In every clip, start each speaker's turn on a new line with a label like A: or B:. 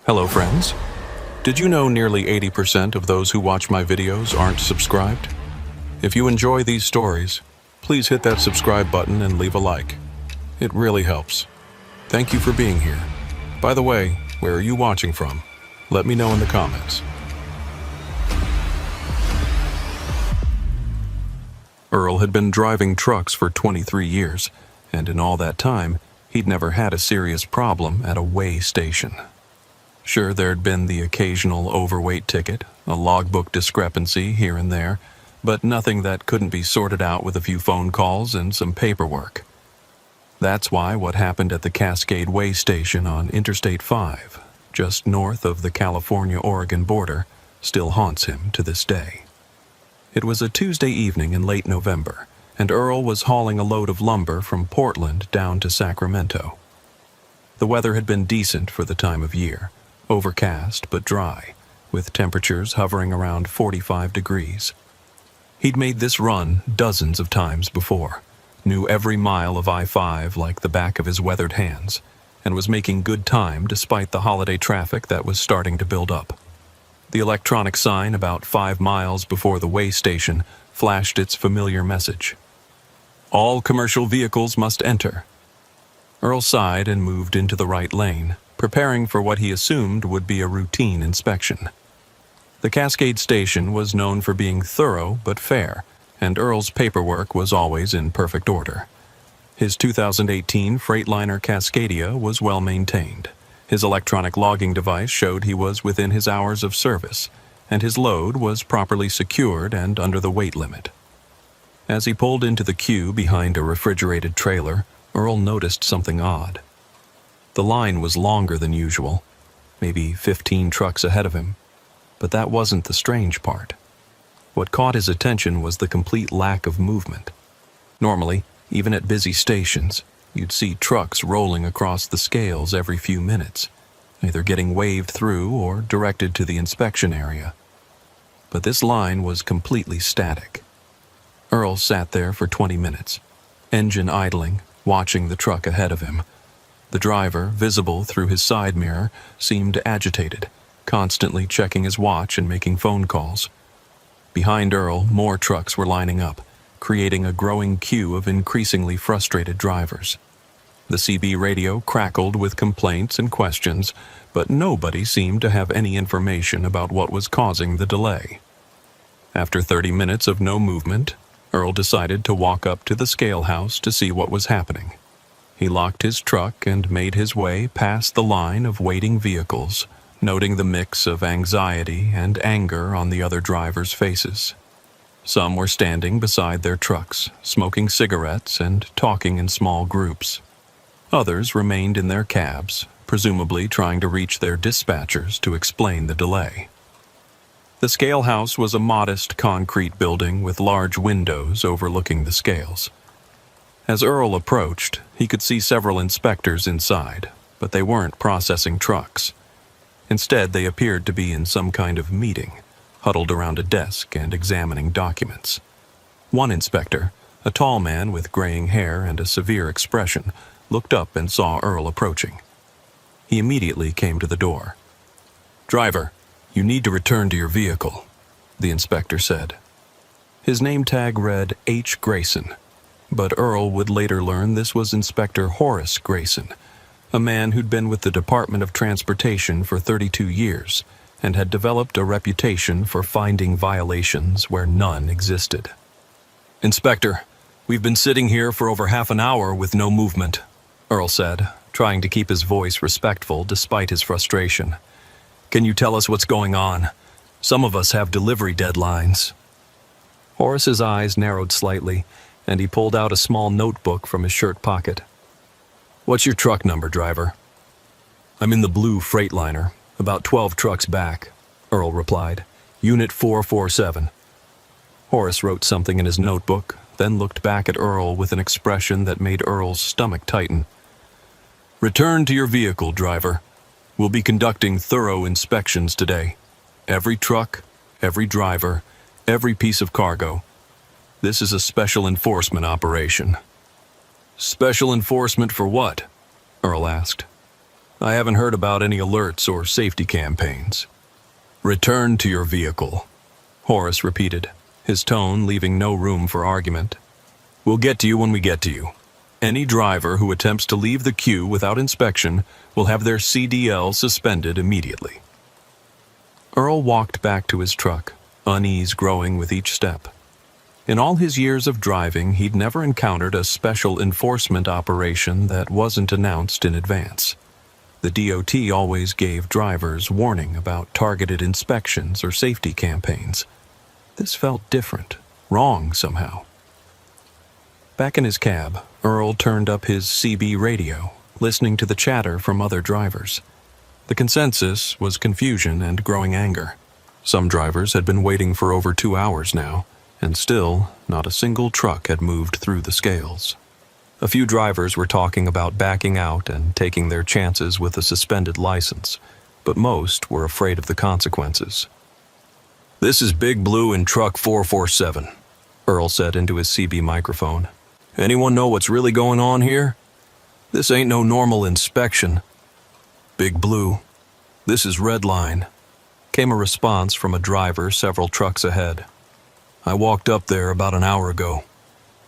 A: Hello friends. Did you know nearly 80% of those who watch my videos aren't subscribed? If you enjoy these stories, please hit that subscribe button and leave a like. It really helps. Thank you for being here. By the way, where are you watching from? Let me know in the comments. Earl had been driving trucks for 23 years, and in all that time, he'd never had a serious problem at a weigh station. Sure, there'd been the occasional overweight ticket, a logbook discrepancy here and there, but nothing that couldn't be sorted out with a few phone calls and some paperwork. That's why what happened at the Cascade Way Station on Interstate 5, just north of the California-Oregon border, still haunts him to this day. It was a Tuesday evening in late November, and Earl was hauling a load of lumber from Portland down to Sacramento. The weather had been decent for the time of year, overcast but dry, with temperatures hovering around 45 degrees. He'd made this run dozens of times before, knew every mile of I-5 like the back of his weathered hands, and was making good time despite the holiday traffic that was starting to build up. The electronic sign about 5 miles before the weigh station flashed its familiar message. All commercial vehicles must enter. Earl sighed and moved into the right lane, preparing for what he assumed would be a routine inspection. The Cascade Station was known for being thorough but fair, and Earl's paperwork was always in perfect order. His 2018 Freightliner Cascadia was well maintained. His electronic logging device showed he was within his hours of service, and his load was properly secured and under the weight limit. As he pulled into the queue behind a refrigerated trailer, Earl noticed something odd. The line was longer than usual, maybe 15 trucks ahead of him, but that wasn't the strange part. What caught his attention was the complete lack of movement. Normally, even at busy stations, you'd see trucks rolling across the scales every few minutes, either getting waved through or directed to the inspection area. But this line was completely static. Earl sat there for 20 minutes, engine idling, watching the truck ahead of him. The driver, visible through his side mirror, seemed agitated, constantly checking his watch and making phone calls. Behind Earl, more trucks were lining up, creating a growing queue of increasingly frustrated drivers. The CB radio crackled with complaints and questions, but nobody seemed to have any information about what was causing the delay. After 30 minutes of no movement, Earl decided to walk up to the scale house to see what was happening. He locked his truck and made his way past the line of waiting vehicles, noting the mix of anxiety and anger on the other drivers' faces. Some were standing beside their trucks, smoking cigarettes and talking in small groups. Others remained in their cabs, presumably trying to reach their dispatchers to explain the delay. The scale house was a modest concrete building with large windows overlooking the scales. As Earl approached, he could see several inspectors inside, but they weren't processing trucks. Instead, they appeared to be in some kind of meeting, huddled around a desk and examining documents. One inspector, a tall man with graying hair and a severe expression, looked up and saw Earl approaching. He immediately came to the door. "Driver, you need to return to your vehicle," the inspector said. His name tag read H. Grayson, but Earl would later learn this was Inspector Horace Grayson, a man who'd been with the Department of Transportation for 32 years and had developed a reputation for finding violations where none existed. "Inspector, we've been sitting here for over half an hour with no movement," Earl said, trying to keep his voice respectful despite his frustration. "Can you tell us what's going on? Some of us have delivery deadlines." Horace's eyes narrowed slightly, and he pulled out a small notebook from his shirt pocket. "What's your truck number, driver?" "I'm in the blue Freightliner, about 12 trucks back," Earl replied. "Unit 447. Horace wrote something in his notebook, then looked back at Earl with an expression that made Earl's stomach tighten. "Return to your vehicle, driver. We'll be conducting thorough inspections today. Every truck, every driver, every piece of cargo. This is a special enforcement operation." "Special enforcement for what?" Earl asked. I haven't heard about any alerts or safety campaigns. Return to your vehicle, Horace repeated, his tone leaving no room for argument. We'll get to you when we get to you. Any driver who attempts to leave the queue without inspection will have their CDL suspended immediately. Earl walked back to his truck, unease growing with each step. In all his years of driving, he'd never encountered a special enforcement operation that wasn't announced in advance. The DOT always gave drivers warning about targeted inspections or safety campaigns. This felt different, wrong somehow. Back in his cab, Earl turned up his CB radio, listening to the chatter from other drivers. The consensus was confusion and growing anger. Some drivers had been waiting for over 2 hours now, and still, not a single truck had moved through the scales. A few drivers were talking about backing out and taking their chances with a suspended license, but most were afraid of the consequences. "This is Big Blue in truck 447, Earl said into his CB microphone. "Anyone know what's really going on here? This ain't no normal inspection." "Big Blue, this is Red Line," came a response from a driver several trucks ahead. "I walked up there about an hour ago.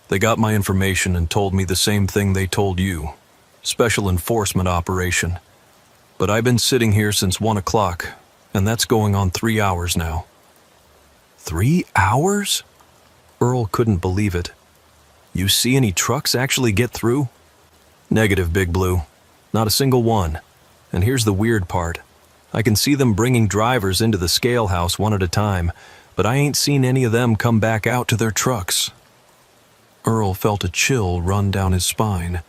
A: They got my information and told me the same thing they told you. Special enforcement operation. But I've been sitting here since 1 o'clock, and that's going on 3 hours now." 3 hours? Earl couldn't believe it. "You see any trucks actually get through?" "Negative, Big Blue. Not a single one. And here's the weird part. I can see them bringing drivers into the scale house one at a time, but I ain't seen any of them come back out to their trucks." Earl felt a chill run down his spine.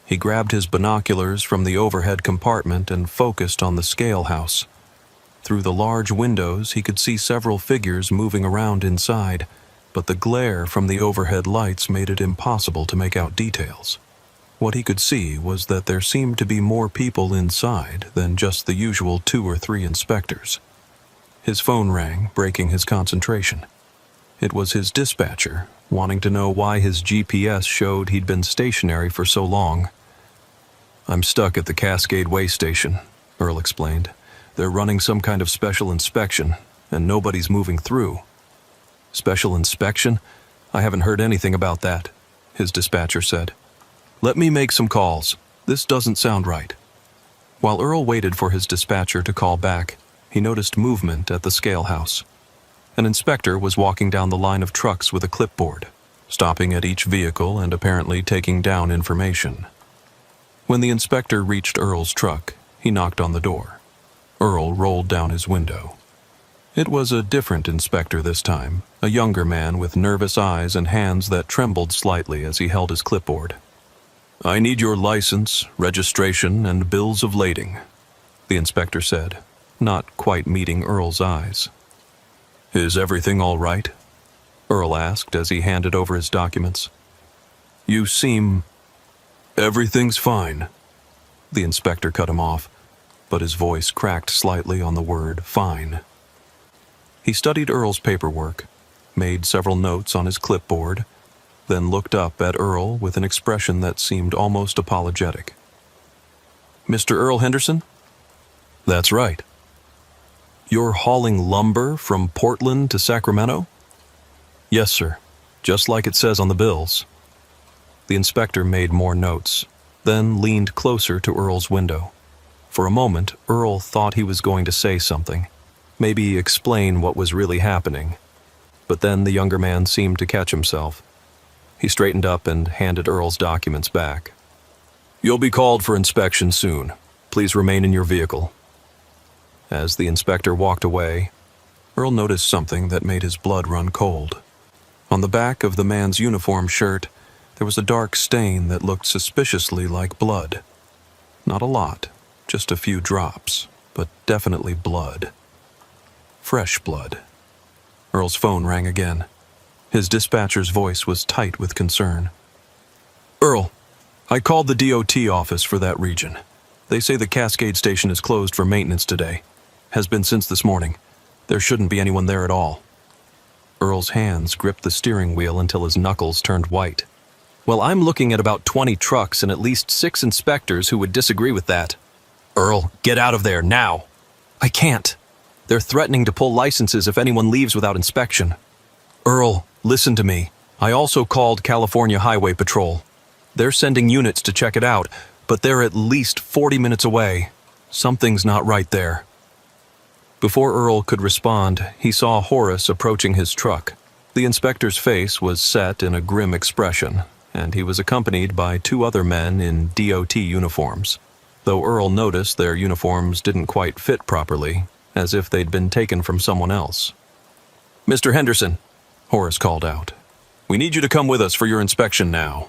A: He grabbed his binoculars from the overhead compartment and focused on the scale house. Through the large windows, he could see several figures moving around inside, but the glare from the overhead lights made it impossible to make out details. What he could see was that there seemed to be more people inside than just the usual 2 or 3 inspectors. His phone rang, breaking his concentration. It was his dispatcher, wanting to know why his GPS showed he'd been stationary for so long. "I'm stuck at the Cascade Way station," Earl explained. "They're running some kind of special inspection, and nobody's moving through." "Special inspection? I haven't heard anything about that," his dispatcher said. "Let me make some calls. This doesn't sound right." While Earl waited for his dispatcher to call back, he noticed movement at the scale house. An inspector was walking down the line of trucks with a clipboard, stopping at each vehicle and apparently taking down information. When the inspector reached Earl's truck, he knocked on the door. Earl rolled down his window. It was a different inspector this time, a younger man with nervous eyes and hands that trembled slightly as he held his clipboard. "I need your license, registration, and bills of lading," the inspector said, not quite meeting Earl's eyes. "Is everything all right?" Earl asked as he handed over his documents. "You seem—" "Everything's fine," the inspector cut him off, but his voice cracked slightly on the word fine. He studied Earl's paperwork, made several notes on his clipboard, then looked up at Earl with an expression that seemed almost apologetic. "Mr. Earl Henderson?" "That's right." "You're hauling lumber from Portland to Sacramento?" "Yes, sir. Just like it says on the bills." The inspector made more notes, then leaned closer to Earl's window. For a moment, Earl thought he was going to say something, maybe explain what was really happening. But then the younger man seemed to catch himself. He straightened up and handed Earl's documents back. "You'll be called for inspection soon. Please remain in your vehicle." As the inspector walked away, Earl noticed something that made his blood run cold. On the back of the man's uniform shirt, there was a dark stain that looked suspiciously like blood. Not a lot, just a few drops, but definitely blood. Fresh blood. Earl's phone rang again. His dispatcher's voice was tight with concern. "Earl, I called the DOT office for that region. They say the Cascade station is closed for maintenance today. Has been since this morning. There shouldn't be anyone there at all." Earl's hands gripped the steering wheel until his knuckles turned white. "Well, I'm looking at about 20 trucks and at least 6 inspectors who would disagree with that." Earl, get out of there, now! I can't. They're threatening to pull licenses if anyone leaves without inspection. Earl, listen to me. I also called California Highway Patrol. They're sending units to check it out, but they're at least 40 minutes away. Something's not right there. Before Earl could respond, he saw Horace approaching his truck. The inspector's face was set in a grim expression, and he was accompanied by two other men in DOT uniforms, though Earl noticed their uniforms didn't quite fit properly, as if they'd been taken from someone else. Mr. Henderson, Horace called out, we need you to come with us for your inspection now.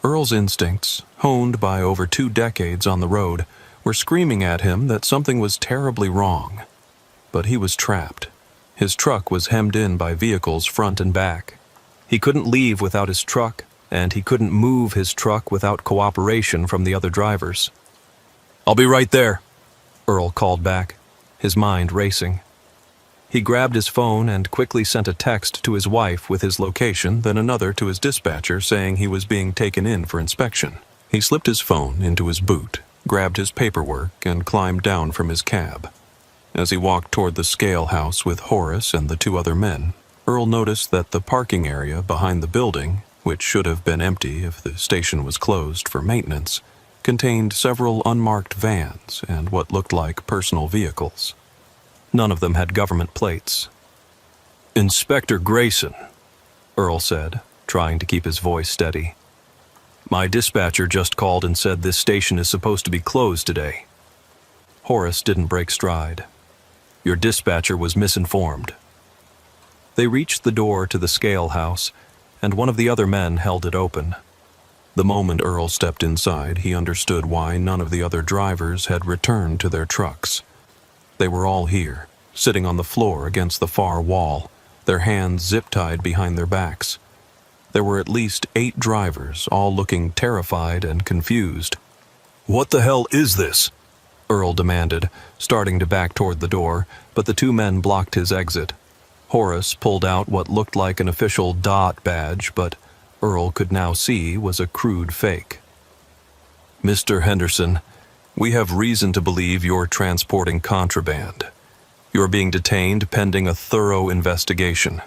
A: Earl's instincts, honed by over 2 decades on the road, were screaming at him that something was terribly wrong. But he was trapped. His truck was hemmed in by vehicles front and back. He couldn't leave without his truck, and he couldn't move his truck without cooperation from the other drivers. I'll be right there, Earl called back, his mind racing. He grabbed his phone and quickly sent a text to his wife with his location, then another to his dispatcher saying he was being taken in for inspection. He slipped his phone into his boot, grabbed his paperwork, and climbed down from his cab. As he walked toward the scale house with Horace and the 2 other men, Earl noticed that the parking area behind the building, which should have been empty if the station was closed for maintenance, contained several unmarked vans and what looked like personal vehicles. None of them had government plates. Inspector Grayson, Earl said, trying to keep his voice steady. My dispatcher just called and said this station is supposed to be closed today. Horace didn't break stride. Your dispatcher was misinformed. They reached the door to the scale house, and one of the other men held it open. The moment Earl stepped inside, he understood why none of the other drivers had returned to their trucks. They were all here, sitting on the floor against the far wall, their hands zip-tied behind their backs. There were at least 8 drivers, all looking terrified and confused. What the hell is this? Earl demanded, starting to back toward the door, but the 2 men blocked his exit. Horace pulled out what looked like an official DOT badge, but Earl could now see was a crude fake. Mr. Henderson, we have reason to believe you're transporting contraband. You're being detained pending a thorough investigation.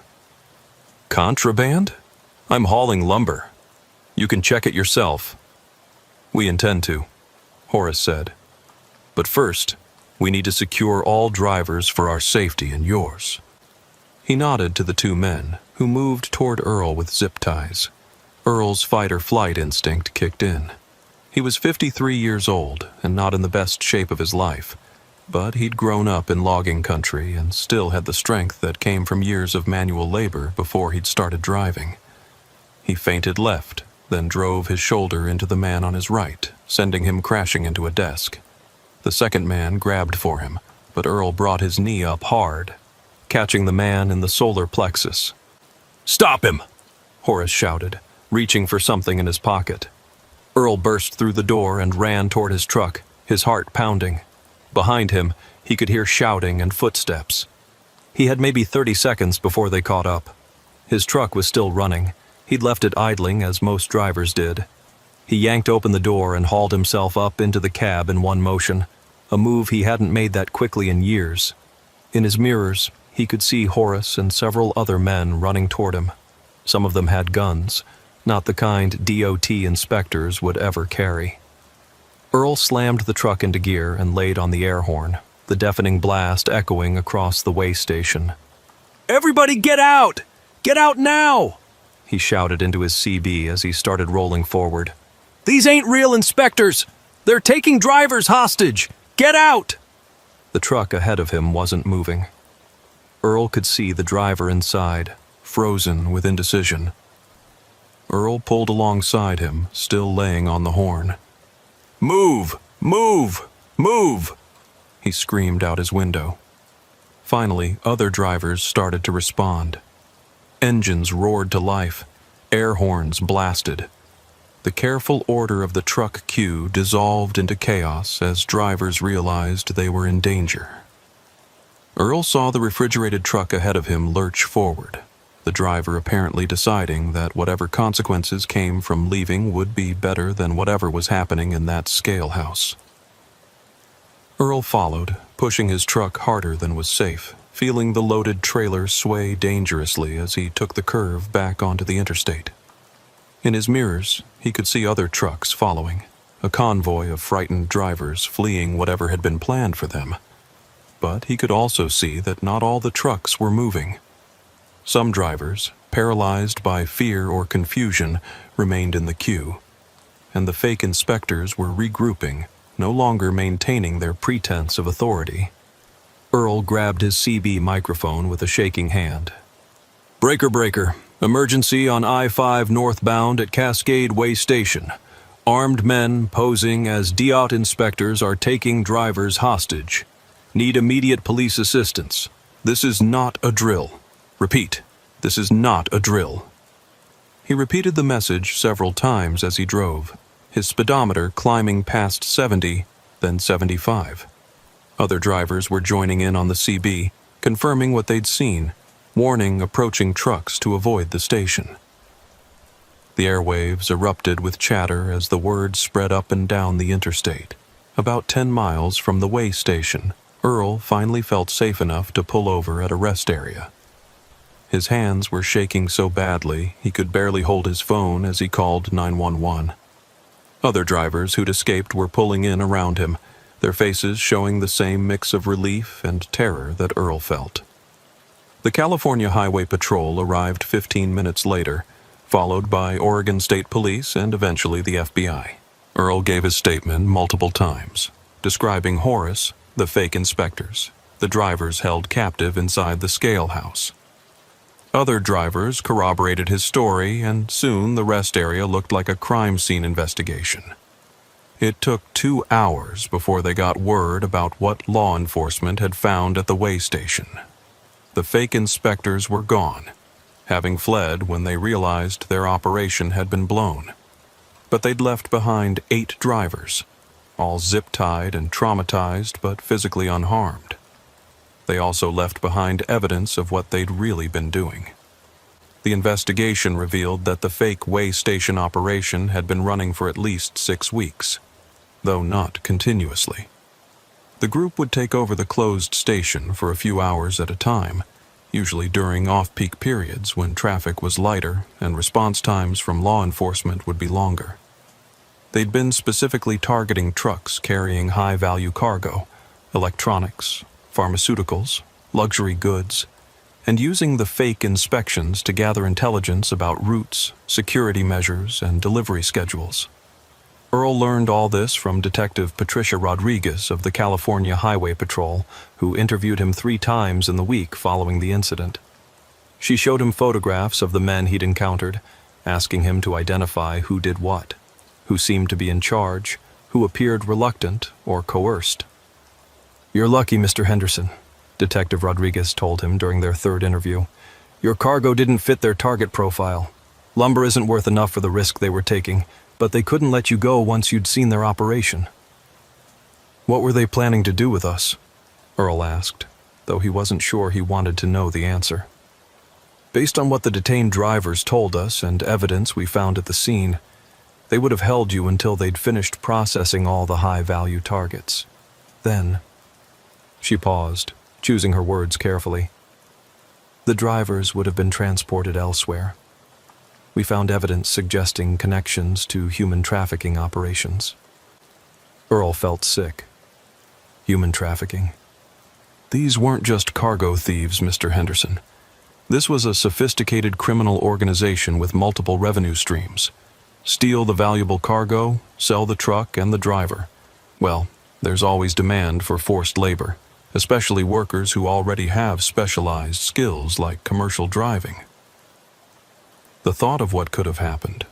A: Contraband? I'm hauling lumber. You can check it yourself. We intend to, Horace said. But first, we need to secure all drivers for our safety and yours. He nodded to the 2 men, who moved toward Earl with zip ties. Earl's fight-or-flight instinct kicked in. He was 53 years old and not in the best shape of his life, but he'd grown up in logging country and still had the strength that came from years of manual labor before he'd started driving. He feinted left, then drove his shoulder into the man on his right, sending him crashing into a desk. The second man grabbed for him, but Earl brought his knee up hard, catching the man in the solar plexus. Stop him! Horace shouted, reaching for something in his pocket. Earl burst through the door and ran toward his truck, his heart pounding. Behind him, he could hear shouting and footsteps. He had maybe 30 seconds before they caught up. His truck was still running. He'd left it idling, as most drivers did. He yanked open the door and hauled himself up into the cab in one motion, a move he hadn't made that quickly in years. In his mirrors, he could see Horace and several other men running toward him. Some of them had guns, not the kind DOT inspectors would ever carry. Earl slammed the truck into gear and laid on the air horn, the deafening blast echoing across the way station. Everybody get out! Get out now! He shouted into his CB as he started rolling forward. These ain't real inspectors! They're taking drivers hostage! Get out! The truck ahead of him wasn't moving. Earl could see the driver inside, frozen with indecision. Earl pulled alongside him, still laying on the horn. Move! Move! Move! He screamed out his window. Finally, other drivers started to respond. Engines roared to life. Air horns blasted. The careful order of the truck queue dissolved into chaos as drivers realized they were in danger. Earl saw the refrigerated truck ahead of him lurch forward, the driver apparently deciding that whatever consequences came from leaving would be better than whatever was happening in that scale house. Earl followed, pushing his truck harder than was safe, feeling the loaded trailer sway dangerously as he took the curve back onto the interstate. In his mirrors, he could see other trucks following, a convoy of frightened drivers fleeing whatever had been planned for them. But he could also see that not all the trucks were moving. Some drivers, paralyzed by fear or confusion, remained in the queue, and the fake inspectors were regrouping, no longer maintaining their pretense of authority. Earl grabbed his CB microphone with a shaking hand. "Breaker, breaker. Emergency on I-5 northbound at Cascade Way Station. Armed men posing as DOT inspectors are taking drivers hostage. Need immediate police assistance. This is not a drill. Repeat, this is not a drill." He repeated the message several times as he drove, his speedometer climbing past 70, then 75. Other drivers were joining in on the CB, confirming what they'd seen, warning approaching trucks to avoid the station. The airwaves erupted with chatter as the word spread up and down the interstate. About 10 miles from the way station, Earl finally felt safe enough to pull over at a rest area. His hands were shaking so badly he could barely hold his phone as he called 911. Other drivers who'd escaped were pulling in around him, their faces showing the same mix of relief and terror that Earl felt. The California Highway Patrol arrived 15 minutes later, followed by Oregon State Police and eventually the FBI. Earl gave his statement multiple times, describing Horace, the fake inspectors, the drivers held captive inside the scale house. Other drivers corroborated his story, and soon the rest area looked like a crime scene investigation. It took 2 hours before they got word about what law enforcement had found at the way station. The fake inspectors were gone, having fled when they realized their operation had been blown. But they'd left behind 8 drivers, all zip-tied and traumatized but physically unharmed. They also left behind evidence of what they'd really been doing. The investigation revealed that the fake way station operation had been running for at least 6 weeks, though not continuously. The group would take over the closed station for a few hours at a time, usually during off-peak periods when traffic was lighter and response times from law enforcement would be longer. They'd been specifically targeting trucks carrying high-value cargo, electronics, pharmaceuticals, luxury goods, and using the fake inspections to gather intelligence about routes, security measures, and delivery schedules. Earl learned all this from Detective Patricia Rodriguez of the California Highway Patrol, who interviewed him 3 times in the week following the incident. She showed him photographs of the men he'd encountered, asking him to identify who did what, who seemed to be in charge, who appeared reluctant or coerced. "You're lucky, Mr. Henderson," Detective Rodriguez told him during their 3rd interview. "Your cargo didn't fit their target profile. Lumber isn't worth enough for the risk they were taking, but they couldn't let you go once you'd seen their operation." "What were they planning to do with us?" Earl asked, though he wasn't sure he wanted to know the answer. "Based on what the detained drivers told us and evidence we found at the scene, they would have held you until they'd finished processing all the high-value targets. Then..." She paused, choosing her words carefully. "The drivers would have been transported elsewhere. We found evidence suggesting connections to human trafficking operations." Earl felt sick. Human trafficking. These weren't just cargo thieves, Mr. Henderson. This was a sophisticated criminal organization with multiple revenue streams. Steal the valuable cargo, sell the truck and the driver. Well, there's always demand for forced labor, especially workers who already have specialized skills like commercial driving. The thought of what could have happened,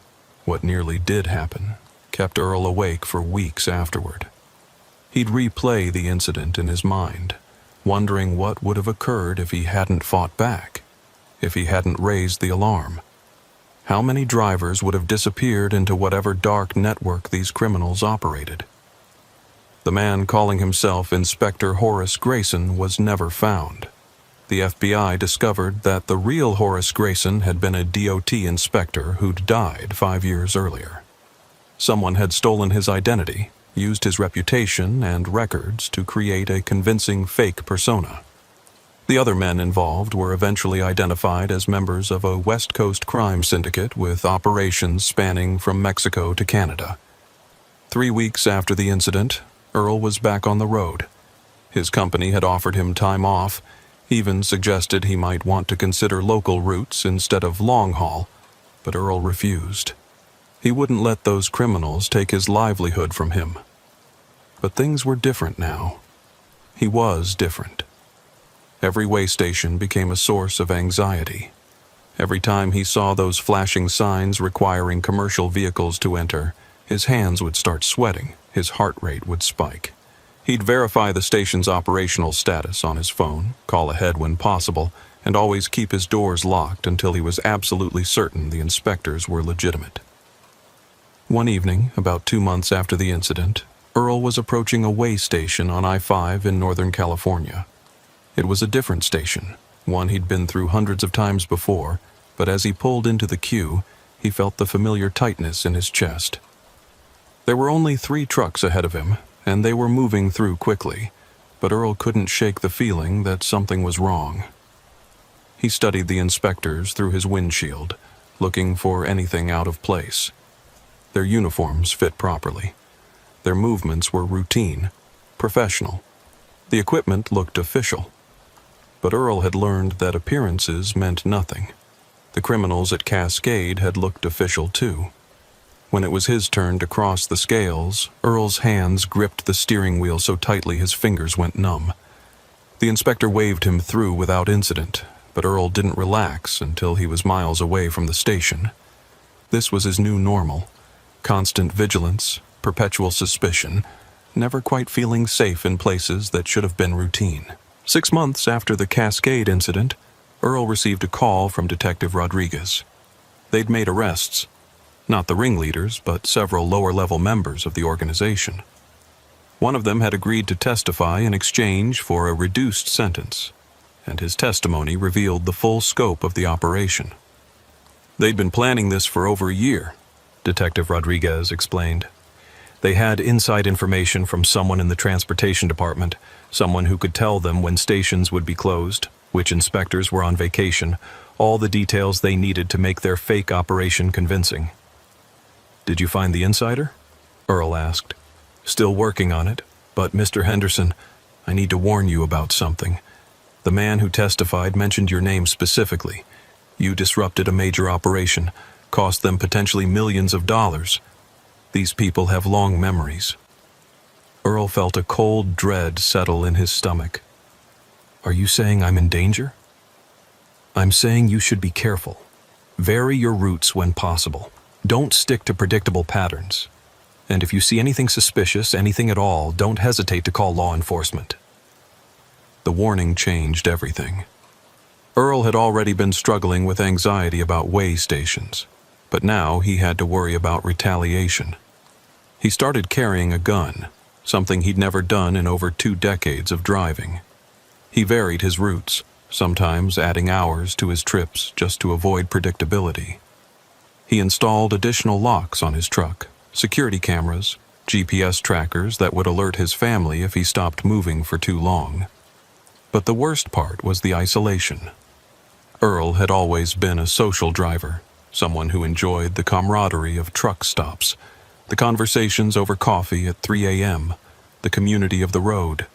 A: what nearly did happen, kept Earl awake for weeks afterward. He'd replay the incident in his mind, wondering what would have occurred if he hadn't fought back, if he hadn't raised the alarm. How many drivers would have disappeared into whatever dark network these criminals operated? The man calling himself Inspector Horace Grayson was never found. The FBI discovered that the real Horace Grayson had been a DOT inspector who'd died 5 years earlier. Someone had stolen his identity, used his reputation and records to create a convincing fake persona. The other men involved were eventually identified as members of a West Coast crime syndicate with operations spanning from Mexico to Canada. 3 weeks after the incident, Earl was back on the road. His company had offered him time off, even suggested he might want to consider local routes instead of long haul, but Earl refused. He wouldn't let those criminals take his livelihood from him. But things were different now. He was different. Every way station became a source of anxiety. Every time he saw those flashing signs requiring commercial vehicles to enter, his hands would start sweating, his heart rate would spike. He'd verify the station's operational status on his phone, call ahead when possible, and always keep his doors locked until he was absolutely certain the inspectors were legitimate. One evening, about 2 months after the incident, Earl was approaching a way station on I-5 in Northern California. It was a different station, one he'd been through hundreds of times before, but as he pulled into the queue, he felt the familiar tightness in his chest. There were only 3 trucks ahead of him, and they were moving through quickly, but Earl couldn't shake the feeling that something was wrong. He studied the inspectors through his windshield, looking for anything out of place. Their uniforms fit properly. Their movements were routine, professional. The equipment looked official. But Earl had learned that appearances meant nothing. The criminals at Cascade had looked official too. When it was his turn to cross the scales, Earl's hands gripped the steering wheel so tightly his fingers went numb. The inspector waved him through without incident, but Earl didn't relax until he was miles away from the station. This was his new normal. Constant vigilance, perpetual suspicion, never quite feeling safe in places that should have been routine. 6 months after the Cascade incident, Earl received a call from Detective Rodriguez. They'd made arrests. Not the ringleaders, but several lower-level members of the organization. One of them had agreed to testify in exchange for a reduced sentence, and his testimony revealed the full scope of the operation. They'd been planning this for over a year, Detective Rodriguez explained. They had inside information from someone in the transportation department, someone who could tell them when stations would be closed, which inspectors were on vacation, all the details they needed to make their fake operation convincing. "Did you find the insider?" Earl asked. "Still working on it, but Mr. Henderson, I need to warn you about something. The man who testified mentioned your name specifically. You disrupted a major operation, cost them potentially millions of dollars. These people have long memories." Earl felt a cold dread settle in his stomach. "Are you saying I'm in danger?" "I'm saying you should be careful. Vary your routes when possible. Don't stick to predictable patterns. And if you see anything suspicious, anything at all, don't hesitate to call law enforcement." The warning changed everything. Earl had already been struggling with anxiety about way stations, but now he had to worry about retaliation. He started carrying a gun, something he'd never done in over 2 decades of driving. He varied his routes, sometimes adding hours to his trips just to avoid predictability. He installed additional locks on his truck, security cameras, GPS trackers that would alert his family if he stopped moving for too long. But the worst part was the isolation. Earl had always been a social driver, someone who enjoyed the camaraderie of truck stops, the conversations over coffee at 3 a.m., the community of the road.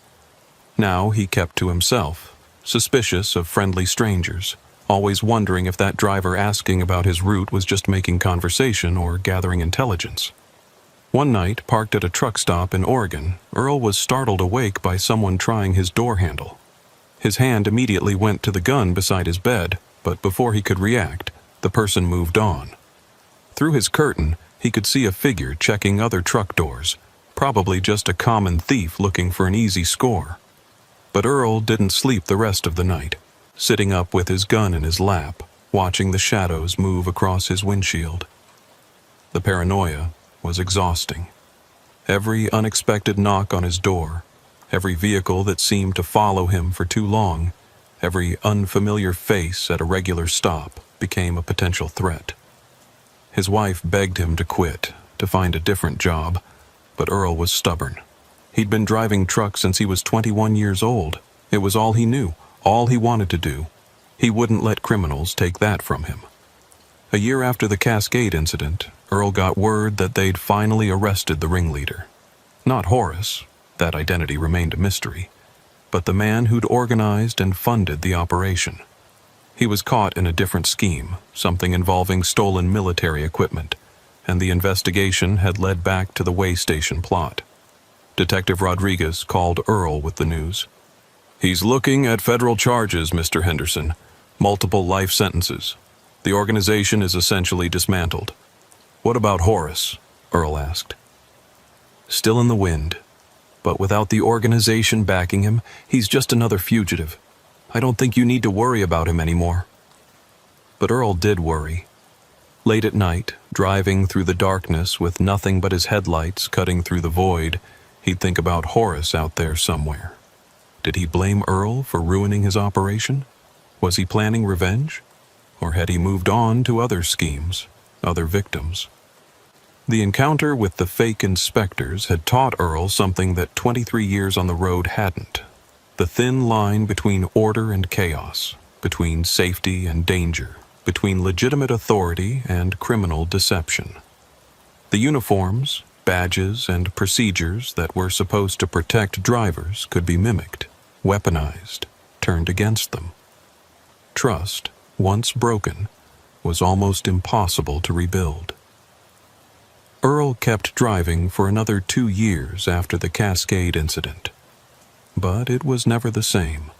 A: Now he kept to himself, suspicious of friendly strangers, always wondering if that driver asking about his route was just making conversation or gathering intelligence. One night, parked at a truck stop in Oregon, Earl was startled awake by someone trying his door handle. His hand immediately went to the gun beside his bed, but before he could react, the person moved on. Through his curtain, he could see a figure checking other truck doors, probably just a common thief looking for an easy score. But Earl didn't sleep the rest of the night, sitting up with his gun in his lap, watching the shadows move across his windshield. The paranoia was exhausting. Every unexpected knock on his door, every vehicle that seemed to follow him for too long, every unfamiliar face at a regular stop became a potential threat. His wife begged him to quit, to find a different job, But Earl was stubborn. He'd been driving trucks since he was 21 years old. It was all he knew, all he wanted to do. He wouldn't let criminals take that from him. A year after the Cascade incident, Earl got word that they'd finally arrested the ringleader. Not Horace, that identity remained a mystery, but the man who'd organized and funded the operation. He was caught in a different scheme, something involving stolen military equipment, and the investigation had led back to the way station plot. Detective Rodriguez called Earl with the news. "He's looking at federal charges, Mr. Henderson. Multiple life sentences. The organization is essentially dismantled." "What about Horace?" Earl asked. "Still in the wind. But without the organization backing him, he's just another fugitive. I don't think you need to worry about him anymore." But Earl did worry. Late at night, driving through the darkness with nothing but his headlights cutting through the void, he'd think about Horace out there somewhere. Did he blame Earl for ruining his operation? Was he planning revenge? Or had he moved on to other schemes, other victims? The encounter with the fake inspectors had taught Earl something that 23 years on the road hadn't. The thin line between order and chaos, between safety and danger, between legitimate authority and criminal deception. The uniforms, badges, and procedures that were supposed to protect drivers could be mimicked, weaponized, turned against them. Trust, once broken, was almost impossible to rebuild. Earl kept driving for another 2 years after the Cascade incident. But it was never the same.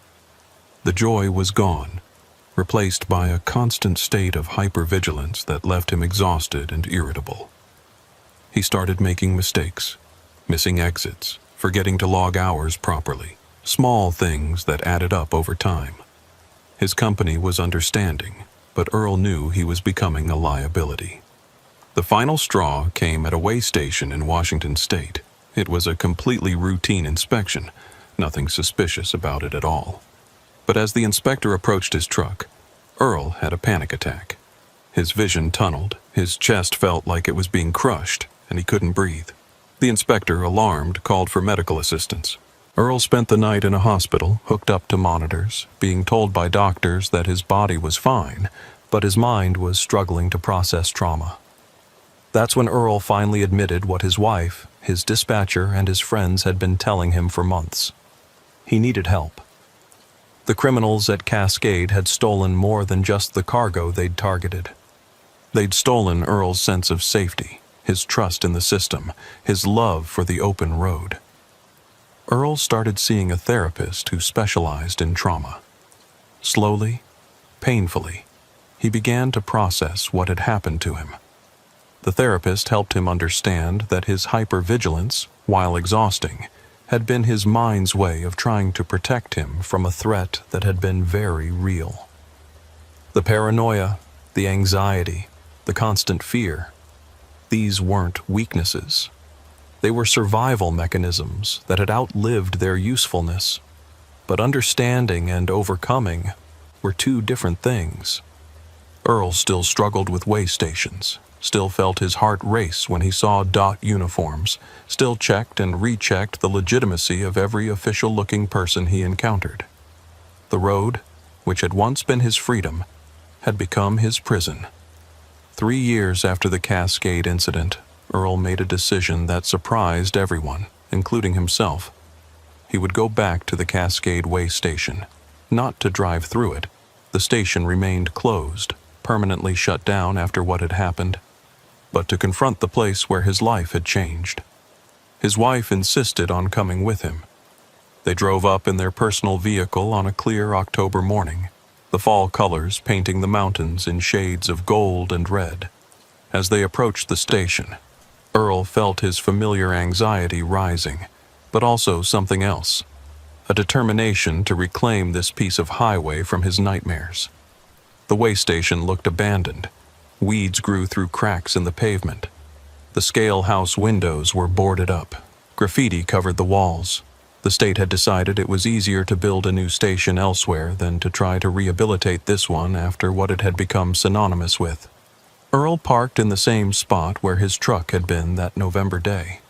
A: The joy was gone, replaced by a constant state of hypervigilance that left him exhausted and irritable. He started making mistakes, missing exits, forgetting to log hours properly, small things that added up over time. His company was understanding, but Earl knew he was becoming a liability. The final straw came at a way station in Washington State. It was a completely routine inspection, nothing suspicious about it at all. But as the inspector approached his truck, Earl had a panic attack. His vision tunneled, his chest felt like it was being crushed, and he couldn't breathe. The inspector, alarmed, called for medical assistance. Earl spent the night in a hospital, hooked up to monitors, being told by doctors that his body was fine, but his mind was struggling to process trauma. That's when Earl finally admitted what his wife, his dispatcher, and his friends had been telling him for months. He needed help. The criminals at Cascade had stolen more than just the cargo they'd targeted. They'd stolen Earl's sense of safety, his trust in the system, his love for the open road. Earl started seeing a therapist who specialized in trauma. Slowly, painfully, he began to process what had happened to him. The therapist helped him understand that his hypervigilance, while exhausting, had been his mind's way of trying to protect him from a threat that had been very real. The paranoia, the anxiety, the constant fear, these weren't weaknesses. They were survival mechanisms that had outlived their usefulness. But understanding and overcoming were two different things. Earl still struggled with way stations, still felt his heart race when he saw DOT uniforms, still checked and rechecked the legitimacy of every official-looking person he encountered. The road, which had once been his freedom, had become his prison. 3 years after the Cascade incident, Earl made a decision that surprised everyone, including himself. He would go back to the Cascade way station, not to drive through it. The station remained closed, permanently shut down after what had happened, but to confront the place where his life had changed. His wife insisted on coming with him. They drove up in their personal vehicle on a clear October morning, the fall colors painting the mountains in shades of gold and red. As they approached the station, Earl felt his familiar anxiety rising, but also something else, a determination to reclaim this piece of highway from his nightmares. The way station looked abandoned. Weeds grew through cracks in the pavement. The scale house windows were boarded up. Graffiti covered the walls. The state had decided it was easier to build a new station elsewhere than to try to rehabilitate this one after what it had become synonymous with. Earl parked in the same spot where his truck had been that November day.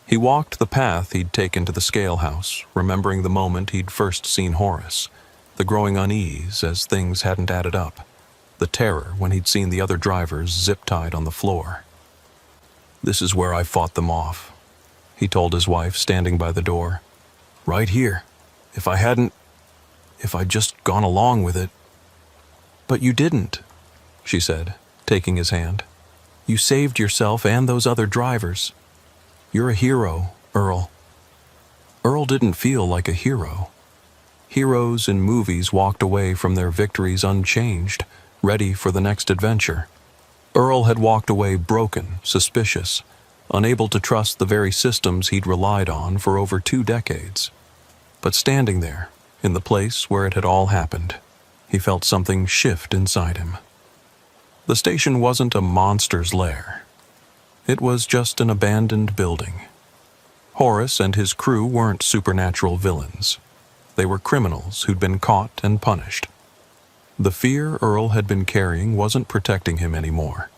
A: He walked the path he'd taken to the scale house, remembering the moment he'd first seen Horace, the growing unease as things hadn't added up, the terror when he'd seen the other drivers zip-tied on the floor. "This is where I fought them off," he told his wife, standing by the door. "Right here. If I'd just gone along with it." "But you didn't," she said, taking his hand. "You saved yourself and those other drivers. You're a hero, Earl." Earl didn't feel like a hero. Heroes in movies walked away from their victories unchanged, ready for the next adventure. Earl had walked away broken, suspicious, unable to trust the very systems he'd relied on for over 2 decades. But standing there, in the place where it had all happened, he felt something shift inside him. The station wasn't a monster's lair. It was just an abandoned building. Horace and his crew weren't supernatural villains. They were criminals who'd been caught and punished. The fear Earl had been carrying wasn't protecting him anymore.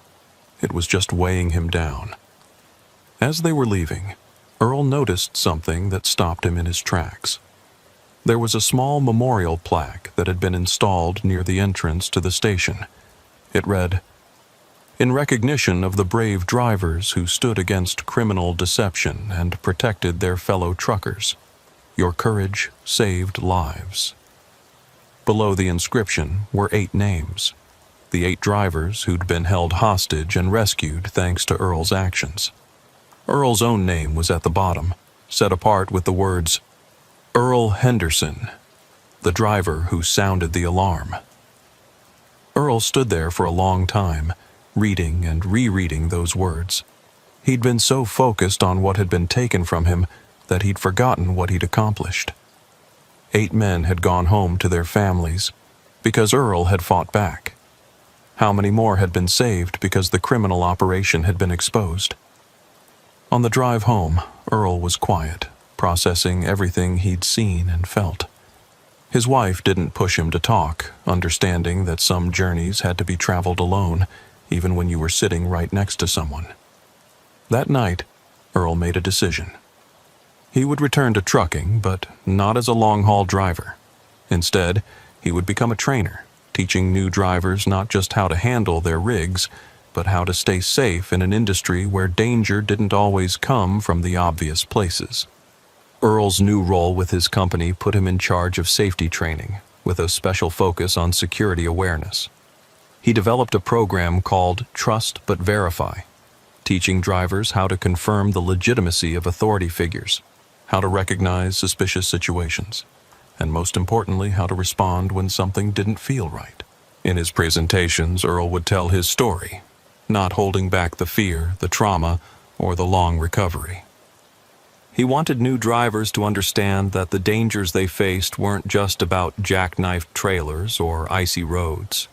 A: It was just weighing him down. As they were leaving, Earl noticed something that stopped him in his tracks. There was a small memorial plaque that had been installed near the entrance to the station. It read, "In recognition of the brave drivers who stood against criminal deception and protected their fellow truckers, your courage saved lives." Below the inscription were 8 names, the 8 drivers who'd been held hostage and rescued thanks to Earl's actions. Earl's own name was at the bottom, set apart with the words, "Earl Henderson, the driver who sounded the alarm." Earl stood there for a long time, reading and rereading those words. He'd been so focused on what had been taken from him that he'd forgotten what he'd accomplished. 8 men had gone home to their families because Earl had fought back. How many more had been saved because the criminal operation had been exposed? On the drive home, Earl was quiet, processing everything he'd seen and felt. His wife didn't push him to talk, understanding that some journeys had to be traveled alone, even when you were sitting right next to someone. That night, Earl made a decision. He would return to trucking, but not as a long-haul driver. Instead, he would become a trainer, teaching new drivers not just how to handle their rigs, but how to stay safe in an industry where danger didn't always come from the obvious places. Earl's new role with his company put him in charge of safety training, with a special focus on security awareness. He developed a program called Trust But Verify, teaching drivers how to confirm the legitimacy of authority figures, how to recognize suspicious situations, and most importantly, how to respond when something didn't feel right. In his presentations, Earl would tell his story, not holding back the fear, the trauma, or the long recovery. He wanted new drivers to understand that the dangers they faced weren't just about jackknifed trailers or icy roads.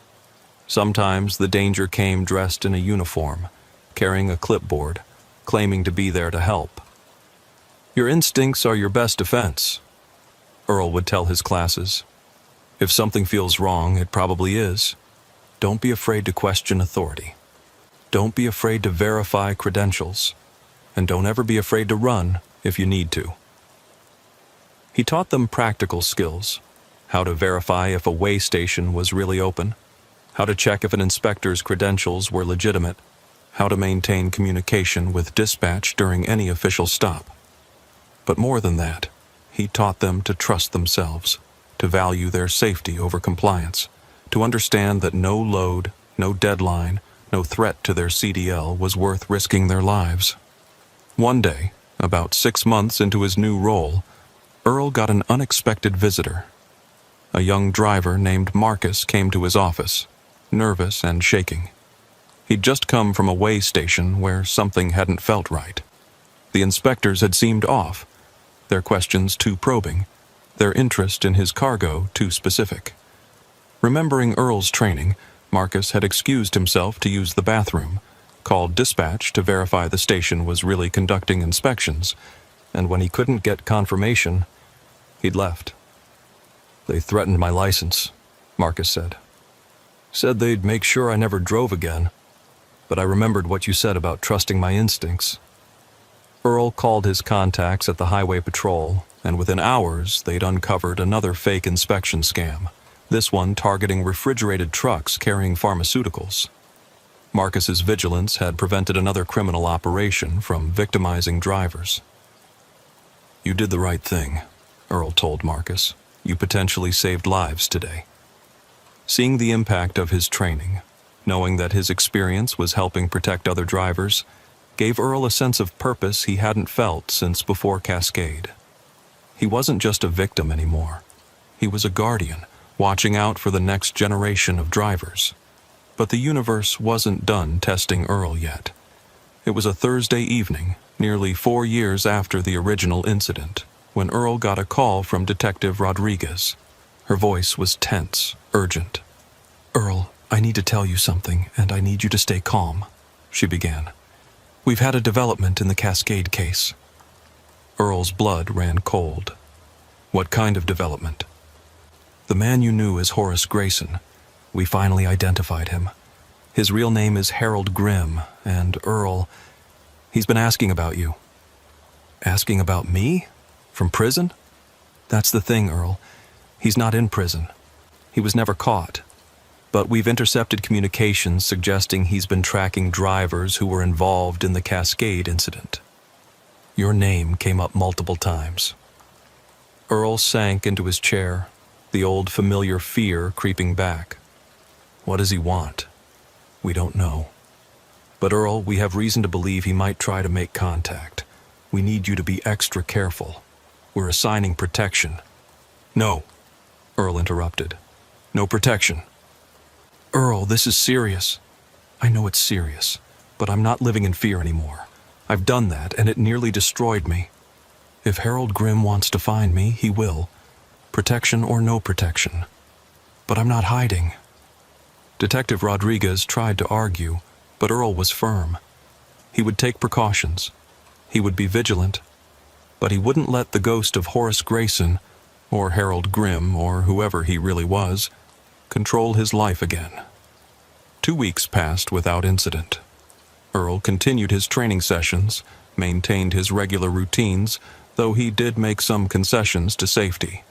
A: Sometimes the danger came dressed in a uniform, carrying a clipboard, claiming to be there to help. "Your instincts are your best defense," Earl would tell his classes. "If something feels wrong, it probably is. Don't be afraid to question authority. Don't be afraid to verify credentials. And don't ever be afraid to run if you need to." He taught them practical skills, how to verify if a way station was really open, how to check if an inspector's credentials were legitimate, how to maintain communication with dispatch during any official stop. But more than that, he taught them to trust themselves, to value their safety over compliance, to understand that no load, no deadline, no threat to their CDL was worth risking their lives. One day, about 6 months into his new role, Earl got an unexpected visitor. A young driver named Marcus came to his office, nervous and shaking. He'd just come from a way station where something hadn't felt right. The inspectors had seemed off, their questions too probing, their interest in his cargo too specific. Remembering Earl's training, Marcus had excused himself to use the bathroom, called dispatch to verify the station was really conducting inspections, and when he couldn't get confirmation, he'd left. "They threatened my license," Marcus said. "Said they'd make sure I never drove again, but I remembered what you said about trusting my instincts." Earl called his contacts at the Highway Patrol, and within hours they'd uncovered another fake inspection scam, this one targeting refrigerated trucks carrying pharmaceuticals. Marcus's vigilance had prevented another criminal operation from victimizing drivers. "You did the right thing," Earl told Marcus. "You potentially saved lives today." Seeing the impact of his training, knowing that his experience was helping protect other drivers, gave Earl a sense of purpose he hadn't felt since before Cascade. He wasn't just a victim anymore. He was a guardian, watching out for the next generation of drivers. But the universe wasn't done testing Earl yet. It was a Thursday evening, nearly 4 years after the original incident, when Earl got a call from Detective Rodriguez. Her voice was tense, urgent. "Earl, I need to tell you something, and I need you to stay calm," she began. "We've had a development in the Cascade case." Earl's blood ran cold. "What kind of development?" "The man you knew as Horace Grayson. We finally identified him. His real name is Harold Grimm, and Earl, he's been asking about you." "Asking about me? From prison?" "That's the thing, Earl. He's not in prison. He was never caught. But we've intercepted communications suggesting he's been tracking drivers who were involved in the Cascade incident. Your name came up multiple times." Earl sank into his chair, the old familiar fear creeping back. "What does he want?" "We don't know. But Earl, we have reason to believe he might try to make contact. We need you to be extra careful. We're assigning protection." "No," Earl interrupted. "No protection." "Earl, this is serious." "I know it's serious, but I'm not living in fear anymore. I've done that, and it nearly destroyed me. If Harold Grimm wants to find me, he will. Protection or no protection. But I'm not hiding." Detective Rodriguez tried to argue, but Earl was firm. He would take precautions. He would be vigilant. But he wouldn't let the ghost of Horace Grayson, or Harold Grimm, or whoever he really was, control his life again. 2 weeks passed without incident. Earl continued his training sessions, maintained his regular routines, though he did make some concessions to safety.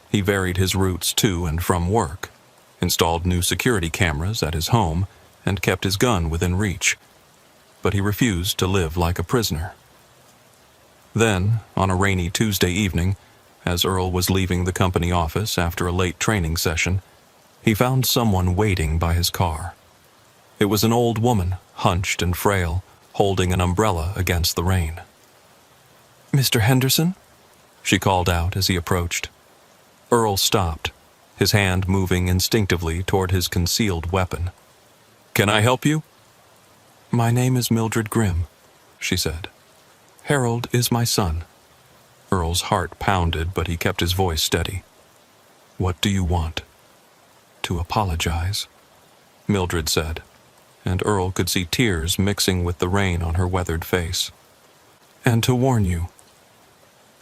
A: He varied his routes to and from work, installed new security cameras at his home, and kept his gun within reach. But he refused to live like a prisoner. Then, on a rainy Tuesday evening, as Earl was leaving the company office after a late training session, he found someone waiting by his car. It was an old woman, hunched and frail, holding an umbrella against the rain. "Mr. Henderson?" she called out as he approached. Earl stopped, his hand moving instinctively toward his concealed weapon. "Can I help you?" "My name is Mildred Grimm," she said. "Harold is my son." Earl's heart pounded, but he kept his voice steady. "What do you want?" "To apologize," Mildred said, and Earl could see tears mixing with the rain on her weathered face. "And to warn you."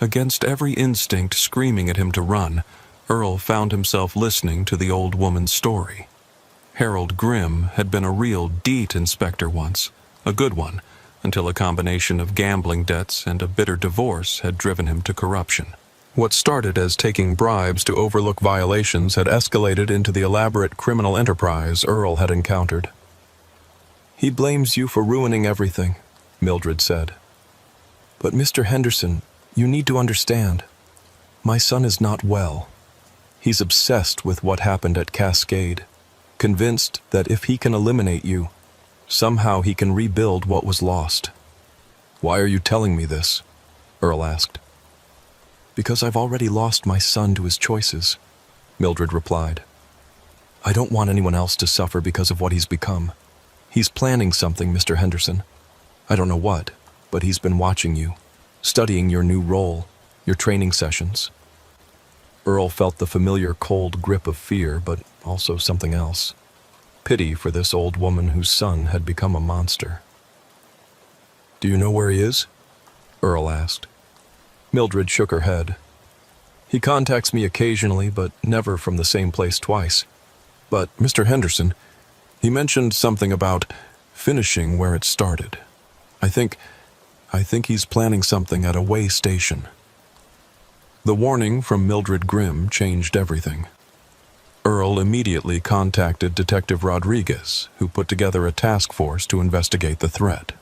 A: Against every instinct screaming at him to run, Earl found himself listening to the old woman's story. Harold Grimm had been a real DEET inspector once, a good one, until a combination of gambling debts and a bitter divorce had driven him to corruption. What started as taking bribes to overlook violations had escalated into the elaborate criminal enterprise Earl had encountered. "He blames you for ruining everything," Mildred said. "But Mr. Henderson, you need to understand. My son is not well. He's obsessed with what happened at Cascade, convinced that if he can eliminate you, somehow he can rebuild what was lost." "Why are you telling me this?" Earl asked. "Because I've already lost my son to his choices," Mildred replied. "I don't want anyone else to suffer because of what he's become. He's planning something, Mr. Henderson. I don't know what, but he's been watching you, studying your new role, your training sessions." Earl felt the familiar cold grip of fear, but also something else. Pity for this old woman whose son had become a monster. "Do you know where he is?" Earl asked. Mildred shook her head. "He contacts me occasionally, but never from the same place twice. But, Mr. Henderson, he mentioned something about finishing where it started. I think I think he's planning something at a way station." The warning from Mildred Grimm changed everything. Earl immediately contacted Detective Rodriguez, who put together a task force to investigate the threat.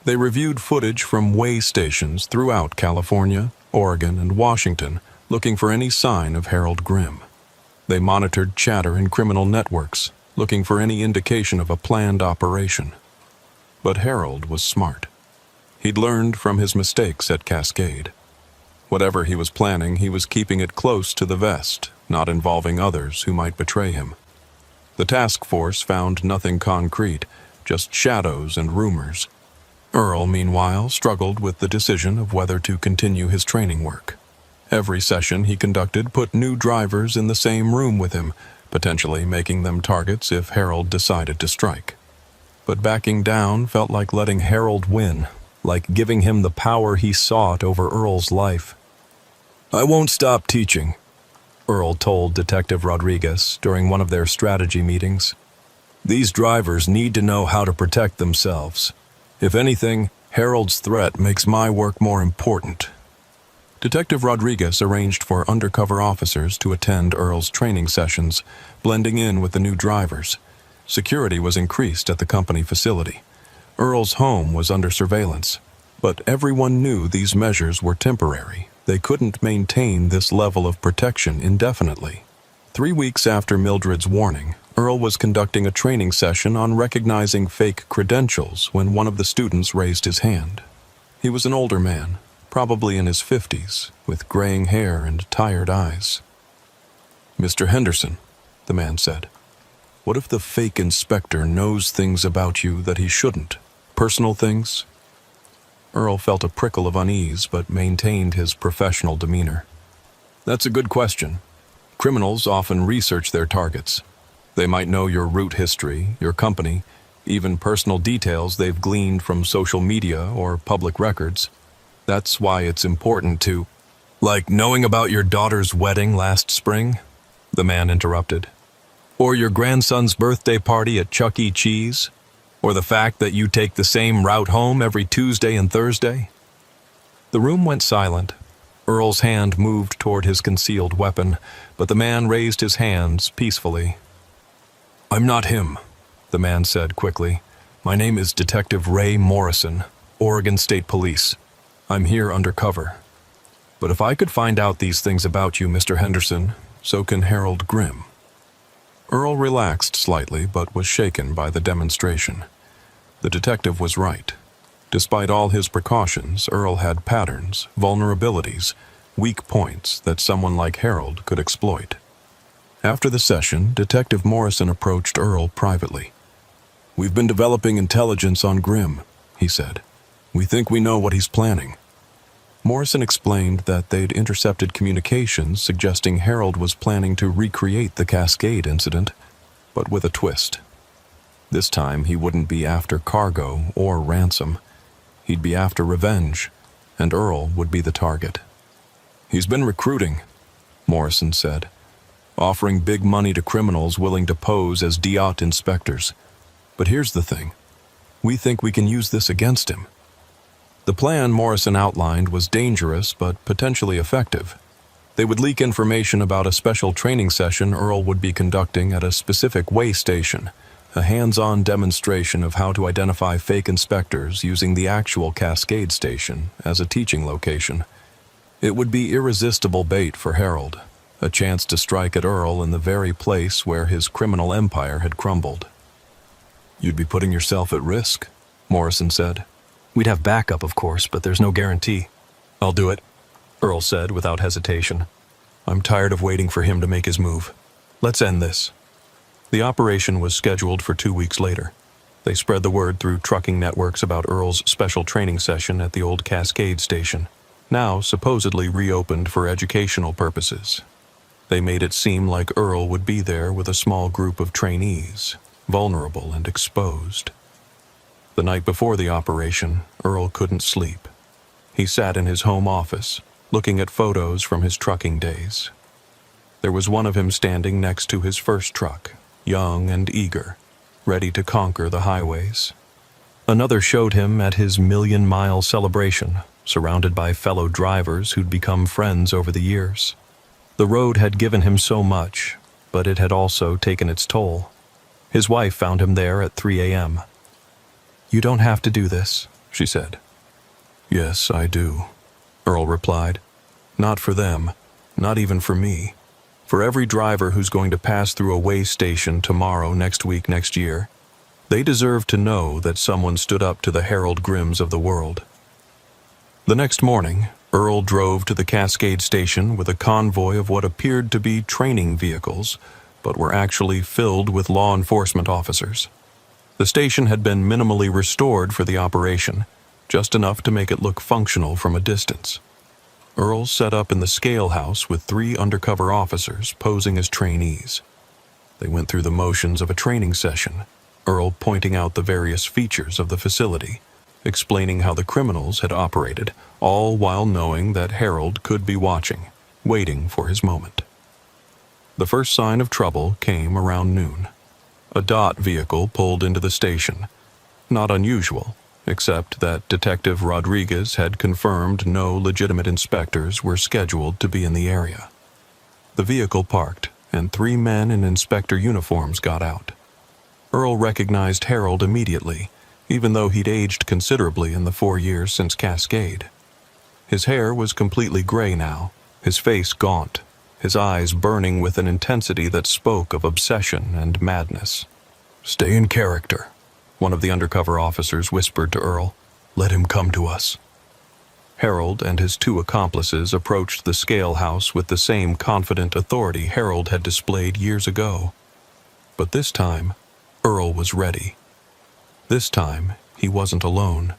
A: They reviewed footage from way stations throughout California, Oregon, and Washington, looking for any sign of Harold Grimm. They monitored chatter in criminal networks, looking for any indication of a planned operation. But Harold was smart. He'd learned from his mistakes at Cascade. Whatever he was planning, he was keeping it close to the vest, not involving others who might betray him. The task force found nothing concrete, just shadows and rumors. Earl, meanwhile, struggled with the decision of whether to continue his training work. Every session he conducted put new drivers in the same room with him, potentially making them targets if Harold decided to strike. But backing down felt like letting Harold win, like giving him the power he sought over Earl's life. "I won't stop teaching," Earl told Detective Rodriguez during one of their strategy meetings. "These drivers need to know how to protect themselves. If anything, Harold's threat makes my work more important." Detective Rodriguez arranged for undercover officers to attend Earl's training sessions, blending in with the new drivers. Security was increased at the company facility. Earl's home was under surveillance, but everyone knew these measures were temporary. They couldn't maintain this level of protection indefinitely. 3 weeks after Mildred's warning, Earl was conducting a training session on recognizing fake credentials when one of the students raised his hand. He was an older man, probably in his 50s, with graying hair and tired eyes. "Mr. Henderson," the man said, "what if the fake inspector knows things about you that he shouldn't? Personal things?" Earl felt a prickle of unease, but maintained his professional demeanor. "That's a good question. Criminals often research their targets. They might know your route history, your company, even personal details they've gleaned from social media or public records. That's why it's important to—" "Like knowing about your daughter's wedding last spring?" the man interrupted. "Or your grandson's birthday party at Chuck E. Cheese? Or the fact that you take the same route home every Tuesday and Thursday?" The room went silent. Earl's hand moved toward his concealed weapon, but the man raised his hands peacefully. "I'm not him," the man said quickly. "My name is Detective Ray Morrison, Oregon State Police. I'm here undercover. But if I could find out these things about you, Mr. Henderson, so can Harold Grimm." Earl relaxed slightly, but was shaken by the demonstration. The detective was right. Despite all his precautions, Earl had patterns, vulnerabilities, weak points that someone like Harold could exploit. After the session, Detective Morrison approached Earl privately. "We've been developing intelligence on Grimm," he said. "We think we know what he's planning." Morrison explained that they'd intercepted communications suggesting Harold was planning to recreate the Cascade incident, but with a twist. This time he wouldn't be after cargo or ransom. He'd be after revenge, and Earl would be the target. "He's been recruiting," Morrison said, "offering big money to criminals willing to pose as DOT inspectors. But here's the thing. We think we can use this against him." The plan Morrison outlined was dangerous but potentially effective. They would leak information about a special training session Earl would be conducting at a specific way station, a hands-on demonstration of how to identify fake inspectors using the actual Cascade station as a teaching location. It would be irresistible bait for Harold, a chance to strike at Earl in the very place where his criminal empire had crumbled. "You'd be putting yourself at risk," Morrison said. "We'd have backup, of course, but there's no guarantee." "I'll do it," Earl said without hesitation. "I'm tired of waiting for him to make his move. Let's end this." The operation was scheduled for 2 weeks later. They spread the word through trucking networks about Earl's special training session at the old Cascade station, now supposedly reopened for educational purposes. They made it seem like Earl would be there with a small group of trainees, vulnerable and exposed. The night before the operation, Earl couldn't sleep. He sat in his home office, looking at photos from his trucking days. There was one of him standing next to his first truck, young and eager, ready to conquer the highways. Another showed him at his million-mile celebration, surrounded by fellow drivers who'd become friends over the years. The road had given him so much, but it had also taken its toll. His wife found him there at 3 a.m. "You don't have to do this," she said. "Yes, I do," Earl replied. "Not for them, not even for me. For every driver who's going to pass through a way station tomorrow, next week, next year, they deserve to know that someone stood up to the Harold Grimms of the world." The next morning, Earl drove to the Cascade station with a convoy of what appeared to be training vehicles, but were actually filled with law enforcement officers. The station had been minimally restored for the operation, just enough to make it look functional from a distance. Earl set up in the scale house with 3 undercover officers posing as trainees. They went through the motions of a training session, Earl pointing out the various features of the facility, explaining how the criminals had operated, all while knowing that Harold could be watching, waiting for his moment. The first sign of trouble came around noon. A DOT vehicle pulled into the station. Not unusual, except that Detective Rodriguez had confirmed no legitimate inspectors were scheduled to be in the area. The vehicle parked, and 3 men in inspector uniforms got out. Earl recognized Harold immediately, even though he'd aged considerably in the 4 years since Cascade. His hair was completely gray now, his face gaunt, his eyes burning with an intensity that spoke of obsession and madness. "Stay in character," one of the undercover officers whispered to Earl. "Let him come to us." Harold and his 2 accomplices approached the scale house with the same confident authority Harold had displayed years ago. But this time, Earl was ready. This time, he wasn't alone.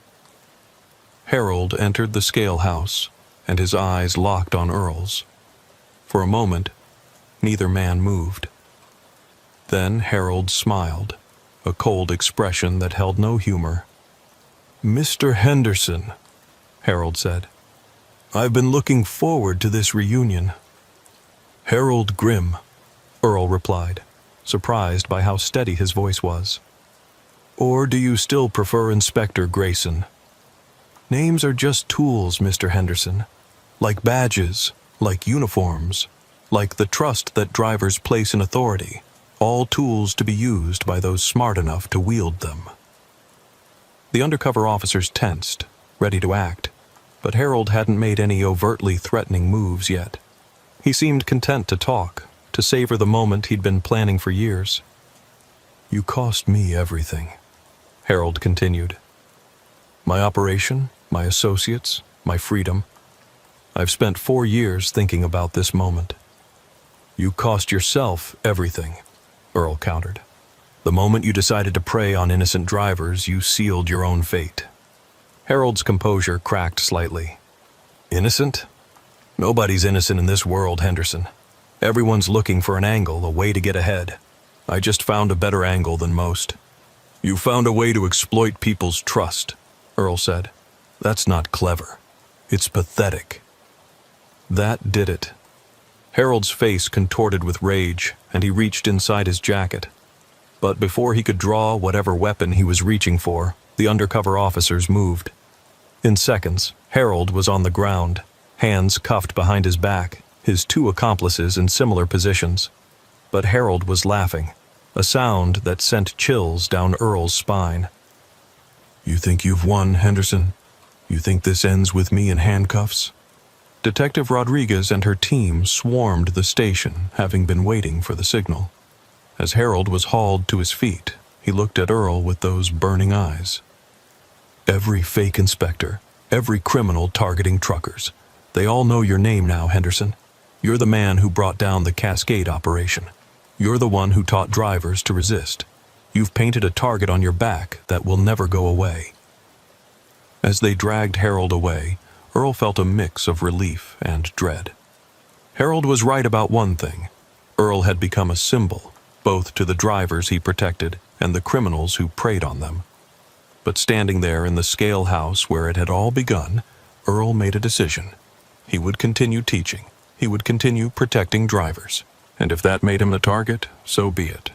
A: Harold entered the scale house, and his eyes locked on Earl's. For a moment, neither man moved. Then Harold smiled, a cold expression that held no humor. "Mr. Henderson," Harold said, "I've been looking forward to this reunion." "Harold Grimm," Earl replied, surprised by how steady his voice was. "Or do you still prefer Inspector Grayson? Names are just tools, Mr. Henderson, like badges, like uniforms, like the trust that drivers place in authority, all tools to be used by those smart enough to wield them." The undercover officers tensed, ready to act, but Harold hadn't made any overtly threatening moves yet. He seemed content to talk, to savor the moment he'd been planning for years. "You cost me everything," Harold continued. "My operation, my associates, my freedom. I've spent 4 years thinking about this moment." "You cost yourself everything," Earl countered. "The moment you decided to prey on innocent drivers, you sealed your own fate." Harold's composure cracked slightly. "Innocent? Nobody's innocent in this world, Henderson. Everyone's looking for an angle, a way to get ahead. I just found a better angle than most." "You found a way to exploit people's trust," Earl said. "That's not clever. It's pathetic." That did it. Harold's face contorted with rage, and he reached inside his jacket. But before he could draw whatever weapon he was reaching for, the undercover officers moved. In seconds, Harold was on the ground, hands cuffed behind his back, his 2 accomplices in similar positions. But Harold was laughing, a sound that sent chills down Earl's spine. "You think you've won, Henderson? You think this ends with me in handcuffs?" Detective Rodriguez and her team swarmed the station, having been waiting for the signal. As Harold was hauled to his feet, he looked at Earl with those burning eyes. "Every fake inspector, every criminal targeting truckers, they all know your name now, Henderson. You're the man who brought down the Cascade operation. You're the one who taught drivers to resist. You've painted a target on your back that will never go away." As they dragged Harold away, Earl felt a mix of relief and dread. Harold was right about one thing. Earl had become a symbol, both to the drivers he protected and the criminals who preyed on them. But standing there in the scale house where it had all begun, Earl made a decision. He would continue teaching. He would continue protecting drivers. And if that made him a target, so be it.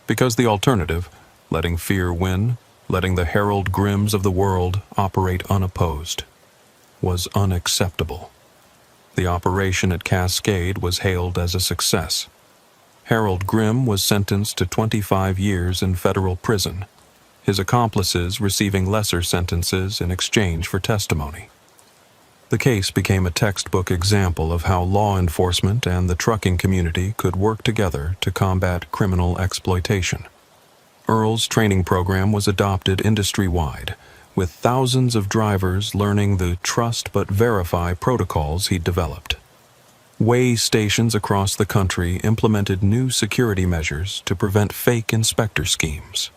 A: Because the alternative, letting fear win, letting the Harold Grimms of the world operate unopposed, was unacceptable. The operation at Cascade was hailed as a success. Harold Grimm was sentenced to 25 years in federal prison, his accomplices receiving lesser sentences in exchange for testimony. The case became a textbook example of how law enforcement and the trucking community could work together to combat criminal exploitation. Earl's training program was adopted industry-wide, with thousands of drivers learning the trust but verify protocols he'd developed. Way stations across the country implemented new security measures to prevent fake inspector schemes.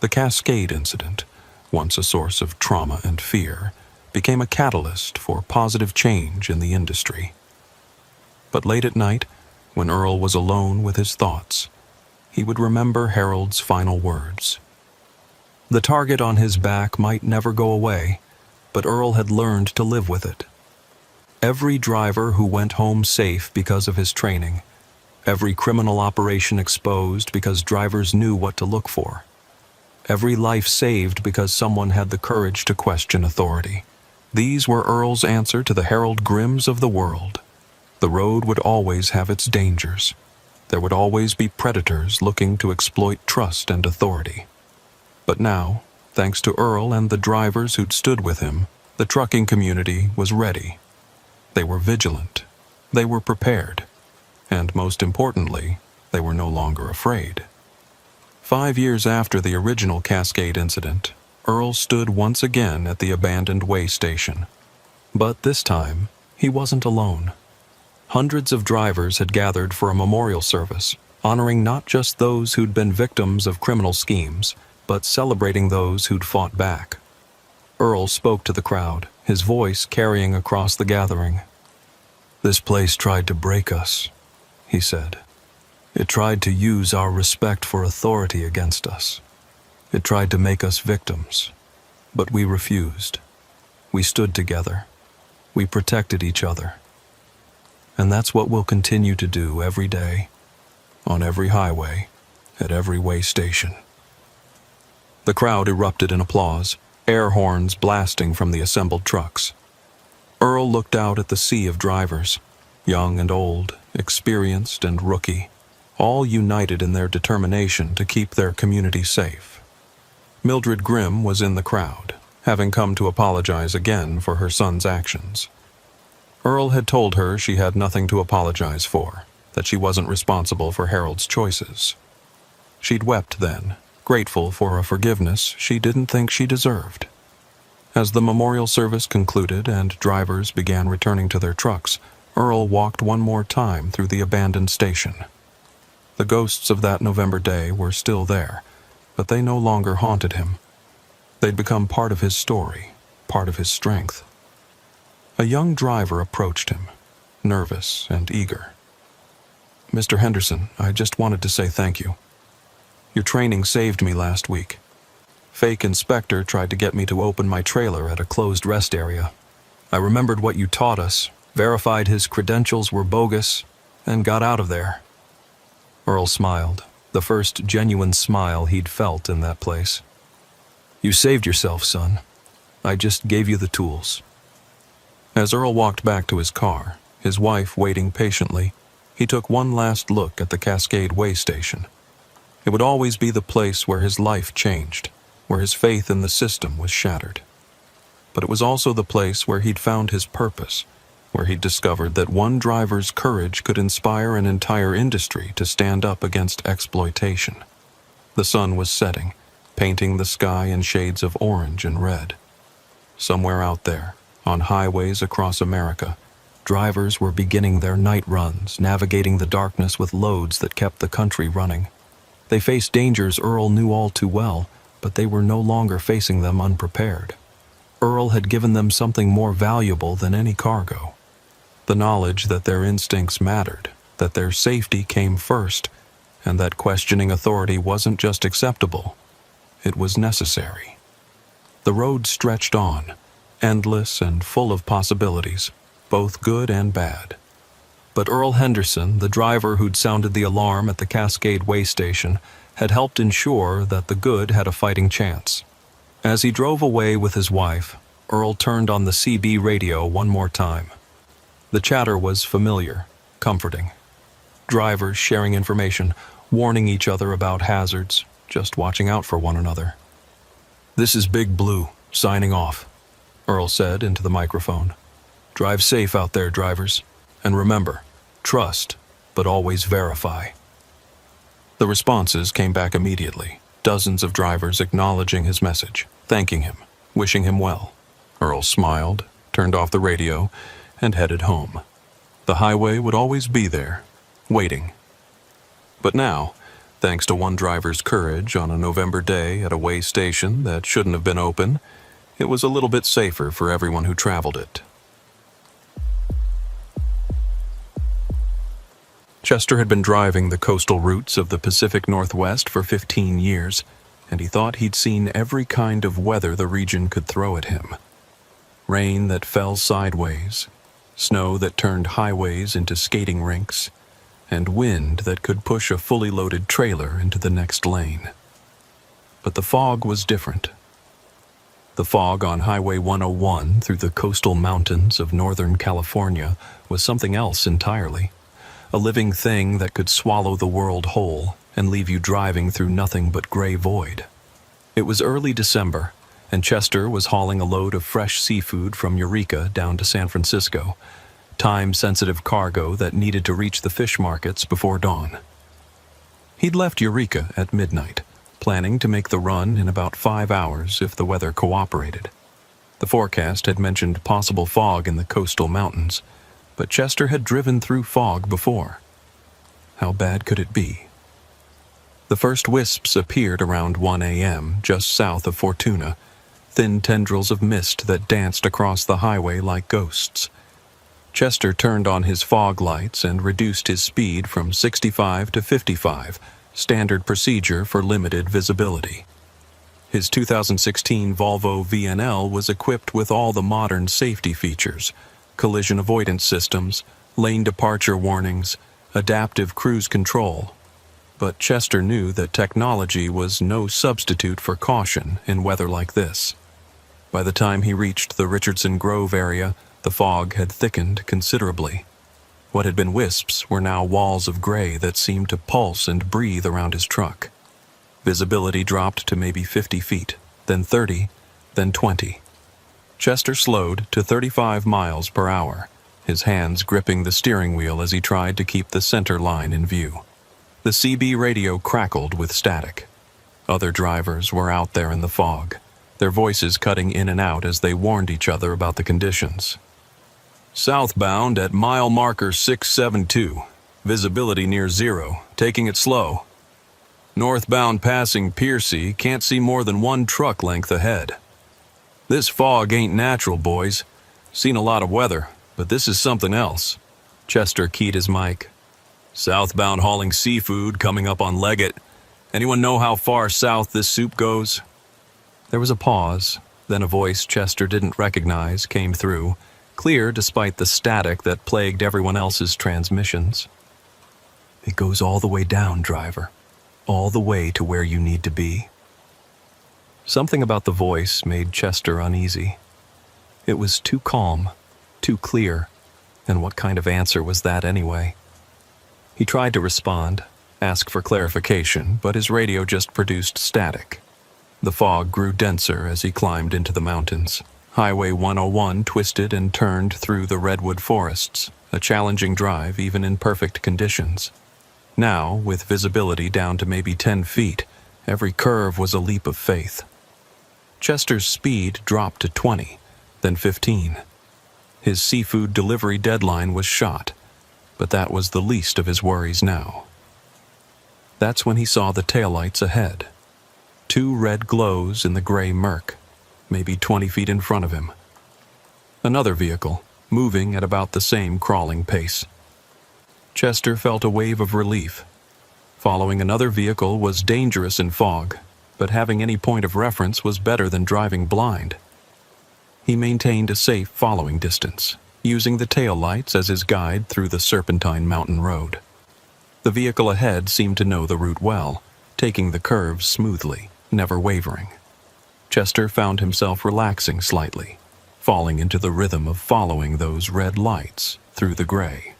A: The Cascade incident, once a source of trauma and fear, became a catalyst for positive change in the industry. But late at night, when Earl was alone with his thoughts, he would remember Harold's final words. The target on his back might never go away, but Earl had learned to live with it. Every driver who went home safe because of his training, every criminal operation exposed because drivers knew what to look for, every life saved because someone had the courage to question authority. These were Earl's answer to the Harold Grimms of the world. The road would always have its dangers. There would always be predators looking to exploit trust and authority. But now, thanks to Earl and the drivers who'd stood with him, the trucking community was ready. They were vigilant. They were prepared. And most importantly, they were no longer afraid. 5 years after the original Cascade incident, Earl stood once again at the abandoned way station. But this time, he wasn't alone. Hundreds of drivers had gathered for a memorial service, honoring not just those who'd been victims of criminal schemes, but celebrating those who'd fought back. Earl spoke to the crowd, his voice carrying across the gathering. "This place tried to break us," he said. "It tried to use our respect for authority against us. It tried to make us victims, but we refused. We stood together. We protected each other. And that's what we'll continue to do every day, on every highway, at every way station." The crowd erupted in applause, air horns blasting from the assembled trucks. Earl looked out at the sea of drivers, young and old, experienced and rookie, all united in their determination to keep their community safe. Mildred Grimm was in the crowd, having come to apologize again for her son's actions. Earl had told her she had nothing to apologize for, that she wasn't responsible for Harold's choices. She'd wept then, grateful for a forgiveness she didn't think she deserved. As the memorial service concluded and drivers began returning to their trucks, Earl walked one more time through the abandoned station. The ghosts of that November day were still there, but they no longer haunted him. They'd become part of his story, part of his strength. A young driver approached him, nervous and eager. "Mr. Henderson, I just wanted to say thank you. Your training saved me last week. Fake inspector tried to get me to open my trailer at a closed rest area. I remembered what you taught us, verified his credentials were bogus, and got out of there." Earl smiled, the first genuine smile he'd felt in that place. "You saved yourself, son. I just gave you the tools." As Earl walked back to his car, his wife waiting patiently, he took one last look at the Cascade way station. It would always be the place where his life changed, where his faith in the system was shattered. But it was also the place where he'd found his purpose, where he'd discovered that one driver's courage could inspire an entire industry to stand up against exploitation. The sun was setting, painting the sky in shades of orange and red. Somewhere out there, on highways across America, drivers were beginning their night runs, navigating the darkness with loads that kept the country running. They faced dangers Earl knew all too well, but they were no longer facing them unprepared. Earl had given them something more valuable than any cargo. The knowledge that their instincts mattered, that their safety came first, and that questioning authority wasn't just acceptable, it was necessary. The road stretched on, endless and full of possibilities, both good and bad. But Earl Henderson, the driver who'd sounded the alarm at the Cascade way station, had helped ensure that the good had a fighting chance. As he drove away with his wife, Earl turned on the CB radio one more time. The chatter was familiar, comforting. Drivers sharing information, warning each other about hazards, just watching out for one another. "This is Big Blue, signing off," Earl said into the microphone. "Drive safe out there, drivers. And remember, trust, but always verify." The responses came back immediately, dozens of drivers acknowledging his message, thanking him, wishing him well. Earl smiled, turned off the radio, and headed home. The highway would always be there, waiting. But now, thanks to one driver's courage on a November day at a way station that shouldn't have been open, it was a little bit safer for everyone who traveled it. Chester had been driving the coastal routes of the Pacific Northwest for 15 years, and he thought he'd seen every kind of weather the region could throw at him. Rain that fell sideways, snow that turned highways into skating rinks, and wind that could push a fully loaded trailer into the next lane. But the fog was different. The fog on Highway 101 through the coastal mountains of Northern California was something else entirely. A living thing that could swallow the world whole and leave you driving through nothing but gray void. It was early December, and Chester was hauling a load of fresh seafood from Eureka down to San Francisco, time-sensitive cargo that needed to reach the fish markets before dawn. He'd left Eureka at midnight, planning to make the run in about 5 hours if the weather cooperated. The forecast had mentioned possible fog in the coastal mountains, but Chester had driven through fog before. How bad could it be? The first wisps appeared around 1 a.m. just south of Fortuna, thin tendrils of mist that danced across the highway like ghosts. Chester turned on his fog lights and reduced his speed from 65 to 55, standard procedure for limited visibility. His 2016 Volvo VNL was equipped with all the modern safety features: collision avoidance systems, lane departure warnings, adaptive cruise control. But Chester knew that technology was no substitute for caution in weather like this. By the time he reached the Richardson Grove area, the fog had thickened considerably. What had been wisps were now walls of gray that seemed to pulse and breathe around his truck. Visibility dropped to maybe 50 feet, then 30, then 20. Chester slowed to 35 miles per hour, his hands gripping the steering wheel as he tried to keep the center line in view. The CB radio crackled with static. Other drivers were out there in the fog, their voices cutting in and out as they warned each other about the conditions. "Southbound at mile marker 672. Visibility near zero, taking it slow. Northbound passing Piercy, can't see more than one truck length ahead. This fog ain't natural, boys. Seen a lot of weather, but this is something else." Chester keyed his mic. "Southbound hauling seafood coming up on Leggett. Anyone know how far south this soup goes?" There was a pause, then a voice Chester didn't recognize came through, clear despite the static that plagued everyone else's transmissions. "It goes all the way down, driver. All the way to where you need to be." Something about the voice made Chester uneasy. It was too calm, too clear, and what kind of answer was that anyway? He tried to respond, ask for clarification, but his radio just produced static. The fog grew denser as he climbed into the mountains. Highway 101 twisted and turned through the redwood forests, a challenging drive even in perfect conditions. Now, with visibility down to maybe 10 feet, every curve was a leap of faith. Chester's speed dropped to 20, then 15. His seafood delivery deadline was shot, but that was the least of his worries now. That's when he saw the taillights ahead. 2 red glows in the gray murk, maybe 20 feet in front of him. Another vehicle, moving at about the same crawling pace. Chester felt a wave of relief. Following another vehicle was dangerous in fog, but having any point of reference was better than driving blind. He maintained a safe following distance, using the taillights as his guide through the serpentine mountain road. The vehicle ahead seemed to know the route well, taking the curves smoothly, never wavering. Chester found himself relaxing slightly, falling into the rhythm of following those red lights through the gray.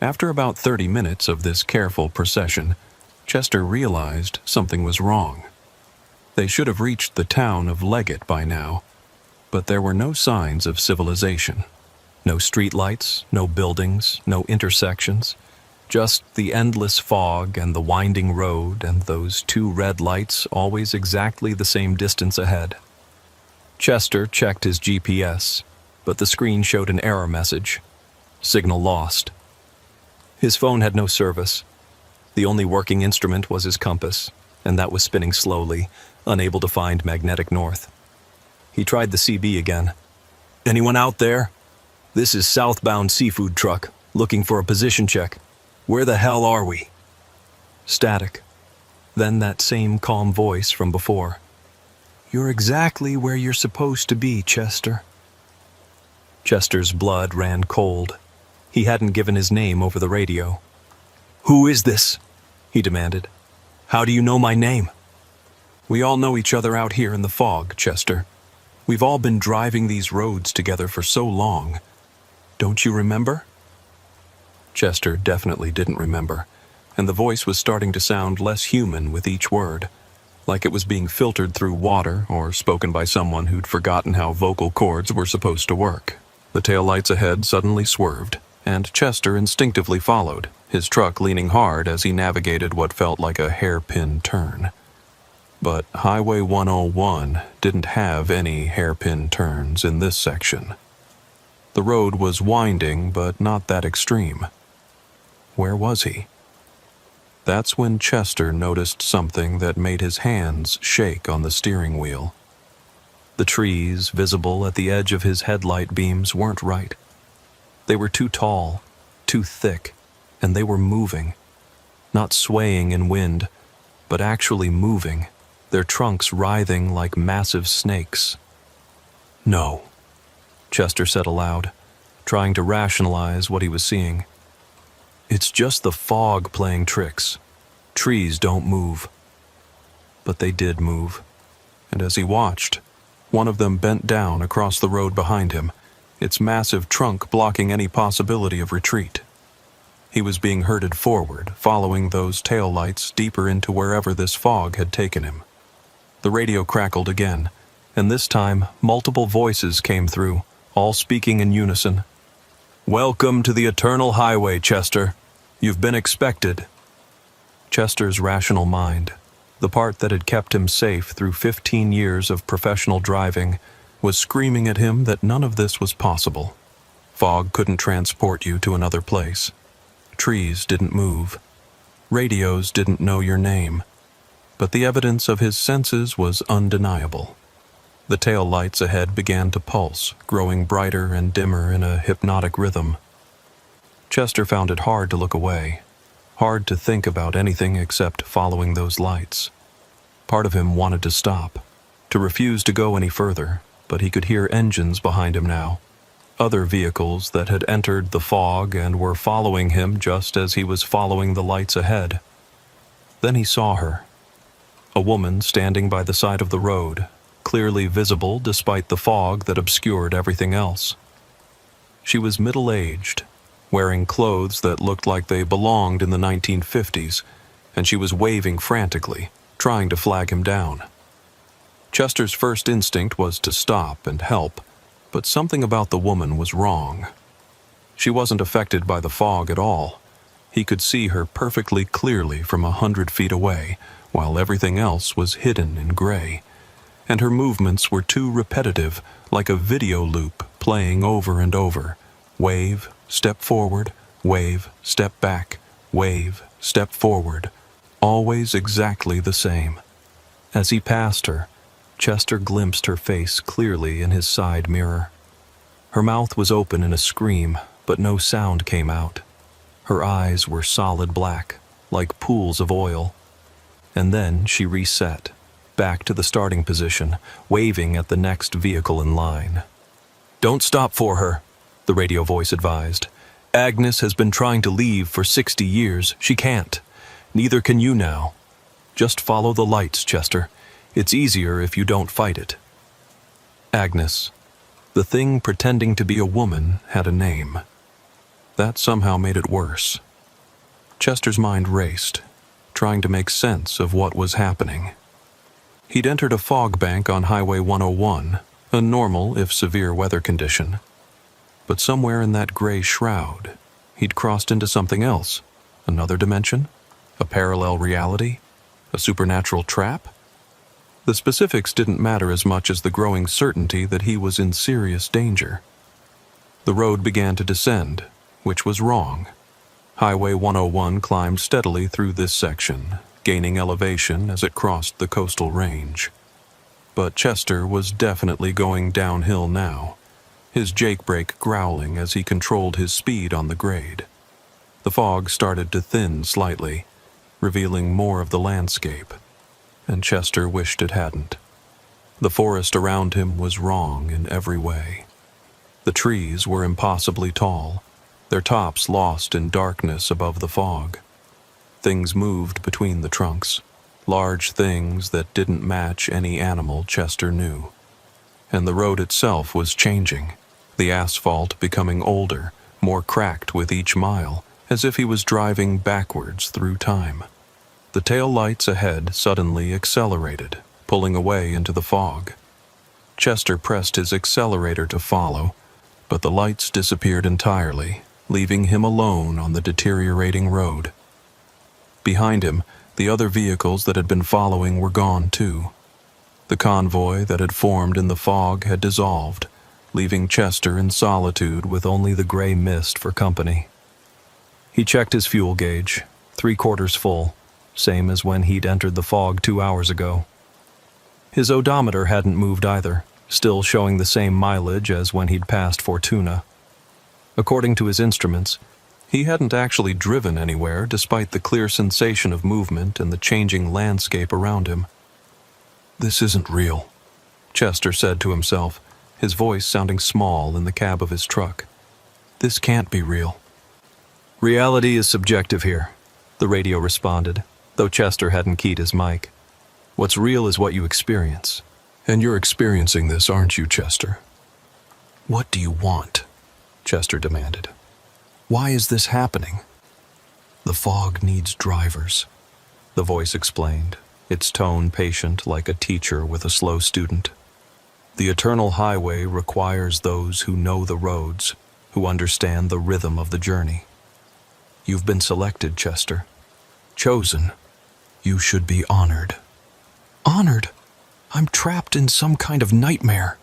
A: After about 30 minutes of this careful procession, Chester realized something was wrong. They should have reached the town of Leggett by now, but there were no signs of civilization. No streetlights, no buildings, no intersections, just the endless fog and the winding road and those 2 red lights always exactly the same distance ahead. Chester checked his GPS, but the screen showed an error message. Signal lost. His phone had no service. The only working instrument was his compass, and that was spinning slowly, unable to find magnetic north. He tried the CB again. "Anyone out there? This is southbound seafood truck, looking for a position check. Where the hell are we?" Static. Then that same calm voice from before. "You're exactly where you're supposed to be, Chester." Chester's blood ran cold. He hadn't given his name over the radio. "Who is this?" he demanded. "How do you know my name?" "We all know each other out here in the fog, Chester. We've all been driving these roads together for so long. Don't you remember?" Chester definitely didn't remember, and the voice was starting to sound less human with each word, like it was being filtered through water or spoken by someone who'd forgotten how vocal cords were supposed to work. The taillights ahead suddenly swerved, and Chester instinctively followed, his truck leaning hard as he navigated what felt like a hairpin turn. But Highway 101 didn't have any hairpin turns in this section. The road was winding, but not that extreme. Where was he? That's when Chester noticed something that made his hands shake on the steering wheel. The trees visible at the edge of his headlight beams weren't right. They were too tall, too thick, and they were moving. Not swaying in wind, but actually moving, their trunks writhing like massive snakes. "No," Chester said aloud, trying to rationalize what he was seeing. "It's just the fog playing tricks. Trees don't move." But they did move, and as he watched, one of them bent down across the road behind him, its massive trunk blocking any possibility of retreat. He was being herded forward, following those taillights deeper into wherever this fog had taken him. The radio crackled again, and this time multiple voices came through, all speaking in unison. "Welcome to the Eternal Highway, Chester. You've been expected." Chester's rational mind, the part that had kept him safe through 15 years of professional driving, was screaming at him that none of this was possible. Fog couldn't transport you to another place. Trees didn't move. Radios didn't know your name. But the evidence of his senses was undeniable. The tail lights ahead began to pulse, growing brighter and dimmer in a hypnotic rhythm. Chester found it hard to look away, hard to think about anything except following those lights. Part of him wanted to stop, to refuse to go any further, but he could hear engines behind him now. Other vehicles that had entered the fog and were following him just as he was following the lights ahead. Then he saw her. A woman standing by the side of the road, clearly visible despite the fog that obscured everything else. She was middle-aged, wearing clothes that looked like they belonged in the 1950s, and she was waving frantically, trying to flag him down. Chester's first instinct was to stop and help, but something about the woman was wrong. She wasn't affected by the fog at all. He could see her perfectly clearly from 100 feet away, while everything else was hidden in gray. And her movements were too repetitive, like a video loop playing over and over. Wave, step forward, wave, step back, wave, step forward. Always exactly the same. As he passed her, Chester glimpsed her face clearly in his side mirror. Her mouth was open in a scream, but no sound came out. Her eyes were solid black, like pools of oil. And then she reset, back to the starting position, waving at the next vehicle in line. "Don't stop for her," the radio voice advised. "Agnes has been trying to leave for 60 years. She can't. Neither can you now. Just follow the lights, Chester. It's easier if you don't fight it. Agnes. The thing pretending to be a woman had a name. That somehow made it worse. Chester's mind raced, trying to make sense of what was happening. He'd entered a fog bank on Highway 101, a normal if severe weather condition. But somewhere in that gray shroud, he'd crossed into something else. Another dimension? A parallel reality? A supernatural trap? The specifics didn't matter as much as the growing certainty that he was in serious danger. The road began to descend, which was wrong. Highway 101 climbed steadily through this section, gaining elevation as it crossed the coastal range. But Chester was definitely going downhill now, his jakebrake growling as he controlled his speed on the grade. The fog started to thin slightly, revealing more of the landscape, and Chester wished it hadn't. The forest around him was wrong in every way. The trees were impossibly tall, their tops lost in darkness above the fog. Things moved between the trunks, large things that didn't match any animal Chester knew. And the road itself was changing, the asphalt becoming older, more cracked with each mile, as if he was driving backwards through time. The tail lights ahead suddenly accelerated, pulling away into the fog. Chester pressed his accelerator to follow, but the lights disappeared entirely, leaving him alone on the deteriorating road. Behind him, the other vehicles that had been following were gone too. The convoy that had formed in the fog had dissolved, leaving Chester in solitude with only the gray mist for company. He checked his fuel gauge, 3/4 full, same as when he'd entered the fog 2 hours ago. His odometer hadn't moved either, still showing the same mileage as when he'd passed Fortuna. According to his instruments, he hadn't actually driven anywhere despite the clear sensation of movement and the changing landscape around him. "This isn't real," Chester said to himself, his voice sounding small in the cab of his truck. "This can't be real." "Reality is subjective here," the radio responded, though Chester hadn't keyed his mic. "What's real is what you experience. And you're experiencing this, aren't you, Chester?" "What do you want?" Chester demanded. "Why is this happening?" "The fog needs drivers," the voice explained, its tone patient like a teacher with a slow student. "The eternal highway requires those who know the roads, who understand the rhythm of the journey. You've been selected, Chester. Chosen. You should be honored." "Honored? I'm trapped in some kind of nightmare."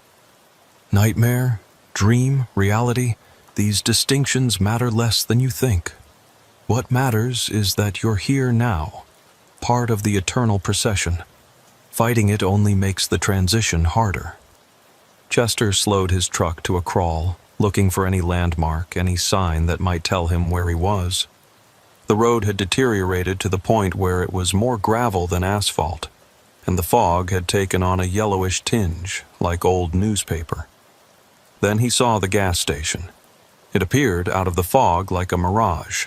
A: "Nightmare? Dream? Reality? These distinctions matter less than you think. What matters is that you're here now, part of the eternal procession. Fighting it only makes the transition harder." Chester slowed his truck to a crawl, looking for any landmark, any sign that might tell him where he was. The road had deteriorated to the point where it was more gravel than asphalt, and the fog had taken on a yellowish tinge, like old newspaper. Then he saw the gas station. It appeared out of the fog like a mirage.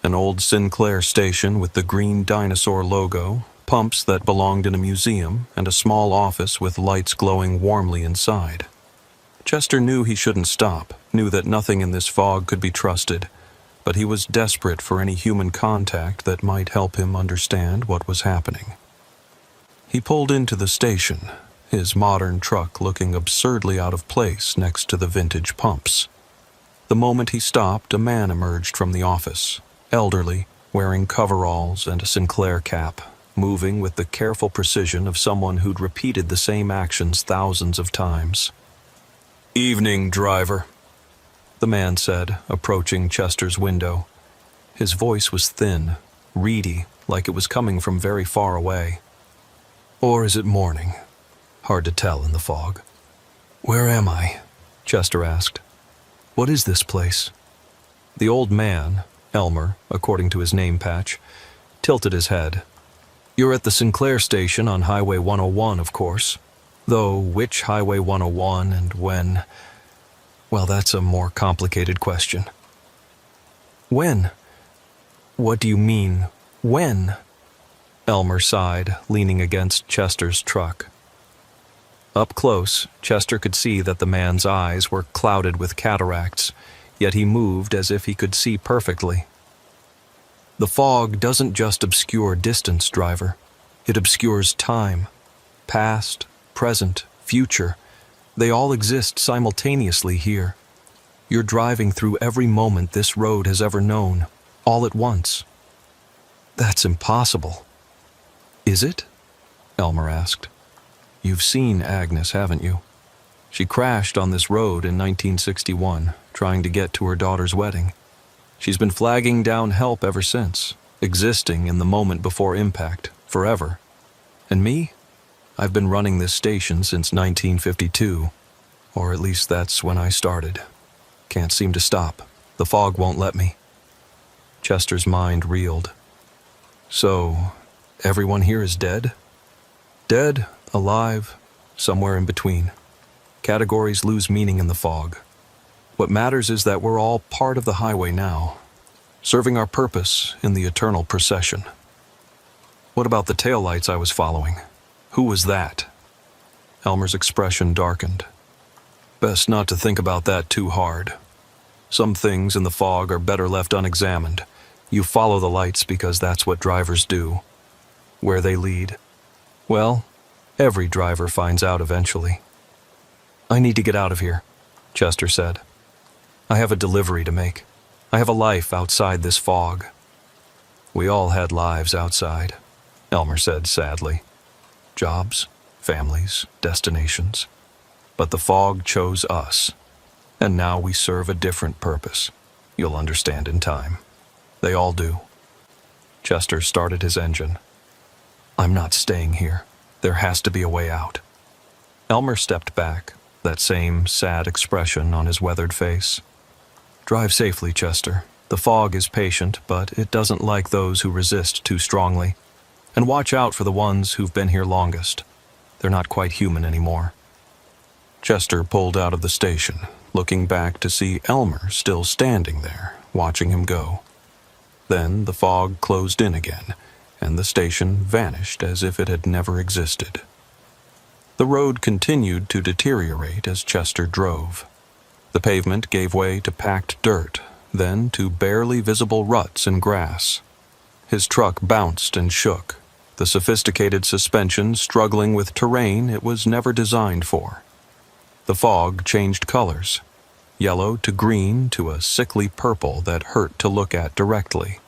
A: An old Sinclair station with the green dinosaur logo, pumps that belonged in a museum, and a small office with lights glowing warmly inside. Chester knew he shouldn't stop, knew that nothing in this fog could be trusted, but he was desperate for any human contact that might help him understand what was happening. He pulled into the station, his modern truck looking absurdly out of place next to the vintage pumps. The moment he stopped, a man emerged from the office, elderly, wearing coveralls and a Sinclair cap, moving with the careful precision of someone who'd repeated the same actions thousands of times. "Evening, driver," the man said, approaching Chester's window. His voice was thin, reedy, like it was coming from very far away. "Or is it morning? Hard to tell in the fog." "Where am I?" Chester asked. "What is this place?" The old man, Elmer, according to his name patch, tilted his head. "You're at the Sinclair station on Highway 101, of course. Though which Highway 101 and when? Well, that's a more complicated question." "When? What do you mean, when?" Elmer sighed, leaning against Chester's truck. Up close, Chester could see that the man's eyes were clouded with cataracts, yet he moved as if he could see perfectly. The fog doesn't just obscure distance, driver. It obscures time. Past, present, future. They all exist simultaneously here. You're driving through every moment this road has ever known, all at once. That's impossible. Is it? Elmer asked. You've seen Agnes, haven't you? She crashed on this road in 1961, trying to get to her daughter's wedding. She's been flagging down help ever since, existing in the moment before impact, forever. And me? I've been running this station since 1952, or at least that's when I started. Can't seem to stop. The fog won't let me. Chester's mind reeled. So, everyone here is dead? Dead, alive, somewhere in between. Categories lose meaning in the fog. What matters is that we're all part of the highway now, serving our purpose in the eternal procession. What about the taillights I was following? Who was that? Elmer's expression darkened. Best not to think about that too hard. Some things in the fog are better left unexamined. You follow the lights because that's what drivers do. Where they lead, well, every driver finds out eventually. I need to get out of here, Chester said. I have a delivery to make. I have a life outside this fog. We all had lives outside, Elmer said sadly. Jobs, families, destinations. But the fog chose us, and now we serve a different purpose. You'll understand in time. They all do. Chester started his engine. I'm not staying here. There has to be a way out. Elmer stepped back, that same sad expression on his weathered face. Drive safely, Chester. The fog is patient, but it doesn't like those who resist too strongly. And watch out for the ones who've been here longest. They're not quite human anymore. Chester pulled out of the station, looking back to see Elmer still standing there, watching him go. Then the fog closed in again, and the station vanished as if it had never existed. The road continued to deteriorate as Chester drove. The pavement gave way to packed dirt, then to barely visible ruts and grass. His truck bounced and shook, the sophisticated suspension struggling with terrain it was never designed for. The fog changed colors, yellow to green to a sickly purple that hurt to look at directly.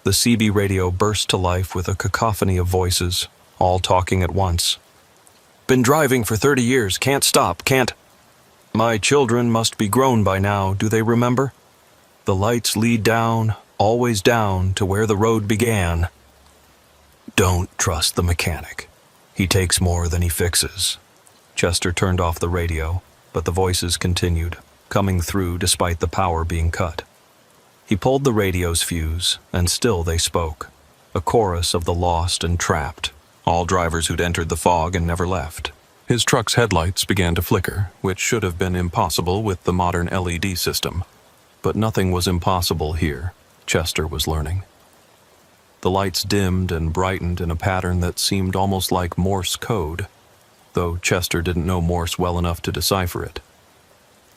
A: The CB radio burst to life with a cacophony of voices, all talking at once. Been driving for 30 years, can't stop, can't... My children must be grown by now, do they remember? The lights lead down, always down, to where the road began. Don't trust the mechanic. He takes more than he fixes. Chester turned off the radio, but the voices continued, coming through despite the power being cut. He pulled the radio's fuse, and still they spoke, a chorus of the lost and trapped, all drivers who'd entered the fog and never left. His truck's headlights began to flicker, which should have been impossible with the modern LED system. But nothing was impossible here, Chester was learning. The lights dimmed and brightened in a pattern that seemed almost like Morse code, though Chester didn't know Morse well enough to decipher it.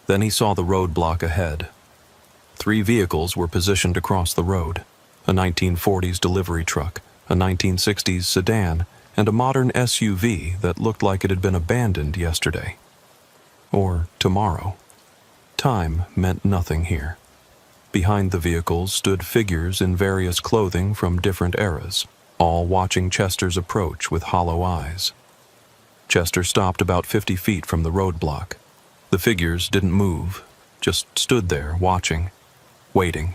A: Then he saw the roadblock ahead. 3 vehicles were positioned across the road, a 1940s delivery truck, a 1960s sedan, and a modern SUV that looked like it had been abandoned yesterday. Or tomorrow. Time meant nothing here. Behind the vehicles stood figures in various clothing from different eras, all watching Chester's approach with hollow eyes. Chester stopped about 50 feet from the roadblock. The figures didn't move, just stood there watching, waiting.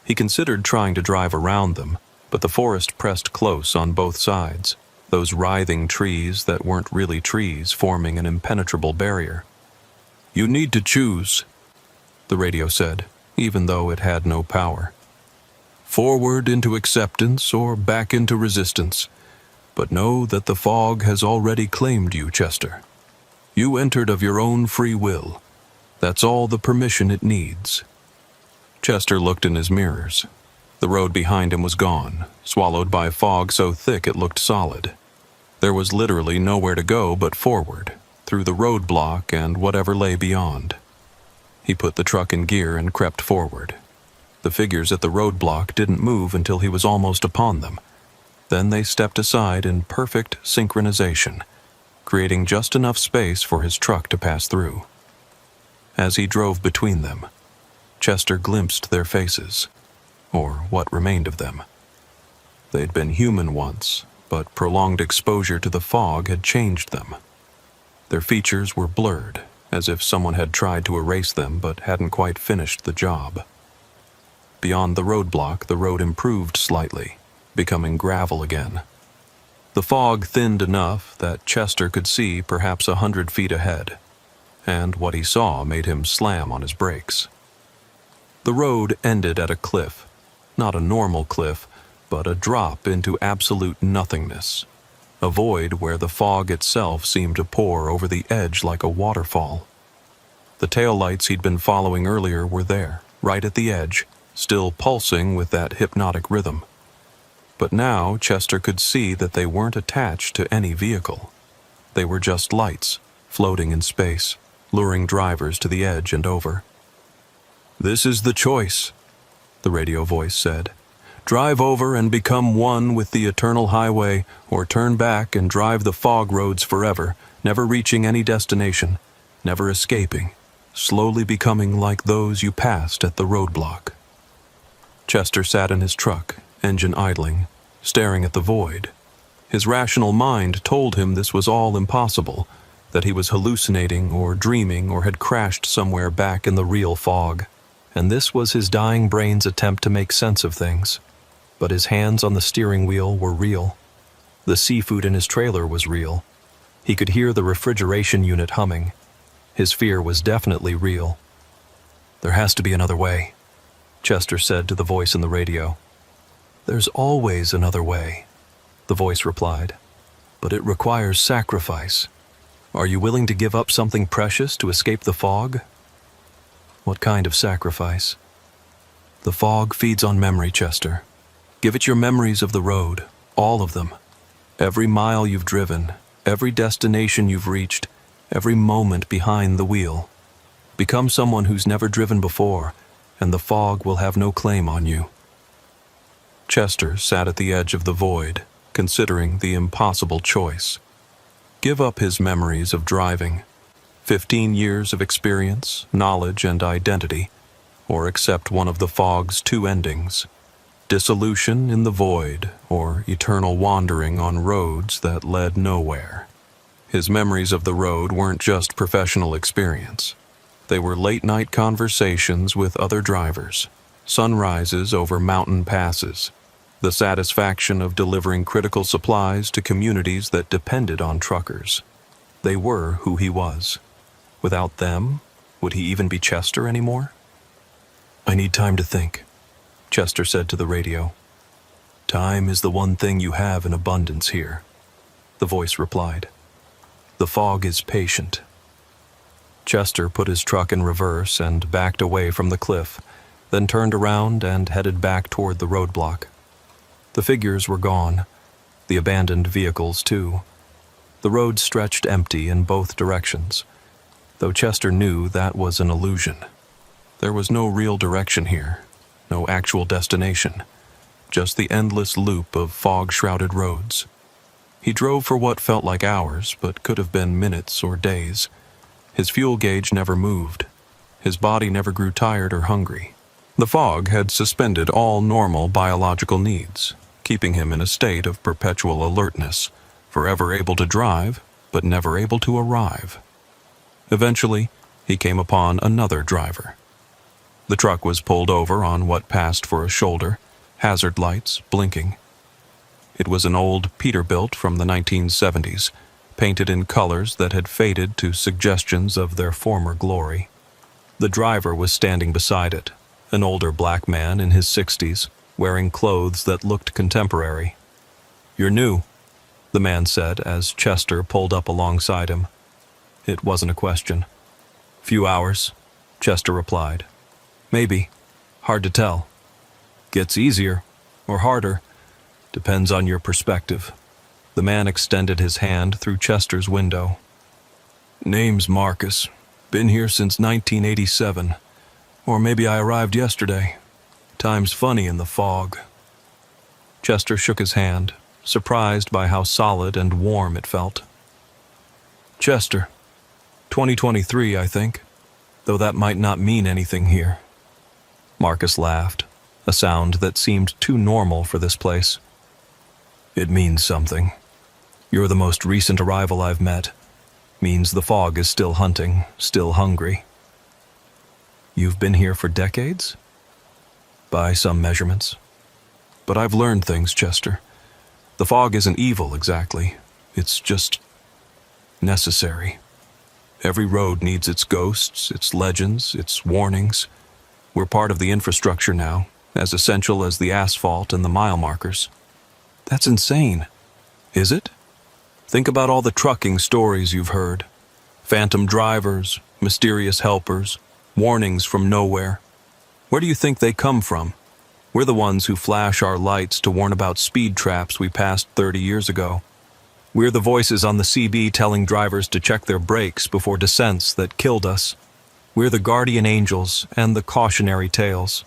A: He considered trying to drive around them, but the forest pressed close on both sides, those writhing trees that weren't really trees forming an impenetrable barrier. You need to choose, the radio said, even though it had no power. Forward into acceptance or back into resistance. But know that the fog has already claimed you, Chester. You entered of your own free will. That's all the permission it needs. Chester looked in his mirrors. The road behind him was gone, swallowed by fog so thick it looked solid. There was literally nowhere to go but forward, through the roadblock and whatever lay beyond. He put the truck in gear and crept forward. The figures at the roadblock didn't move until he was almost upon them. Then they stepped aside in perfect synchronization, creating just enough space for his truck to pass through. As he drove between them, Chester glimpsed their faces, or what remained of them. They'd been human once, but prolonged exposure to the fog had changed them. Their features were blurred, as if someone had tried to erase them but hadn't quite finished the job. Beyond the roadblock, the road improved slightly, becoming gravel again. The fog thinned enough that Chester could see perhaps 100 feet ahead, and what he saw made him slam on his brakes. The road ended at a cliff, not a normal cliff, but a drop into absolute nothingness, a void where the fog itself seemed to pour over the edge like a waterfall. The taillights he'd been following earlier were there, right at the edge, still pulsing with that hypnotic rhythm. But now Chester could see that they weren't attached to any vehicle. They were just lights, floating in space, luring drivers to the edge and over. "This is the choice," the radio voice said. "Drive over and become one with the eternal highway, or turn back and drive the fog roads forever, never reaching any destination, never escaping, slowly becoming like those you passed at the roadblock." Chester sat in his truck, engine idling, staring at the void. His rational mind told him this was all impossible, that he was hallucinating or dreaming or had crashed somewhere back in the real fog. And this was his dying brain's attempt to make sense of things. But his hands on the steering wheel were real. The seafood in his trailer was real. He could hear the refrigeration unit humming. His fear was definitely real. "There has to be another way," Chester said to the voice in the radio. "There's always another way," the voice replied. "But it requires sacrifice. Are you willing to give up something precious to escape the fog?" "What kind of sacrifice?" "The fog feeds on memory, Chester. Give it your memories of the road, all of them. Every mile you've driven, every destination you've reached, every moment behind the wheel. Become someone who's never driven before, and the fog will have no claim on you." Chester sat at the edge of the void, considering the impossible choice. Give up his memories of driving, 15 years of experience, knowledge, and identity, or accept one of the fog's two endings: dissolution in the void, or eternal wandering on roads that led nowhere. His memories of the road weren't just professional experience. They were late-night conversations with other drivers, sunrises over mountain passes, the satisfaction of delivering critical supplies to communities that depended on truckers. They were who he was. Without them, would he even be Chester anymore? "I need time to think," Chester said to the radio. "Time is the one thing you have in abundance here," the voice replied. "The fog is patient." Chester put his truck in reverse and backed away from the cliff, then turned around and headed back toward the roadblock. The figures were gone, the abandoned vehicles too. The road stretched empty in both directions, though Chester knew that was an illusion. There was no real direction here, no actual destination, just the endless loop of fog-shrouded roads. He drove for what felt like hours, but could have been minutes or days. His fuel gauge never moved. His body never grew tired or hungry. The fog had suspended all normal biological needs, keeping him in a state of perpetual alertness, forever able to drive, but never able to arrive. Eventually, he came upon another driver. The truck was pulled over on what passed for a shoulder, hazard lights blinking. It was an old Peterbilt from the 1970s, painted in colors that had faded to suggestions of their former glory. The driver was standing beside it, an older black man in his 60s, wearing clothes that looked contemporary. "You're new," the man said as Chester pulled up alongside him. It wasn't a question. "Few hours," Chester replied. "Maybe. Hard to tell." Gets easier, or harder, depends on your perspective. The man extended his hand through Chester's window. Name's Marcus. Been here since 1987. Or maybe I arrived yesterday. Time's funny in the fog. Chester shook his hand, surprised by how solid and warm it felt. Chester. 2023, I think. Though that might not mean anything here. Marcus laughed, a sound that seemed too normal for this place. It means something. You're the most recent arrival I've met. Means the fog is still hunting, still hungry. You've been here for decades? By some measurements. But I've learned things, Chester. The fog isn't evil, exactly. It's just necessary. Every road needs its ghosts, its legends, its warnings. We're part of the infrastructure now, as essential as the asphalt and the mile markers. That's insane. Is it? Think about all the trucking stories you've heard. Phantom drivers, mysterious helpers, warnings from nowhere. Where do you think they come from? We're the ones who flash our lights to warn about speed traps we passed 30 years ago. We're the voices on the CB telling drivers to check their brakes before descents that killed us. We're the guardian angels and the cautionary tales.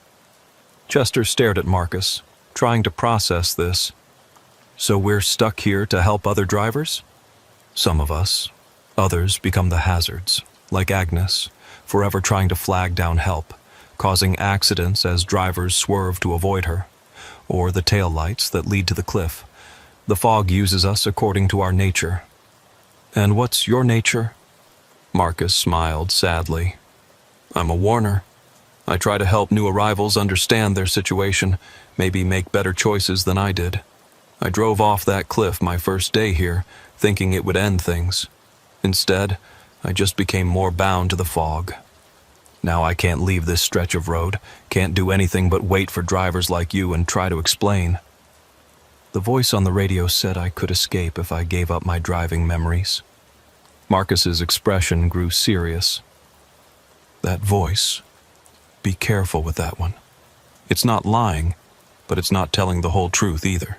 A: Chester stared at Marcus, trying to process this. So we're stuck here to help other drivers? Some of us. Others become the hazards, like Agnes, forever trying to flag down help, causing accidents as drivers swerve to avoid her, or the taillights that lead to the cliff. The fog uses us according to our nature. And what's your nature? Marcus smiled sadly. I'm a warner. I try to help new arrivals understand their situation, maybe make better choices than I did. I drove off that cliff my first day here, thinking it would end things. Instead, I just became more bound to the fog. Now I can't leave this stretch of road, can't do anything but wait for drivers like you and try to explain. The voice on the radio said I could escape if I gave up my driving memories. Marcus's expression grew serious. That voice. Be careful with that one. It's not lying, but it's not telling the whole truth either.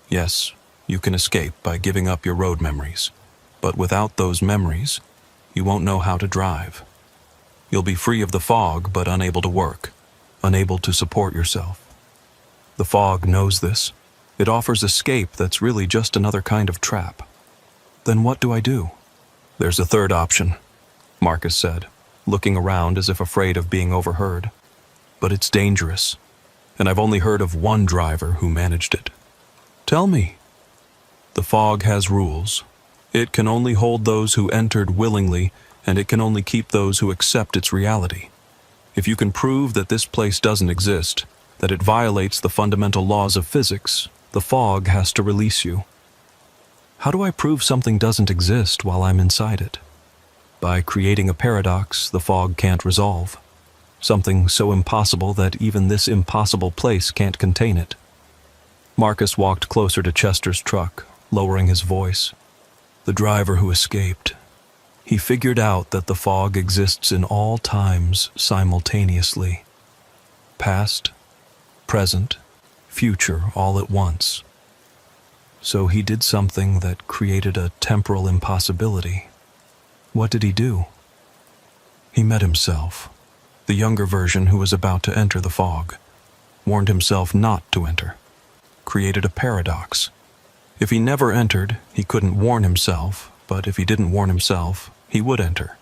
A: Yes, you can escape by giving up your road memories, but without those memories, you won't know how to drive. You'll be free of the fog, but unable to work, unable to support yourself. The fog knows this. It offers escape that's really just another kind of trap. Then what do I do? There's a third option, Marcus said, looking around as if afraid of being overheard. But it's dangerous, and I've only heard of one driver who managed it. Tell me. The fog has rules. It can only hold those who entered willingly, and it can only keep those who accept its reality. If you can prove that this place doesn't exist, that it violates the fundamental laws of physics, the fog has to release you. How do I prove something doesn't exist while I'm inside it? By creating a paradox the fog can't resolve. Something so impossible that even this impossible place can't contain it. Marcus walked closer to Chester's truck, lowering his voice. The driver who escaped. He figured out that the fog exists in all times simultaneously. Past, present, future all at once. So he did something that created a temporal impossibility. What did he do? He met himself, the younger version who was about to enter the fog, warned himself not to enter, created a paradox. If he never entered, he couldn't warn himself, but if he didn't warn himself, he would enter.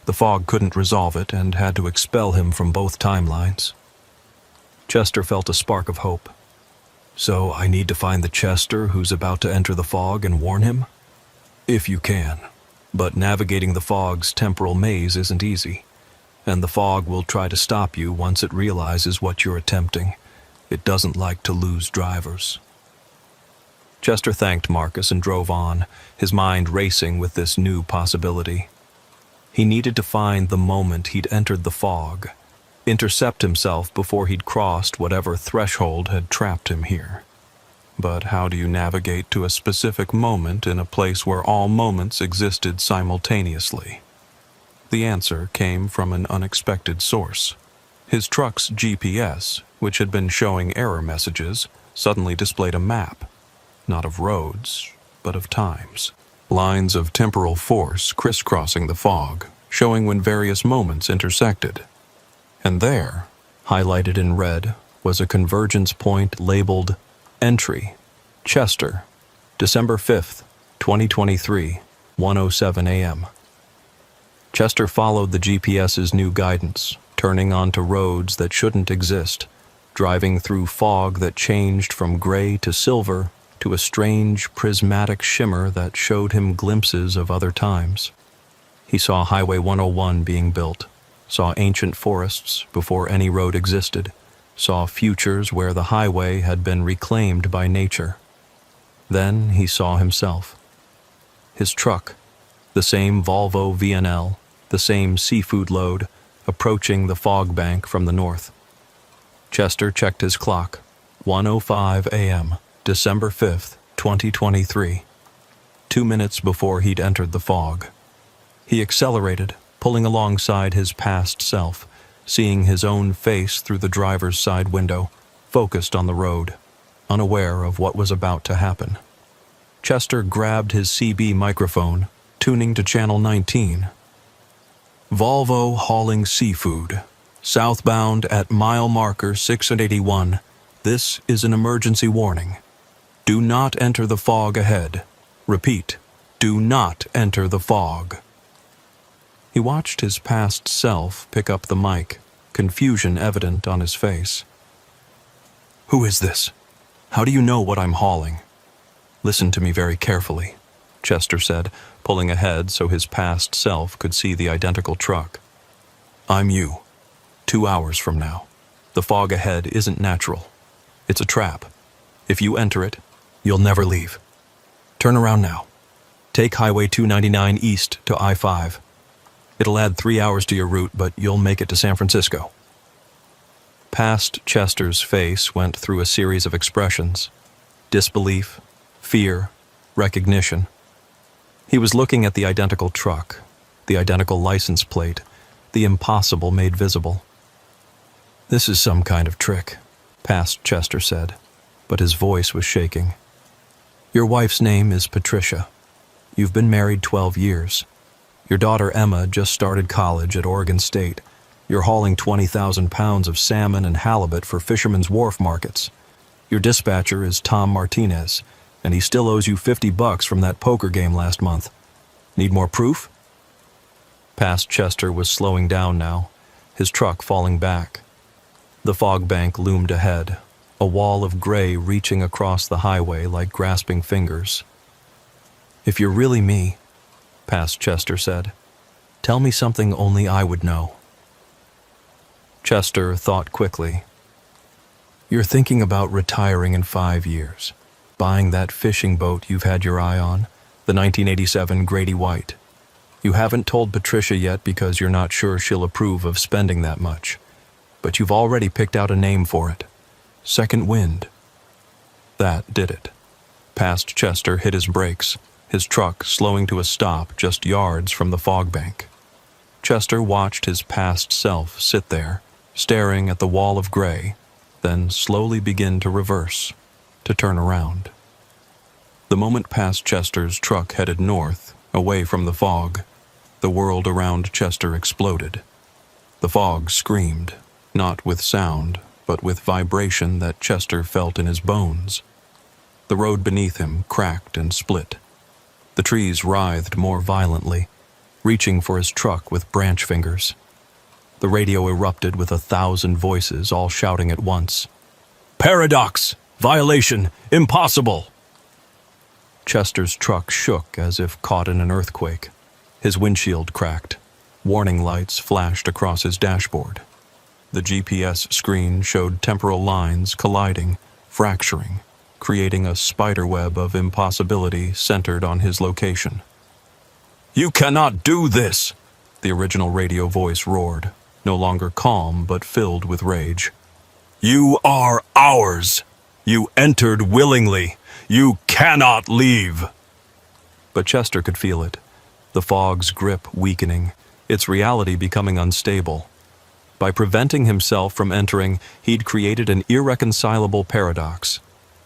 A: The fog couldn't resolve it and had to expel him from both timelines. Chester felt a spark of hope. So I need to find the Chester who's about to enter the fog and warn him? If you can. But navigating the fog's temporal maze isn't easy, and the fog will try to stop you once it realizes what you're attempting. It doesn't like to lose drivers. Chester thanked Marcus and drove on, his mind racing with this new possibility. He needed to find the moment he'd entered the fog, intercept himself before he'd crossed whatever threshold had trapped him here. But how do you navigate to a specific moment in a place where all moments existed simultaneously? The answer came from an unexpected source. His truck's GPS, which had been showing error messages, suddenly displayed a map, not of roads, but of times. Lines of temporal force crisscrossing the fog, showing when various moments intersected. And there, highlighted in red, was a convergence point labeled Entry, Chester, December 5th, 2023, 1:07 a.m. Chester followed the GPS's new guidance, turning onto roads that shouldn't exist, driving through fog that changed from gray to silver to a strange prismatic shimmer that showed him glimpses of other times. He saw Highway 101 being built, saw ancient forests before any road existed, saw futures where the highway had been reclaimed by nature. Then he saw himself. His truck, the same Volvo VNL, the same seafood load, approaching the fog bank from the north. Chester checked his clock. 1:05 a.m., December 5th, 2023. 2 minutes before he'd entered the fog. He accelerated, pulling alongside his past self, seeing his own face through the driver's side window, focused on the road, unaware of what was about to happen. Chester grabbed his CB microphone, tuning to channel 19. Volvo hauling seafood. Southbound at mile marker 681. This is an emergency warning. Do not enter the fog ahead. Repeat, do not enter the fog. He watched his past self pick up the mic, confusion evident on his face. Who is this? How do you know what I'm hauling? Listen to me very carefully, Chester said, pulling ahead so his past self could see the identical truck. I'm you. 2 hours from now. The fog ahead isn't natural. It's a trap. If you enter it, you'll never leave. Turn around now. Take Highway 299 east to I-5. It'll add 3 hours to your route, but you'll make it to San Francisco. Past Chester's face went through a series of expressions. Disbelief, fear, recognition. He was looking at the identical truck, the identical license plate, the impossible made visible. This is some kind of trick, past Chester said, but his voice was shaking. Your wife's name is Patricia. You've been married 12 years. Your daughter Emma just started college at Oregon State. You're hauling 20,000 pounds of salmon and halibut for Fisherman's Wharf markets. Your dispatcher is Tom Martinez, and he still owes you $50 from that poker game last month. Need more proof? Past Chester was slowing down now, his truck falling back. The fog bank loomed ahead, a wall of gray reaching across the highway like grasping fingers. If you're really me, past Chester said, tell me something only I would know. Chester thought quickly. You're thinking about retiring in 5 years, buying that fishing boat you've had your eye on, the 1987 Grady White. You haven't told Patricia yet because you're not sure she'll approve of spending that much, but you've already picked out a name for it. Second Wind. That did it. Past Chester hit his brakes, his truck slowing to a stop just yards from the fog bank. Chester watched his past self sit there, staring at the wall of gray, then slowly begin to reverse, to turn around. The moment past Chester's truck headed north, away from the fog, the world around Chester exploded. The fog screamed, not with sound, but with vibration that Chester felt in his bones. The road beneath him cracked and split. The trees writhed more violently, reaching for his truck with branch fingers. The radio erupted with 1,000 voices, all shouting at once. Paradox! Violation! Impossible! Chester's truck shook as if caught in an earthquake. His windshield cracked. Warning lights flashed across his dashboard. The GPS screen showed temporal lines colliding, fracturing, creating a spiderweb of impossibility centered on his location. You cannot do this! The original radio voice roared, no longer calm but filled with rage. You are ours! You entered willingly! You cannot leave! But Chester could feel it, the fog's grip weakening, its reality becoming unstable. By preventing himself from entering, he'd created an irreconcilable paradox.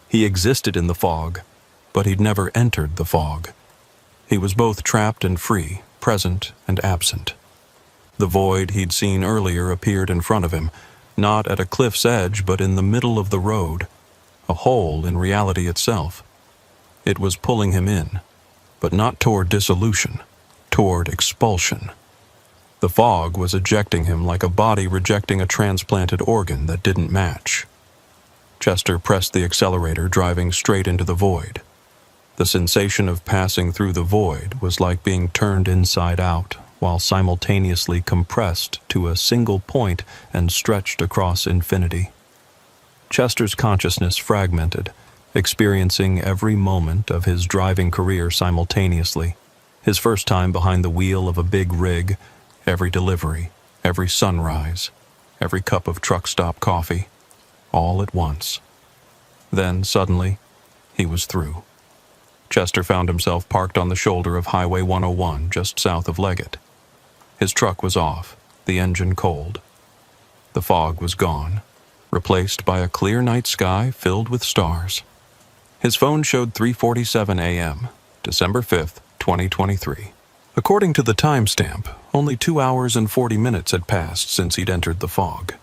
A: He existed in the fog, but he'd never entered the fog. He was both trapped and free, present and absent. The void he'd seen earlier appeared in front of him, not at a cliff's edge, but in the middle of the road, a hole in reality itself. It was pulling him in, but not toward dissolution, toward expulsion. The fog was ejecting him like a body rejecting a transplanted organ that didn't match. Chester pressed the accelerator, driving straight into the void. The sensation of passing through the void was like being turned inside out, while simultaneously compressed to a single point and stretched across infinity. Chester's consciousness fragmented, experiencing every moment of his driving career simultaneously. His first time behind the wheel of a big rig, every delivery, every sunrise, every cup of truck stop coffee, all at once. Then, suddenly, he was through. Chester found himself parked on the shoulder of Highway 101 just south of Leggett. His truck was off, the engine cold. The fog was gone, replaced by a clear night sky filled with stars. His phone showed 3:47 a.m., December 5th, 2023. According to the timestamp, only 2 hours and 40 minutes had passed since he'd entered the fog.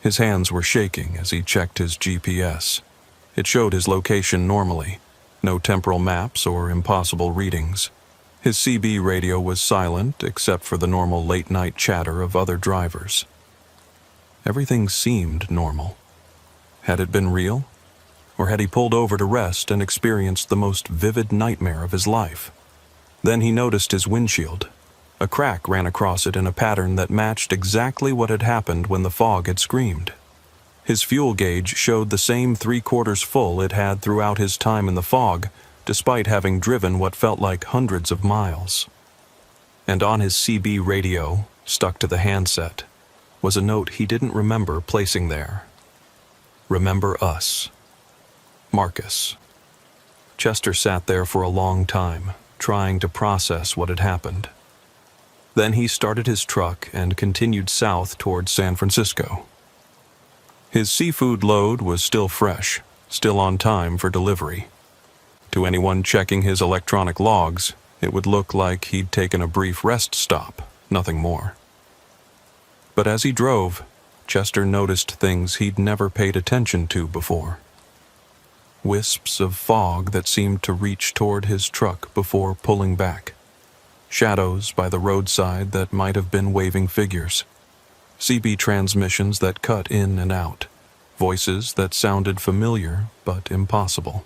A: His hands were shaking as he checked his GPS. It showed his location normally, no temporal maps or impossible readings. His CB radio was silent except for the normal late-night chatter of other drivers. Everything seemed normal. Had it been real? Or had he pulled over to rest and experienced the most vivid nightmare of his life? Then he noticed his windshield. A crack ran across it in a pattern that matched exactly what had happened when the fog had screamed. His fuel gauge showed the same 3/4 full it had throughout his time in the fog, despite having driven what felt like hundreds of miles. And on his CB radio, stuck to the handset, was a note he didn't remember placing there. "Remember us. Marcus." Chester sat there for a long time, trying to process what had happened. Then he started his truck and continued south towards San Francisco. His seafood load was still fresh, still on time for delivery. To anyone checking his electronic logs, it would look like he'd taken a brief rest stop, nothing more. But as he drove, Chester noticed things he'd never paid attention to before. Wisps of fog that seemed to reach toward his truck before pulling back. Shadows by the roadside that might have been waving figures. CB transmissions that cut in and out. Voices that sounded familiar but impossible.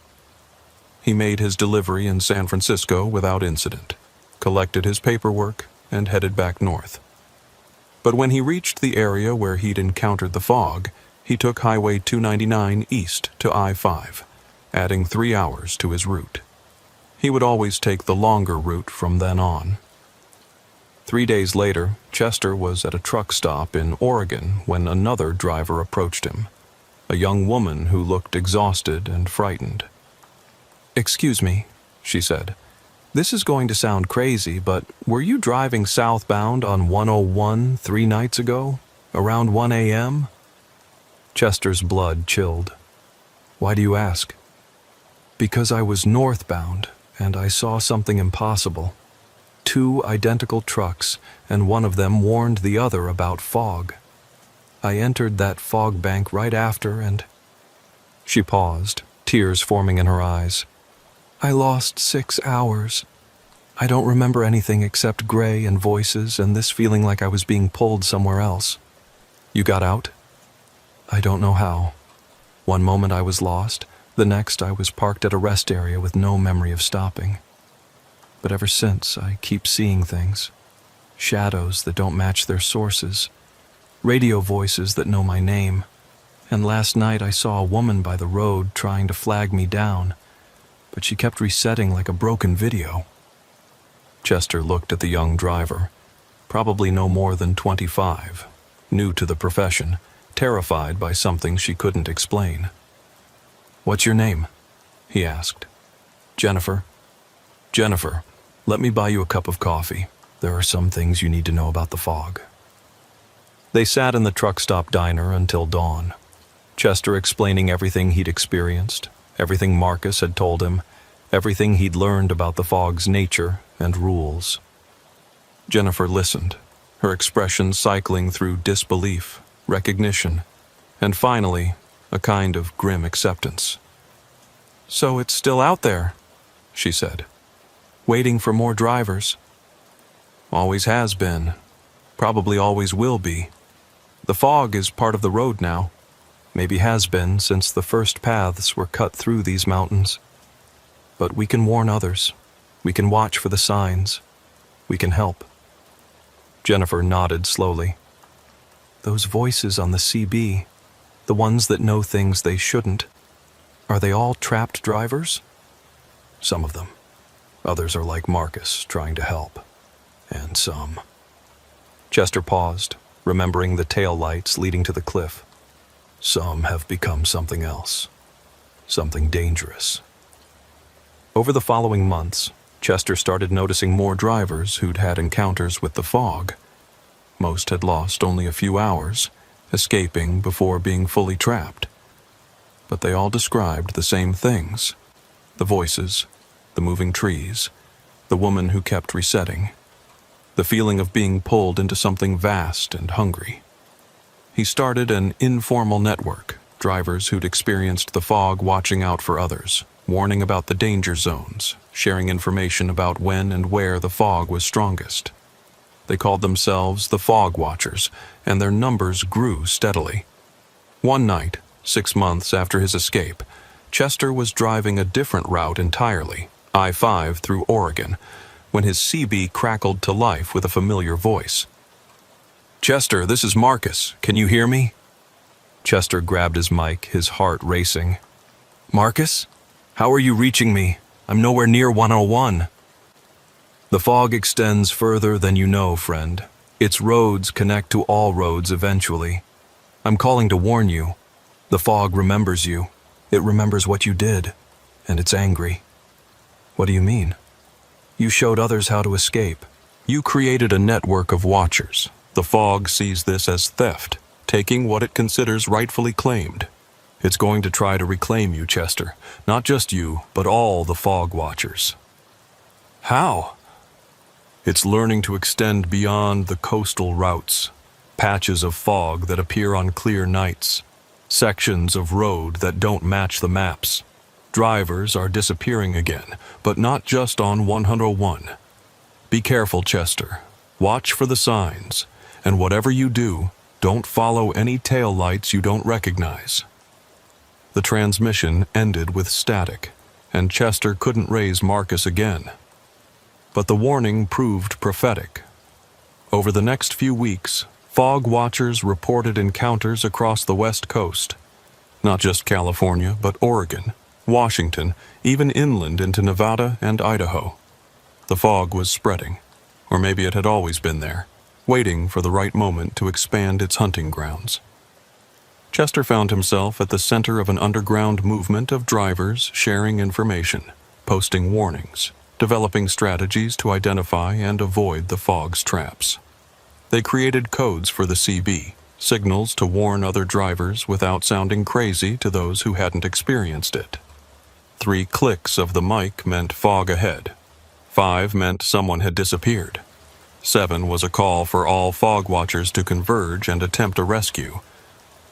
A: He made his delivery in San Francisco without incident, collected his paperwork, and headed back north. But when he reached the area where he'd encountered the fog, he took Highway 299 east to I-5, adding 3 hours to his route. He would always take the longer route from then on. 3 days later, Chester was at a truck stop in Oregon when another driver approached him, a young woman who looked exhausted and frightened. "Excuse me," she said. "This is going to sound crazy, but were you driving southbound on 101 3 nights ago, around 1 a.m.? Chester's blood chilled. "Why do you ask?" "Because I was northbound, and I saw something impossible. 2 identical trucks, and one of them warned the other about fog. I entered that fog bank right after, and—" She paused, tears forming in her eyes. "I lost 6 hours. I don't remember anything except gray and voices and this feeling like I was being pulled somewhere else." "You got out?" "I don't know how. One moment I was lost, the next I was parked at a rest area with no memory of stopping. But ever since, I keep seeing things. Shadows that don't match their sources. Radio voices that know my name. And last night I saw a woman by the road trying to flag me down, but she kept resetting like a broken video." Chester looked at the young driver, probably no more than 25, new to the profession, terrified by something she couldn't explain. "What's your name?" he asked. "Jennifer." "Jennifer, let me buy you a cup of coffee. There are some things you need to know about the fog." They sat in the truck stop diner until dawn, Chester explaining everything he'd experienced, everything Marcus had told him, everything he'd learned about the fog's nature and rules. Jennifer listened, her expression cycling through disbelief, recognition, and finally, a kind of grim acceptance. "So it's still out there," she said, "waiting for more drivers." "Always has been. Probably always will be. The fog is part of the road now. Maybe has been since the first paths were cut through these mountains. But we can warn others. We can watch for the signs. We can help." Jennifer nodded slowly. "Those voices on the CB, the ones that know things they shouldn't, are they all trapped drivers?" "Some of them. Others are like Marcus, trying to help. And some." Chester paused, remembering the tail lights leading to the cliff. "Some have become something else. Something dangerous." Over the following months, Chester started noticing more drivers who'd had encounters with the fog. Most had lost only a few hours, escaping before being fully trapped. But they all described the same things: the voices, the moving trees, the woman who kept resetting, the feeling of being pulled into something vast and hungry. He started an informal network, drivers who'd experienced the fog watching out for others, warning about the danger zones, sharing information about when and where the fog was strongest. They called themselves the Fog Watchers, and their numbers grew steadily. One night, 6 months after his escape, Chester was driving a different route entirely, I-5 through Oregon, when his CB crackled to life with a familiar voice. "Chester, this is Marcus. Can you hear me?" Chester grabbed his mic, his heart racing. "Marcus? How are you reaching me? I'm nowhere near 101. "The fog extends further than you know, friend. Its roads connect to all roads eventually. I'm calling to warn you. The fog remembers you. It remembers what you did, and it's angry." "What do you mean?" "You showed others how to escape. You created a network of watchers. The fog sees this as theft, taking what it considers rightfully claimed. It's going to try to reclaim you, Chester. Not just you, but all the Fog Watchers." "How?" "It's learning to extend beyond the coastal routes, patches of fog that appear on clear nights, sections of road that don't match the maps. Drivers are disappearing again, but not just on 101. Be careful, Chester. Watch for the signs, and whatever you do, don't follow any tail lights you don't recognize." The transmission ended with static, and Chester couldn't raise Marcus again. But the warning proved prophetic. Over the next few weeks, fog watchers reported encounters across the West Coast. Not just California, but Oregon, Washington, even inland into Nevada and Idaho. The fog was spreading, or maybe it had always been there, waiting for the right moment to expand its hunting grounds. Chester found himself at the center of an underground movement of drivers sharing information, posting warnings, developing strategies to identify and avoid the fog's traps. They created codes for the CB, signals to warn other drivers without sounding crazy to those who hadn't experienced it. 3 clicks of the mic meant fog ahead. 5 meant someone had disappeared. 7 was a call for all fog watchers to converge and attempt a rescue.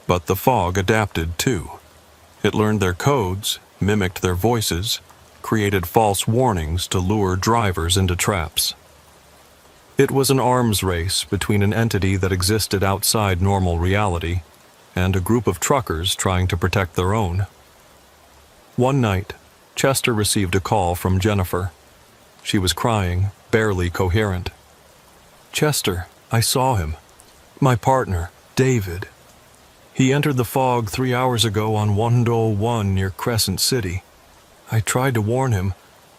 A: But the fog adapted too. It learned their codes, mimicked their voices, created false warnings to lure drivers into traps. It was an arms race between an entity that existed outside normal reality and a group of truckers trying to protect their own. One night, Chester received a call from Jennifer. She was crying, barely coherent. "Chester, I saw him. My partner, David. He entered the fog 3 hours ago on 101 near Crescent City. I tried to warn him,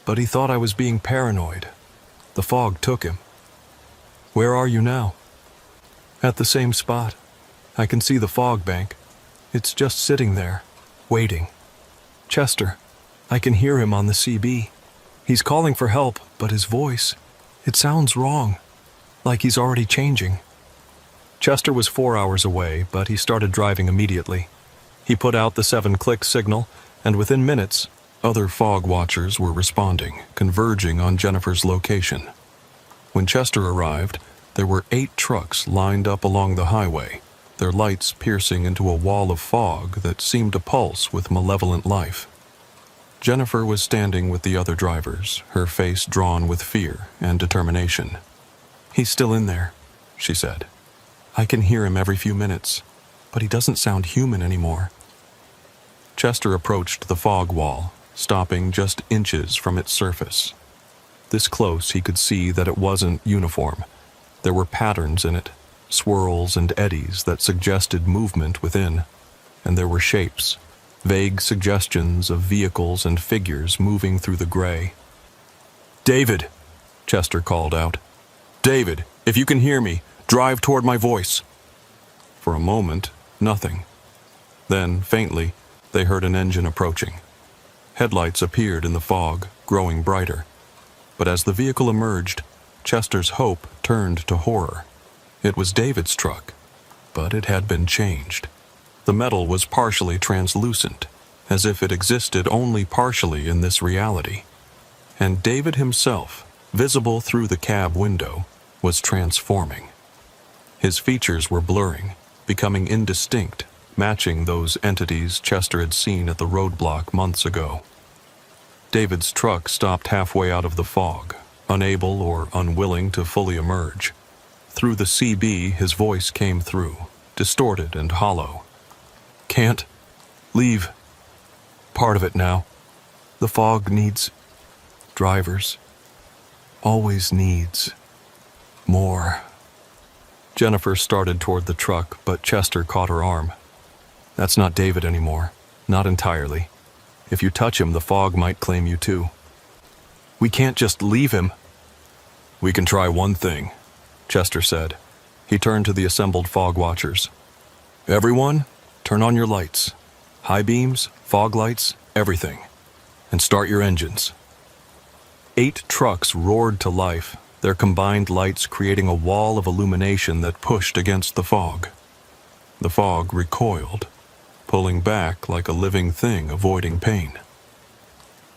A: but he thought I was being paranoid. The fog took him." "Where are you now?" "At the same spot. I can see the fog bank. It's just sitting there, waiting. Chester, I can hear him on the CB. He's calling for help, but his voice, it sounds wrong, like he's already changing." Chester was 4 hours away, but he started driving immediately. He put out the 7-click signal, and within minutes, other fog watchers were responding, converging on Jennifer's location. When Chester arrived, there were 8 trucks lined up along the highway, their lights piercing into a wall of fog that seemed to pulse with malevolent life. Jennifer was standing with the other drivers, her face drawn with fear and determination. "He's still in there," she said. "I can hear him every few minutes, but he doesn't sound human anymore." Chester approached the fog wall, stopping just inches from its surface. This close, he could see that it wasn't uniform. There were patterns in it, swirls and eddies that suggested movement within, and there were shapes, vague suggestions of vehicles and figures moving through the gray. "David," Chester called out. "David, if you can hear me, drive toward my voice." For a moment, nothing. Then, faintly, they heard an engine approaching. Headlights appeared in the fog, growing brighter. But as the vehicle emerged, Chester's hope turned to horror. It was David's truck, but it had been changed. The metal was partially translucent, as if it existed only partially in this reality. And David himself, visible through the cab window, was transforming. His features were blurring, becoming indistinct, matching those entities Chester had seen at the roadblock months ago. David's truck stopped halfway out of the fog, unable or unwilling to fully emerge. Through the CB, his voice came through, distorted and hollow. "Can't leave part of it now. The fog needs drivers. Always needs more." Jennifer started toward the truck, but Chester caught her arm. "That's not David anymore. Not entirely. If you touch him, the fog might claim you too. We can't just leave him." "We can try one thing," Chester said. He turned to the assembled fog watchers. "Everyone, turn on your lights. High beams, fog lights, everything. And start your engines." 8 trucks roared to life, their combined lights creating a wall of illumination that pushed against the fog. The fog recoiled, pulling back like a living thing avoiding pain.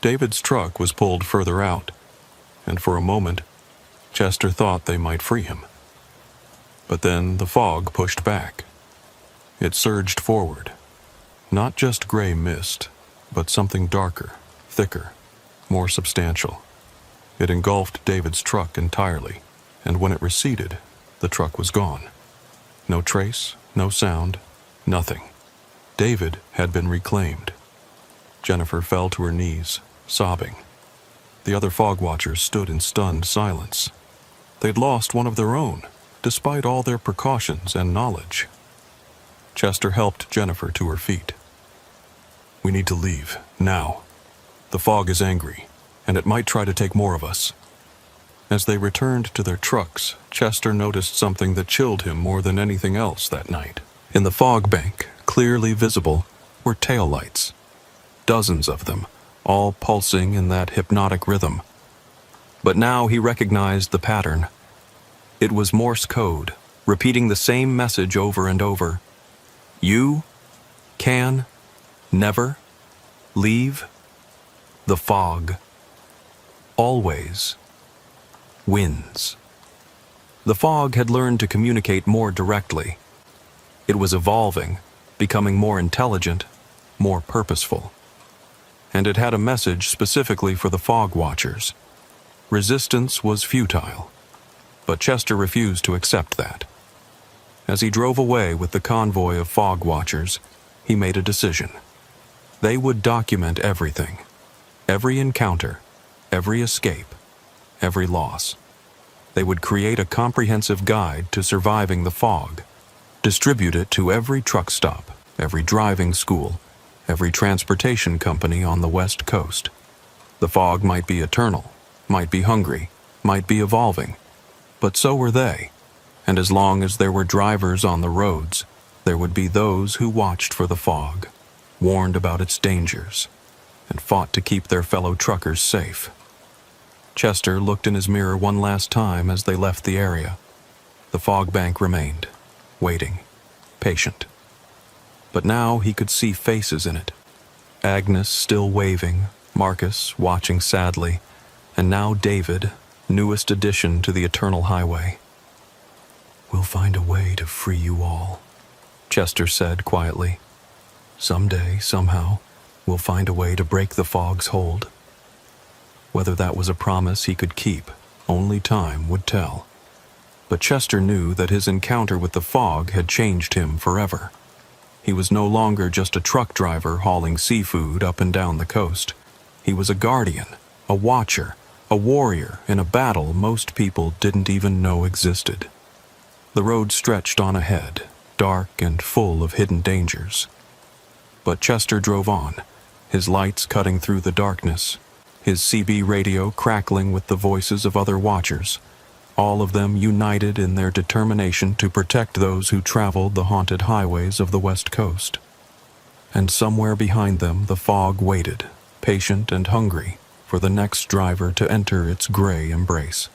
A: David's truck was pulled further out, and for a moment, Chester thought they might free him. But then the fog pushed back. It surged forward. Not just gray mist, but something darker, thicker, more substantial. It engulfed David's truck entirely, and when it receded, the truck was gone. No trace, no sound, nothing. David had been reclaimed. Jennifer fell to her knees, sobbing. The other fog watchers stood in stunned silence. They'd lost one of their own, despite all their precautions and knowledge. Chester helped Jennifer to her feet. "We need to leave, now. The fog is angry, and it might try to take more of us." As they returned to their trucks, Chester noticed something that chilled him more than anything else that night. In the fog bank, clearly visible, were taillights. Dozens of them, all pulsing in that hypnotic rhythm. But now he recognized the pattern. It was Morse code, repeating the same message over and over. You can never leave the fog. Always wins. The fog had learned to communicate more directly. It was evolving, becoming more intelligent, more purposeful. And it had a message specifically for the fog watchers. Resistance was futile, but Chester refused to accept that. As he drove away with the convoy of fog watchers, he made a decision. They would document everything, every encounter, every escape, every loss. They would create a comprehensive guide to surviving the fog, distribute it to every truck stop, every driving school, every transportation company on the West Coast. The fog might be eternal, might be hungry, might be evolving, but so were they. And as long as there were drivers on the roads, there would be those who watched for the fog, warned about its dangers, and fought to keep their fellow truckers safe. Chester looked in his mirror one last time as they left the area. The fog bank remained, waiting, patient. But now he could see faces in it. Agnes still waving, Marcus watching sadly, and now David, newest addition to the Eternal Highway. "We'll find a way to free you all," Chester said quietly. "Someday, somehow, we'll find a way to break the fog's hold." Whether that was a promise he could keep, only time would tell. But Chester knew that his encounter with the fog had changed him forever. He was no longer just a truck driver hauling seafood up and down the coast. He was a guardian, a watcher, a warrior in a battle most people didn't even know existed. The road stretched on ahead, dark and full of hidden dangers. But Chester drove on, his lights cutting through the darkness, his CB radio crackling with the voices of other watchers, all of them united in their determination to protect those who traveled the haunted highways of the West Coast. And somewhere behind them the fog waited, patient and hungry, for the next driver to enter its gray embrace.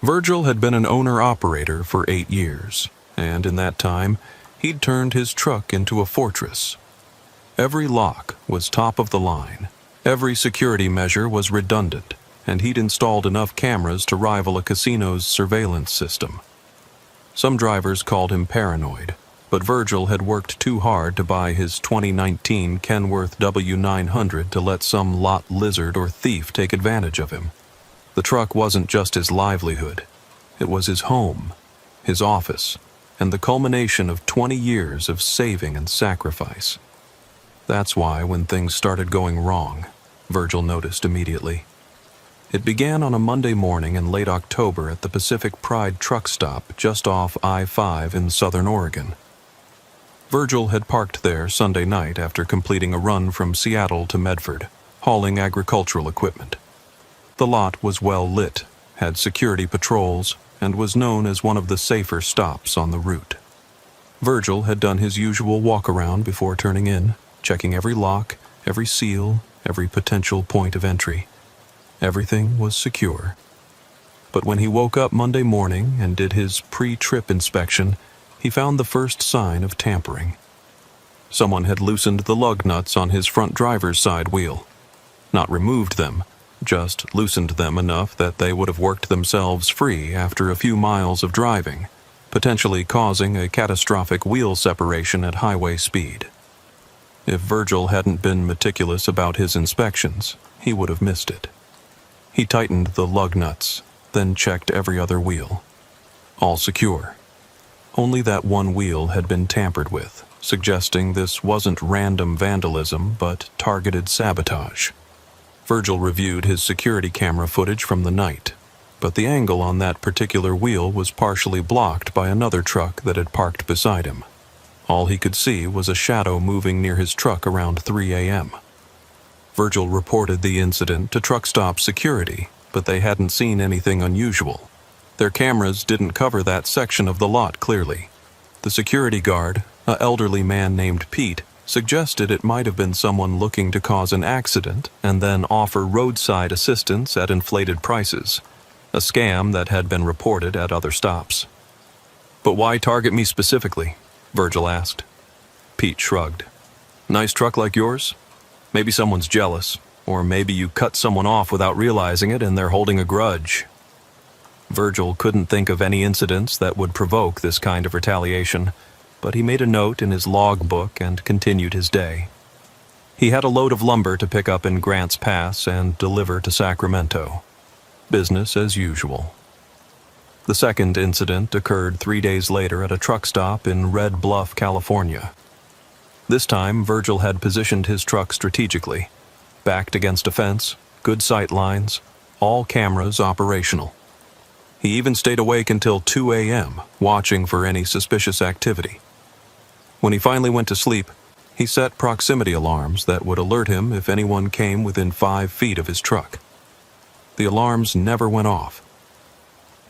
A: Virgil had been an owner-operator for 8 years, and in that time, he'd turned his truck into a fortress. Every lock was top of the line, every security measure was redundant, and he'd installed enough cameras to rival a casino's surveillance system. Some drivers called him paranoid, but Virgil had worked too hard to buy his 2019 Kenworth W900 to let some lot lizard or thief take advantage of him. The truck wasn't just his livelihood. It was his home, his office, and the culmination of 20 years of saving and sacrifice. That's why when things started going wrong, Virgil noticed immediately. It began on a Monday morning in late October at the Pacific Pride truck stop just off I-5 in southern Oregon. Virgil had parked there Sunday night after completing a run from Seattle to Medford, hauling agricultural equipment. The lot was well lit, had security patrols, and was known as one of the safer stops on the route. Virgil had done his usual walk-around before turning in, checking every lock, every seal, every potential point of entry. Everything was secure. But when he woke up Monday morning and did his pre-trip inspection, he found the first sign of tampering. Someone had loosened the lug nuts on his front driver's side wheel. Not removed them, just loosened them enough that they would have worked themselves free after a few miles of driving, potentially causing a catastrophic wheel separation at highway speed. If Virgil hadn't been meticulous about his inspections, he would have missed it. He tightened the lug nuts, then checked every other wheel. All secure. Only that one wheel had been tampered with, suggesting this wasn't random vandalism but targeted sabotage. Virgil reviewed his security camera footage from the night, but the angle on that particular wheel was partially blocked by another truck that had parked beside him. All he could see was a shadow moving near his truck around 3 a.m. Virgil reported the incident to truck stop security, but they hadn't seen anything unusual. Their cameras didn't cover that section of the lot clearly. The security guard, an elderly man named Pete, suggested it might have been someone looking to cause an accident and then offer roadside assistance at inflated prices, a scam that had been reported at other stops. "But why target me specifically?" Virgil asked. Pete shrugged. "Nice truck like yours? Maybe someone's jealous, or maybe you cut someone off without realizing it and they're holding a grudge." Virgil couldn't think of any incidents that would provoke this kind of retaliation, but he made a note in his logbook and continued his day. He had a load of lumber to pick up in Grants Pass and deliver to Sacramento. Business as usual. The second incident occurred 3 days later at a truck stop in Red Bluff, California. This time, Virgil had positioned his truck strategically, backed against a fence, good sight lines, all cameras operational. He even stayed awake until 2 a.m., watching for any suspicious activity. When he finally went to sleep, he set proximity alarms that would alert him if anyone came within 5 feet of his truck. The alarms never went off.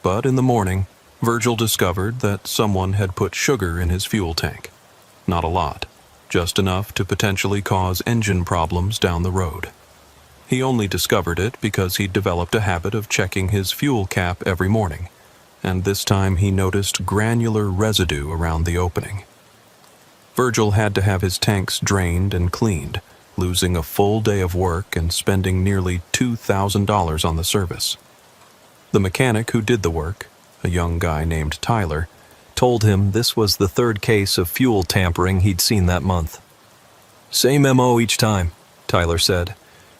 A: But in the morning, Virgil discovered that someone had put sugar in his fuel tank. Not a lot, just enough to potentially cause engine problems down the road. He only discovered it because he'd developed a habit of checking his fuel cap every morning, and this time he noticed granular residue around the opening. Virgil had to have his tanks drained and cleaned, losing a full day of work and spending nearly $2,000 on the service. The mechanic who did the work, a young guy named Tyler, told him this was the third case of fuel tampering he'd seen that month. "Same MO each time," Tyler said.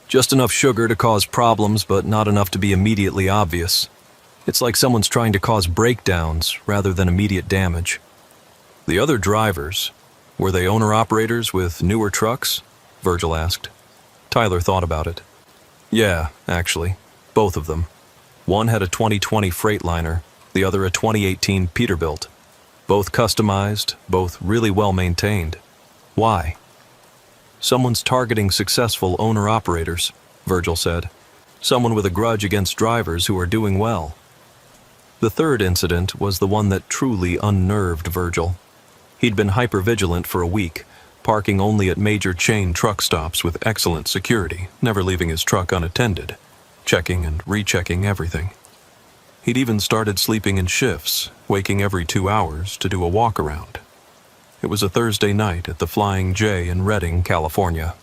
A: "Just enough sugar to cause problems, but not enough to be immediately obvious. It's like someone's trying to cause breakdowns rather than immediate damage." "The other drivers, were they owner-operators with newer trucks?" Virgil asked. Tyler thought about it. "Yeah, actually, both of them. One had a 2020 Freightliner, the other a 2018 Peterbilt. Both customized, both really well maintained. Why?" "Someone's targeting successful owner-operators," Virgil said. "Someone with a grudge against drivers who are doing well." The third incident was the one that truly unnerved Virgil. He'd been hyper-vigilant for a week, parking only at major chain truck stops with excellent security, never leaving his truck unattended, checking and rechecking everything. He'd even started sleeping in shifts, waking every 2 hours to do a walk-around. It was a Thursday night at the Flying J in Redding, California.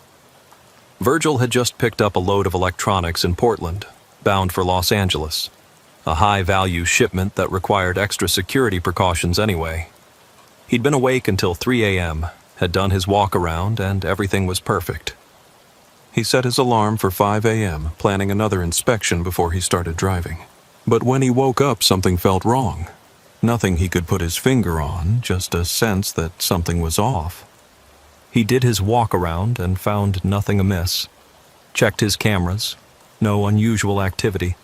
A: Virgil had just picked up a load of electronics in Portland, bound for Los Angeles, a high-value shipment that required extra security precautions anyway. He'd been awake until 3 a.m., had done his walk-around, and everything was perfect. He set his alarm for 5 a.m., planning another inspection before he started driving. But when he woke up, something felt wrong. Nothing he could put his finger on, just a sense that something was off. He did his walk-around and found nothing amiss. Checked his cameras, no unusual activity.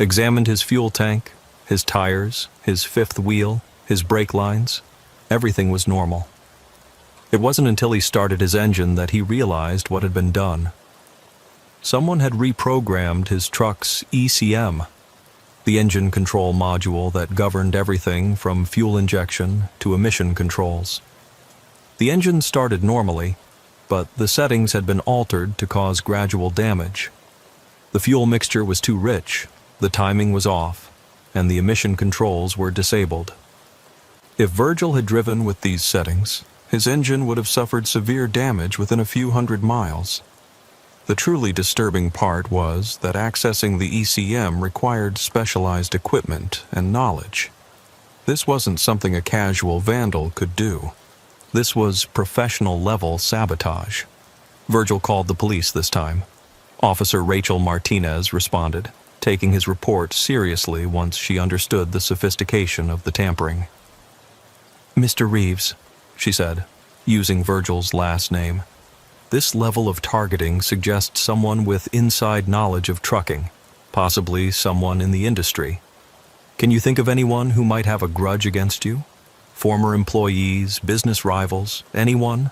A: Examined his fuel tank, his tires, his fifth wheel, his brake lines. Everything was normal. It wasn't until he started his engine that he realized what had been done. Someone had reprogrammed his truck's ECM, the engine control module that governed everything from fuel injection to emission controls. The engine started normally, but the settings had been altered to cause gradual damage. The fuel mixture was too rich, the timing was off, and the emission controls were disabled. If Virgil had driven with these settings, his engine would have suffered severe damage within a few hundred miles. The truly disturbing part was that accessing the ECM required specialized equipment and knowledge. This wasn't something a casual vandal could do. This was professional-level sabotage. Virgil called the police this time. Officer Rachel Martinez responded, taking his report seriously once she understood the sophistication of the tampering. "Mr. Reeves," she said, using Virgil's last name. "This level of targeting suggests someone with inside knowledge of trucking, possibly someone in the industry. Can you think of anyone who might have a grudge against you? Former employees, business rivals, anyone?"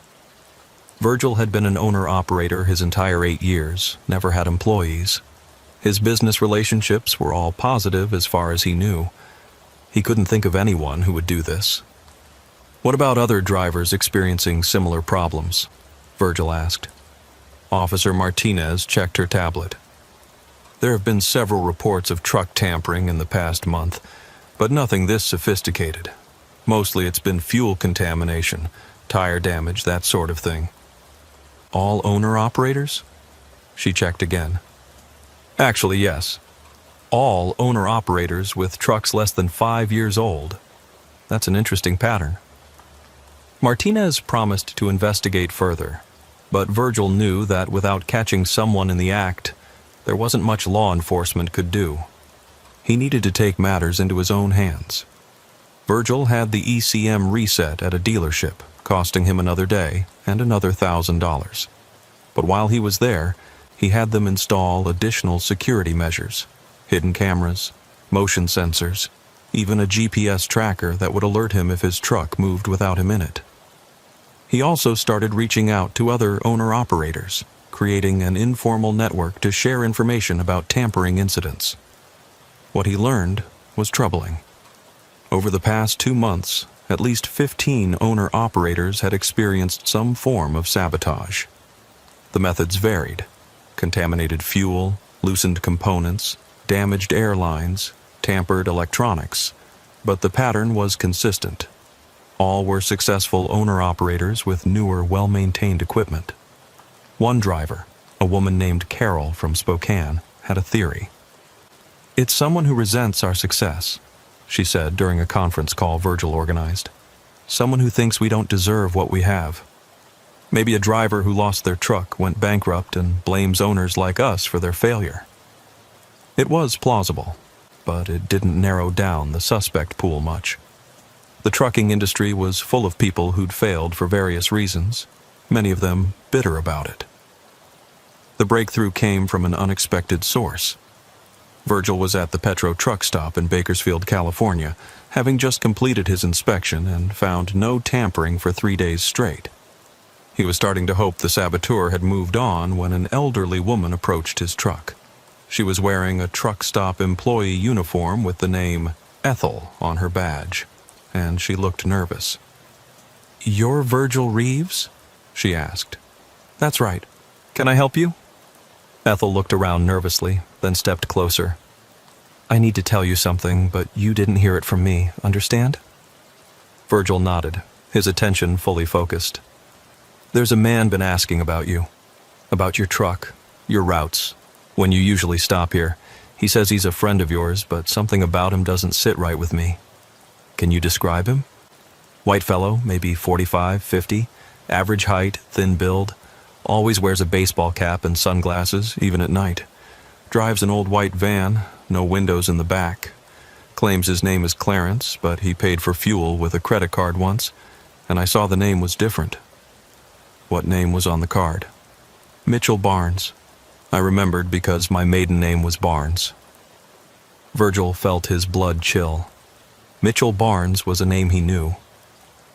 A: Virgil had been an owner-operator his entire 8 years, never had employees. His business relationships were all positive as far as he knew. He couldn't think of anyone who would do this. "What about other drivers experiencing similar problems?" Virgil asked. Officer Martinez checked her tablet. "There have been several reports of truck tampering in the past month, but nothing this sophisticated. Mostly it's been fuel contamination, tire damage, that sort of thing." "All owner-operators?" She checked again. "Actually, yes. All owner-operators with trucks less than 5 years old. That's an interesting pattern." Martinez promised to investigate further, but Virgil knew that without catching someone in the act, there wasn't much law enforcement could do. He needed to take matters into his own hands. Virgil had the ECM reset at a dealership, costing him another day and another $1,000. But while he was there, he had them install additional security measures, hidden cameras, motion sensors, even a GPS tracker that would alert him if his truck moved without him in it. He also started reaching out to other owner-operators, creating an informal network to share information about tampering incidents. What he learned was troubling. Over the past 2 months, at least 15 owner-operators had experienced some form of sabotage. The methods varied. contaminated fuel, loosened components, damaged airlines, tampered electronics, but the pattern was consistent. All were successful owner-operators with newer, well-maintained equipment. One driver, a woman named Carol from Spokane, had a theory. "It's someone who resents our success," she said during a conference call Virgil organized. "Someone who thinks we don't deserve what we have. Maybe a driver who lost their truck, went bankrupt, and blames owners like us for their failure." It was plausible, but it didn't narrow down the suspect pool much. The trucking industry was full of people who'd failed for various reasons, many of them bitter about it. The breakthrough came from an unexpected source. Virgil was at the Petro truck stop in Bakersfield, California, having just completed his inspection and found no tampering for 3 days straight. He was starting to hope the saboteur had moved on when an elderly woman approached his truck. She was wearing a truck stop employee uniform with the name Ethel on her badge, and she looked nervous. "You're Virgil Reeves?" she asked. "That's right. Can I help you?" Ethel looked around nervously, then stepped closer. "I need to tell you something, but you didn't hear it from me, understand?" Virgil nodded, his attention fully focused. "There's a man been asking about you, about your truck, your routes, when you usually stop here. He says he's a friend of yours, but something about him doesn't sit right with me. Can you describe him? White fellow, maybe 45, 50, average height, thin build, always wears a baseball cap and sunglasses, even at night. Drives an old white van, no windows in the back. Claims his name is Clarence, but he paid for fuel with a credit card once, and I saw the name was different." "What name was on the card?" "Mitchell Barnes. I remembered because my maiden name was Barnes." Virgil felt his blood chill. Mitchell Barnes was a name he knew.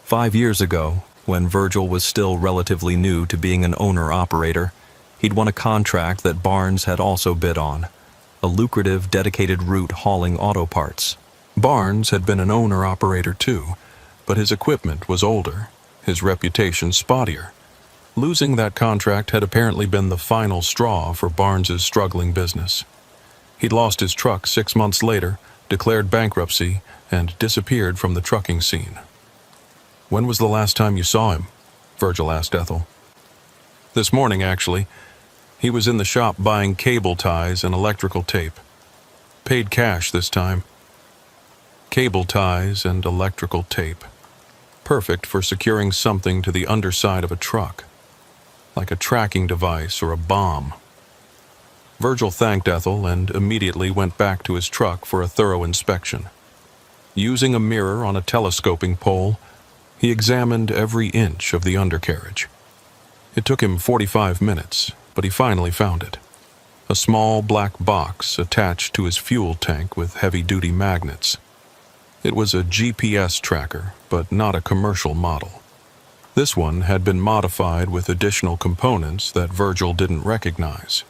A: 5 years ago, when Virgil was still relatively new to being an owner-operator, he'd won a contract that Barnes had also bid on, a lucrative dedicated route hauling auto parts. Barnes had been an owner-operator too, but his equipment was older, his reputation spottier. Losing that contract had apparently been the final straw for Barnes's struggling business. He'd lost his truck 6 months later, declared bankruptcy, and disappeared from the trucking scene. "When was the last time you saw him?" Virgil asked Ethel. "This morning, actually. He was in the shop buying cable ties and electrical tape. Paid cash this time. Cable ties and electrical tape. Perfect for securing something to the underside of a truck, like a tracking device or a bomb." Virgil thanked Ethel and immediately went back to his truck for a thorough inspection. Using a mirror on a telescoping pole, he examined every inch of the undercarriage. It took him 45 minutes, but he finally found it. A small black box attached to his fuel tank with heavy-duty magnets. It was a GPS tracker, but not a commercial model. This one had been modified with additional components that Virgil didn't recognize.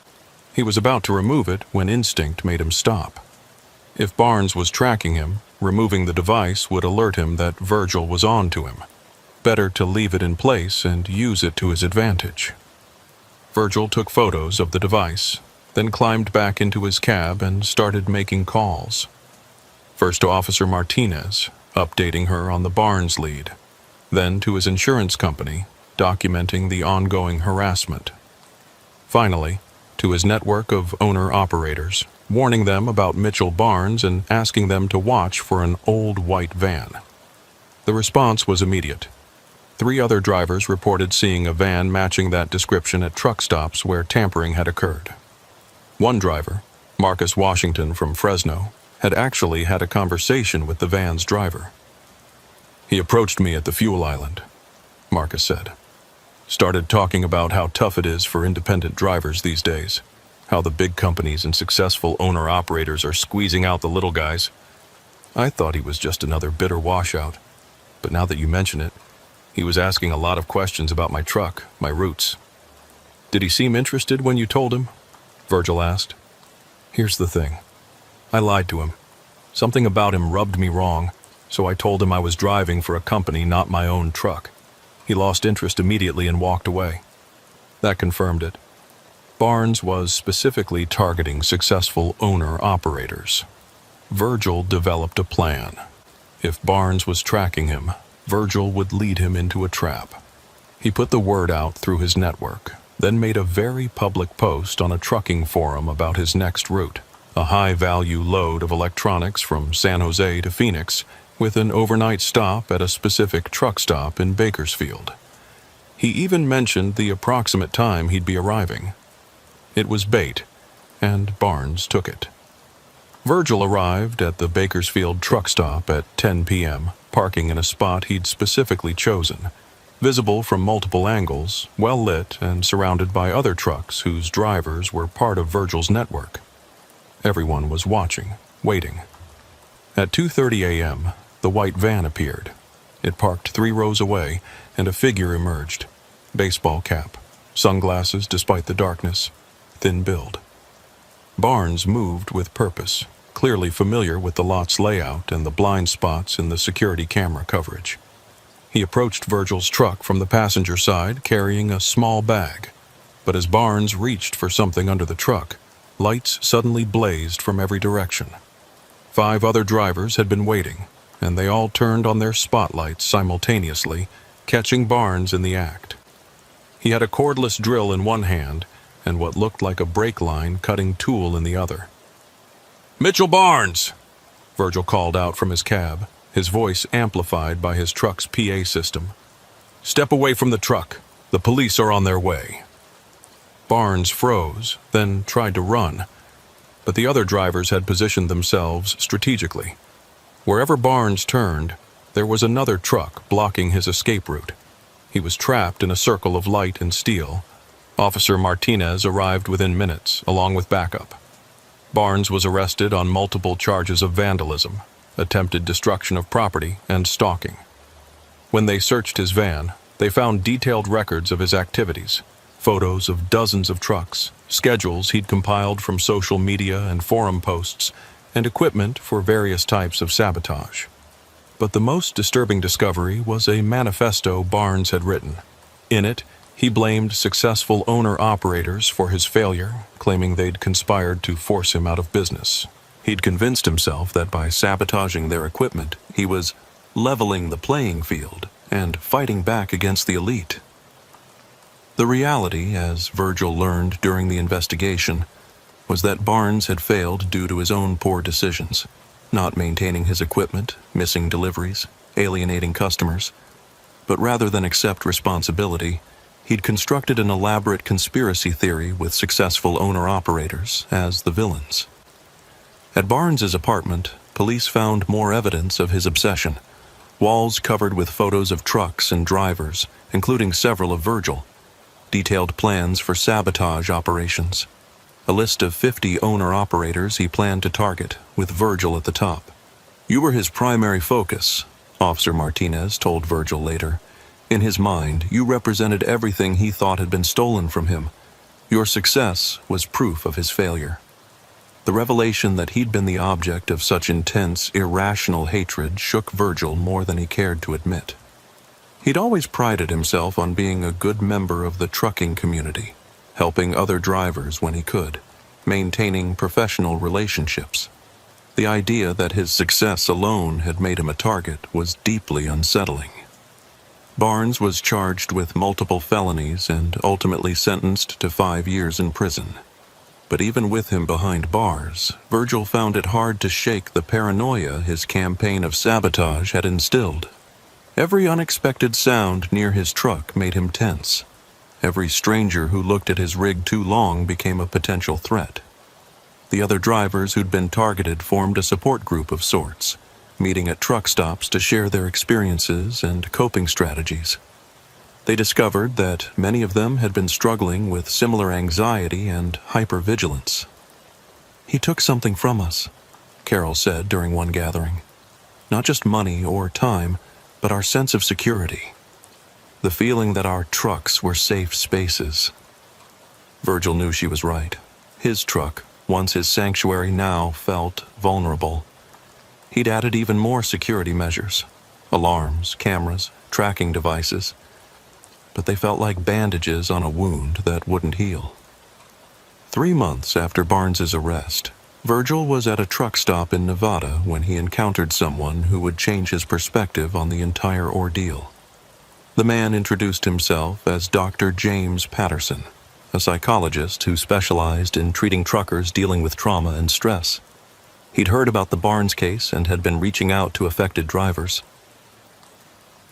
A: He was about to remove it when instinct made him stop. If Barnes was tracking him, removing the device would alert him that Virgil was on to him. Better to leave it in place and use it to his advantage. Virgil took photos of the device, then climbed back into his cab and started making calls. First to Officer Martinez, updating her on the Barnes lead. Then to his insurance company, documenting the ongoing harassment. Finally, to his network of owner-operators, warning them about Mitchell Barnes and asking them to watch for an old white van. The response was immediate. 3 other drivers reported seeing a van matching that description at truck stops where tampering had occurred. One driver, Marcus Washington from Fresno, had actually had a conversation with the van's driver. "He approached me at the fuel island," Marcus said. "Started talking about how tough it is for independent drivers these days, how the big companies and successful owner-operators are squeezing out the little guys. I thought he was just another bitter washout, but now that you mention it, he was asking a lot of questions about my truck, my routes." "Did he seem interested when you told him?" Virgil asked. "Here's the thing. I lied to him. Something about him rubbed me wrong, so I told him I was driving for a company, not my own truck. He lost interest immediately and walked away. That confirmed it. Barnes was specifically targeting successful owner-operators. Virgil developed a plan. If Barnes was tracking him, Virgil would lead him into a trap. He put the word out through his network, then made a very public post on a trucking forum about his next route, a high-value load of electronics from San Jose to Phoenix, with an overnight stop at a specific truck stop in Bakersfield. He even mentioned the approximate time he'd be arriving. It was bait, and Barnes took it. Virgil arrived at the Bakersfield truck stop at 10 p.m., parking in a spot he'd specifically chosen, visible from multiple angles, well lit, and surrounded by other trucks whose drivers were part of Virgil's network. Everyone was watching, waiting. At 2:30 a.m., the white van appeared. It parked 3 rows away, and a figure emerged. Baseball cap, sunglasses despite the darkness, thin build. Barnes moved with purpose, clearly familiar with the lot's layout and the blind spots in the security camera coverage. He approached Virgil's truck from the passenger side carrying a small bag, but as Barnes reached for something under the truck, lights suddenly blazed from every direction. 5 other drivers had been waiting, and they all turned on their spotlights simultaneously, catching Barnes in the act. He had a cordless drill in one hand and what looked like a brake line cutting tool in the other. "Mitchell Barnes!" Virgil called out from his cab, his voice amplified by his truck's PA system. "Step away from the truck. The police are on their way." Barnes froze, then tried to run, but the other drivers had positioned themselves strategically. Wherever Barnes turned, there was another truck blocking his escape route. He was trapped in a circle of light and steel. Officer Martinez arrived within minutes, along with backup. Barnes was arrested on multiple charges of vandalism, attempted destruction of property, and stalking. When they searched his van, they found detailed records of his activities, photos of dozens of trucks, schedules he'd compiled from social media and forum posts, and equipment for various types of sabotage. But the most disturbing discovery was a manifesto Barnes had written. In it, he blamed successful owner-operators for his failure, claiming they'd conspired to force him out of business. He'd convinced himself that by sabotaging their equipment, he was leveling the playing field and fighting back against the elite. The reality, as Virgil learned during the investigation, was that Barnes had failed due to his own poor decisions, not maintaining his equipment, missing deliveries, alienating customers. But rather than accept responsibility, he'd constructed an elaborate conspiracy theory with successful owner-operators as the villains. At Barnes's apartment, police found more evidence of his obsession. Walls covered with photos of trucks and drivers, including several of Virgil. Detailed plans for sabotage operations. A list of 50 owner-operators he planned to target, with Virgil at the top. "You were his primary focus," Officer Martinez told Virgil later. "In his mind, you represented everything he thought had been stolen from him. Your success was proof of his failure." The revelation that he'd been the object of such intense, irrational hatred shook Virgil more than he cared to admit. He'd always prided himself on being a good member of the trucking community, helping other drivers when he could, maintaining professional relationships. The idea that his success alone had made him a target was deeply unsettling. Barnes was charged with multiple felonies and ultimately sentenced to 5 years in prison. But even with him behind bars, Virgil found it hard to shake the paranoia his campaign of sabotage had instilled. Every unexpected sound near his truck made him tense. Every stranger who looked at his rig too long became a potential threat. The other drivers who'd been targeted formed a support group of sorts, meeting at truck stops to share their experiences and coping strategies. They discovered that many of them had been struggling with similar anxiety and hypervigilance. "He took something from us," Carol said during one gathering. "Not just money or time, but our sense of security. The feeling that our trucks were safe spaces." Virgil knew she was right. His truck, once his sanctuary, now felt vulnerable. He'd added even more security measures, alarms, cameras, tracking devices, but they felt like bandages on a wound that wouldn't heal. 3 months after Barnes's arrest, Virgil was at a truck stop in Nevada when he encountered someone who would change his perspective on the entire ordeal. The man introduced himself as Dr. James Patterson, a psychologist who specialized in treating truckers dealing with trauma and stress. He'd heard about the Barnes case and had been reaching out to affected drivers.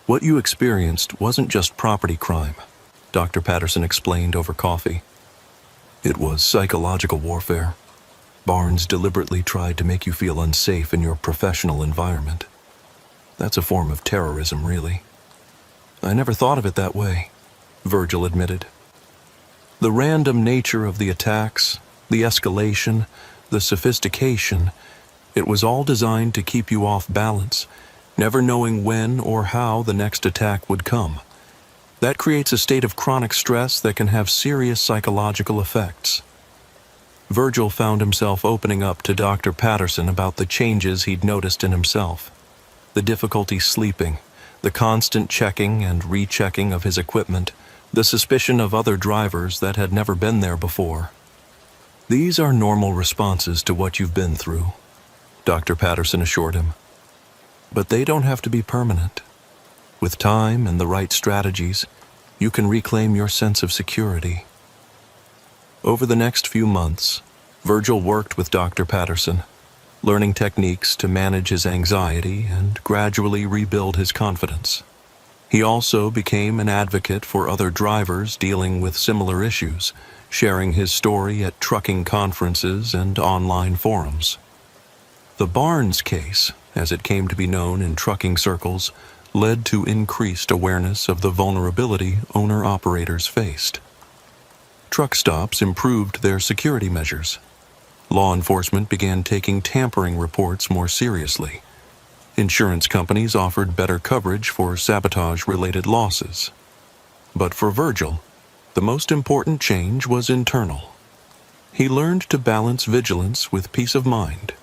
A: "What you experienced wasn't just property crime," Dr. Patterson explained over coffee. "It was psychological warfare. Barnes deliberately tried to make you feel unsafe in your professional environment. That's a form of terrorism, really." "I never thought of it that way," Virgil admitted. "The random nature of the attacks, the escalation, the sophistication, it was all designed to keep you off balance, never knowing when or how the next attack would come. That creates a state of chronic stress that can have serious psychological effects." Virgil found himself opening up to Dr. Patterson about the changes he'd noticed in himself. The difficulty sleeping, the constant checking and rechecking of his equipment, the suspicion of other drivers that had never been there before. "These are normal responses to what you've been through," Dr. Patterson assured him. "But they don't have to be permanent. With time and the right strategies, you can reclaim your sense of security." Over the next few months, Virgil worked with Dr. Patterson, learning techniques to manage his anxiety and gradually rebuild his confidence. He also became an advocate for other drivers dealing with similar issues, sharing his story at trucking conferences and online forums. The Barnes case, as it came to be known in trucking circles, led to increased awareness of the vulnerability owner-operators faced. Truck stops improved their security measures. Law enforcement began taking tampering reports more seriously. Insurance companies offered better coverage for sabotage-related losses. But for Virgil, the most important change was internal. He learned to balance vigilance with peace of mind,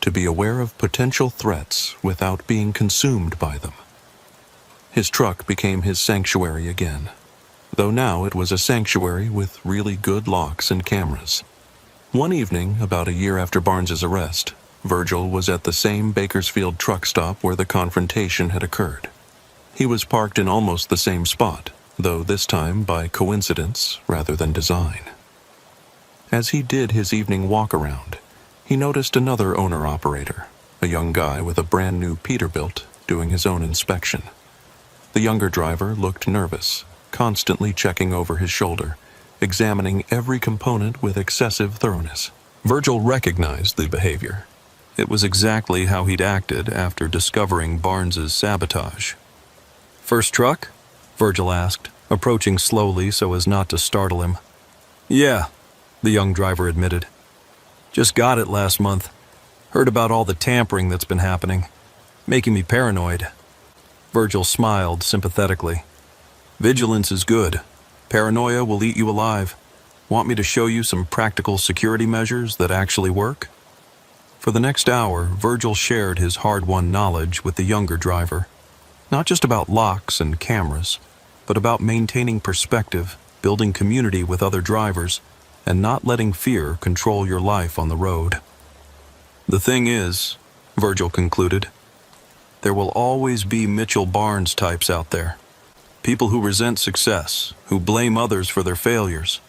A: to be aware of potential threats without being consumed by them. His truck became his sanctuary again, though now it was a sanctuary with really good locks and cameras. One evening, about a year after Barnes's arrest, Virgil was at the same Bakersfield truck stop where the confrontation had occurred. He was parked in almost the same spot, though this time by coincidence rather than design. As he did his evening walk-around, he noticed another owner-operator, a young guy with a brand-new Peterbilt, doing his own inspection. The younger driver looked nervous, constantly checking over his shoulder, examining every component with excessive thoroughness. Virgil recognized the behavior. It was exactly how he'd acted after discovering Barnes's sabotage. "First truck?" Virgil asked, approaching slowly so as not to startle him. "Yeah," the young driver admitted. "Just got it last month. Heard about all the tampering that's been happening, making me paranoid." Virgil smiled sympathetically. "Vigilance is good. Paranoia will eat you alive. Want me to show you some practical security measures that actually work?" For the next hour, Virgil shared his hard-won knowledge with the younger driver. Not just about locks and cameras, but about maintaining perspective, building community with other drivers, and not letting fear control your life on the road. "The thing is," Virgil concluded, "there will always be Mitchell Barnes types out there. People who resent success, who blame others for their failures.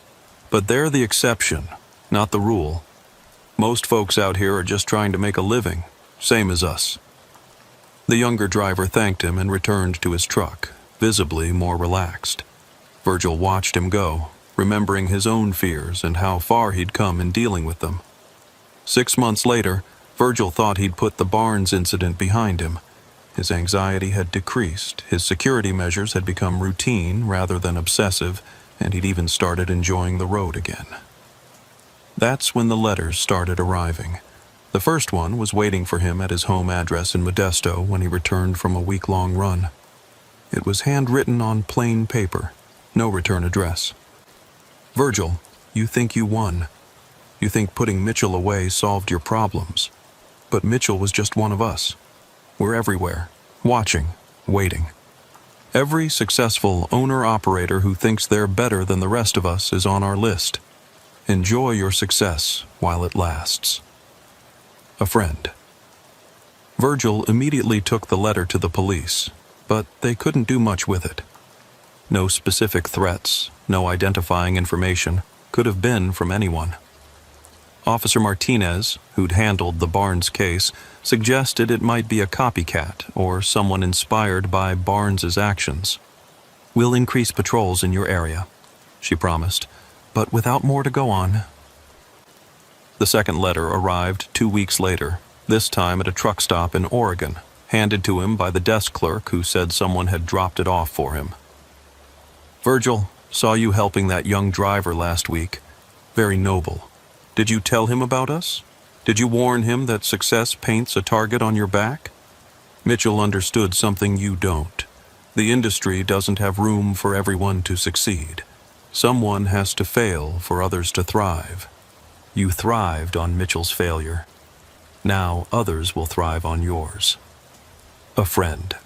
A: But they're the exception, not the rule. Most folks out here are just trying to make a living, same as us." The younger driver thanked him and returned to his truck, visibly more relaxed. Virgil watched him go, remembering his own fears and how far he'd come in dealing with them. 6 months later, Virgil thought he'd put the Barnes incident behind him. His anxiety had decreased, his security measures had become routine rather than obsessive, and he'd even started enjoying the road again. That's when the letters started arriving. The first one was waiting for him at his home address in Modesto when he returned from a week-long run. It was handwritten on plain paper, no return address. "Virgil, you think you won. You think putting Mitchell away solved your problems. But Mitchell was just one of us. We're everywhere, watching, waiting. Every successful owner-operator who thinks they're better than the rest of us is on our list. Enjoy your success while it lasts. A friend. Virgil immediately took the letter to the police, but they couldn't do much with it. No specific threats, no identifying information could have been from anyone. Officer Martinez, who'd handled the Barnes case, suggested it might be a copycat or someone inspired by Barnes's actions. "We'll increase patrols in your area," she promised, but without more to go on. The second letter arrived 2 weeks later, this time at a truck stop in Oregon, handed to him by the desk clerk who said someone had dropped it off for him. "Virgil, saw you helping that young driver last week. Very noble. Did you tell him about us? Did you warn him that success paints a target on your back? Mitchell understood something you don't. The industry doesn't have room for everyone to succeed. Someone has to fail for others to thrive. You thrived on Mitchell's failure. Now others will thrive on yours. A friend."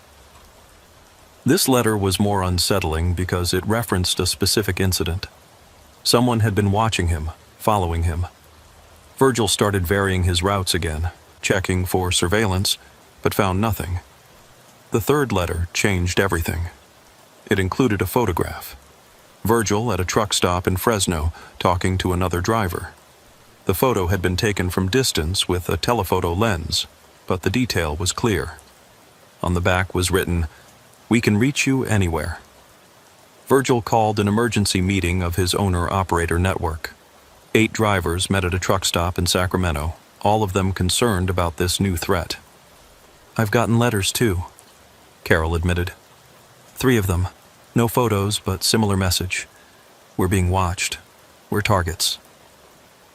A: This letter was more unsettling because it referenced a specific incident. Someone had been watching him, following him. Virgil started varying his routes again, checking for surveillance, but found nothing. The third letter changed everything. It included a photograph. Virgil at a truck stop in Fresno, talking to another driver. The photo had been taken from distance with a telephoto lens, but the detail was clear. On the back was written, "We can reach you anywhere." Virgil called an emergency meeting of his owner-operator network. 8 drivers met at a truck stop in Sacramento, all of them concerned about this new threat. "I've gotten letters too," Carol admitted. 3 of them. No photos, but similar message. "We're being watched. We're targets."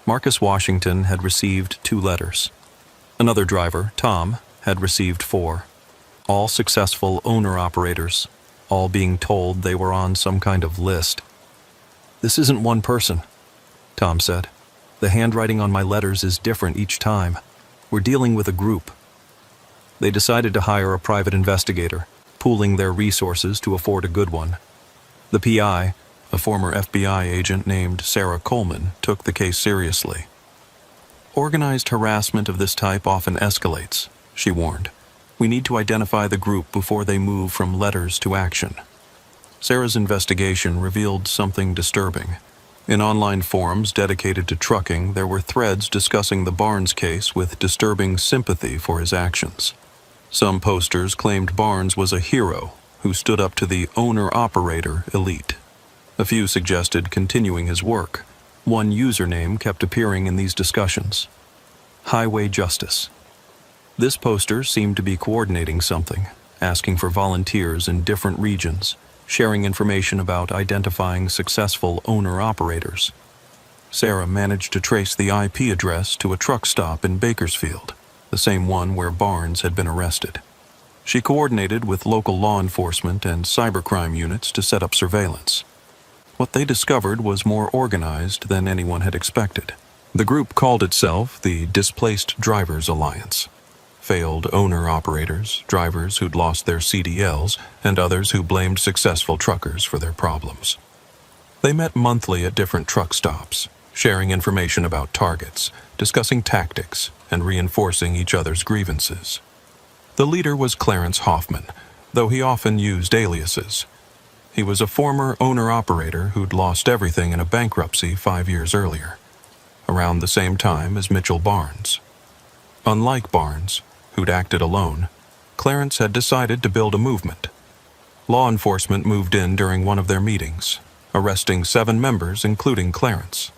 A: Marcus Washington had received 2 letters. Another driver, Tom, had received 4. All successful owner-operators, all being told they were on some kind of list. "This isn't one person," Tom said. "The handwriting on my letters is different each time. We're dealing with a group." They decided to hire a private investigator, pooling their resources to afford a good one. The PI, a former FBI agent named Sarah Coleman, took the case seriously. "Organized harassment of this type often escalates," she warned. "We need to identify the group before they move from letters to action." Sarah's investigation revealed something disturbing. In online forums dedicated to trucking, there were threads discussing the Barnes case with disturbing sympathy for his actions. Some posters claimed Barnes was a hero who stood up to the owner-operator elite. A few suggested continuing his work. One username kept appearing in these discussions: Highway Justice. This poster seemed to be coordinating something, asking for volunteers in different regions, sharing information about identifying successful owner-operators. Sarah managed to trace the IP address to a truck stop in Bakersfield, the same one where Barnes had been arrested. She coordinated with local law enforcement and cybercrime units to set up surveillance. What they discovered was more organized than anyone had expected. The group called itself the Displaced Drivers Alliance. Failed owner-operators, drivers who'd lost their CDLs, and others who blamed successful truckers for their problems. They met monthly at different truck stops, sharing information about targets, discussing tactics, and reinforcing each other's grievances. The leader was Clarence Hoffman, though he often used aliases. He was a former owner-operator who'd lost everything in a bankruptcy 5 years earlier, around the same time as Mitchell Barnes. Unlike Barnes, who'd acted alone, Clarence had decided to build a movement. Law enforcement moved in during one of their meetings, arresting 7 members, including Clarence.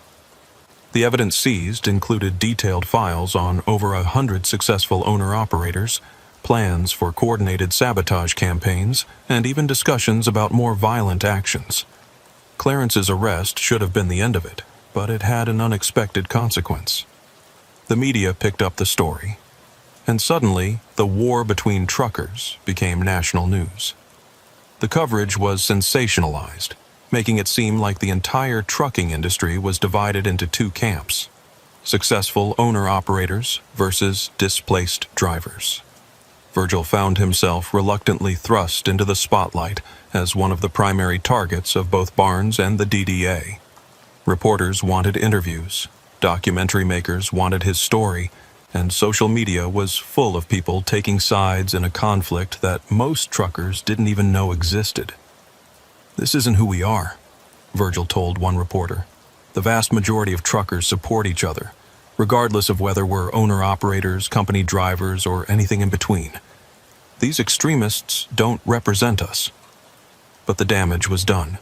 A: The evidence seized included detailed files on over 100 successful owner-operators, plans for coordinated sabotage campaigns, and even discussions about more violent actions. Clarence's arrest should have been the end of it, but it had an unexpected consequence. The media picked up the story, and suddenly the war between truckers became national news. The coverage was sensationalized, making it seem like the entire trucking industry was divided into 2 camps: successful owner-operators versus displaced drivers. Virgil found himself reluctantly thrust into the spotlight as one of the primary targets of both Barnes and the DDA. Reporters wanted interviews, documentary makers wanted his story, and social media was full of people taking sides in a conflict that most truckers didn't even know existed. "This isn't who we are," Virgil told one reporter. "The vast majority of truckers support each other, regardless of whether we're owner-operators, company drivers, or anything in between. These extremists don't represent us." But the damage was done.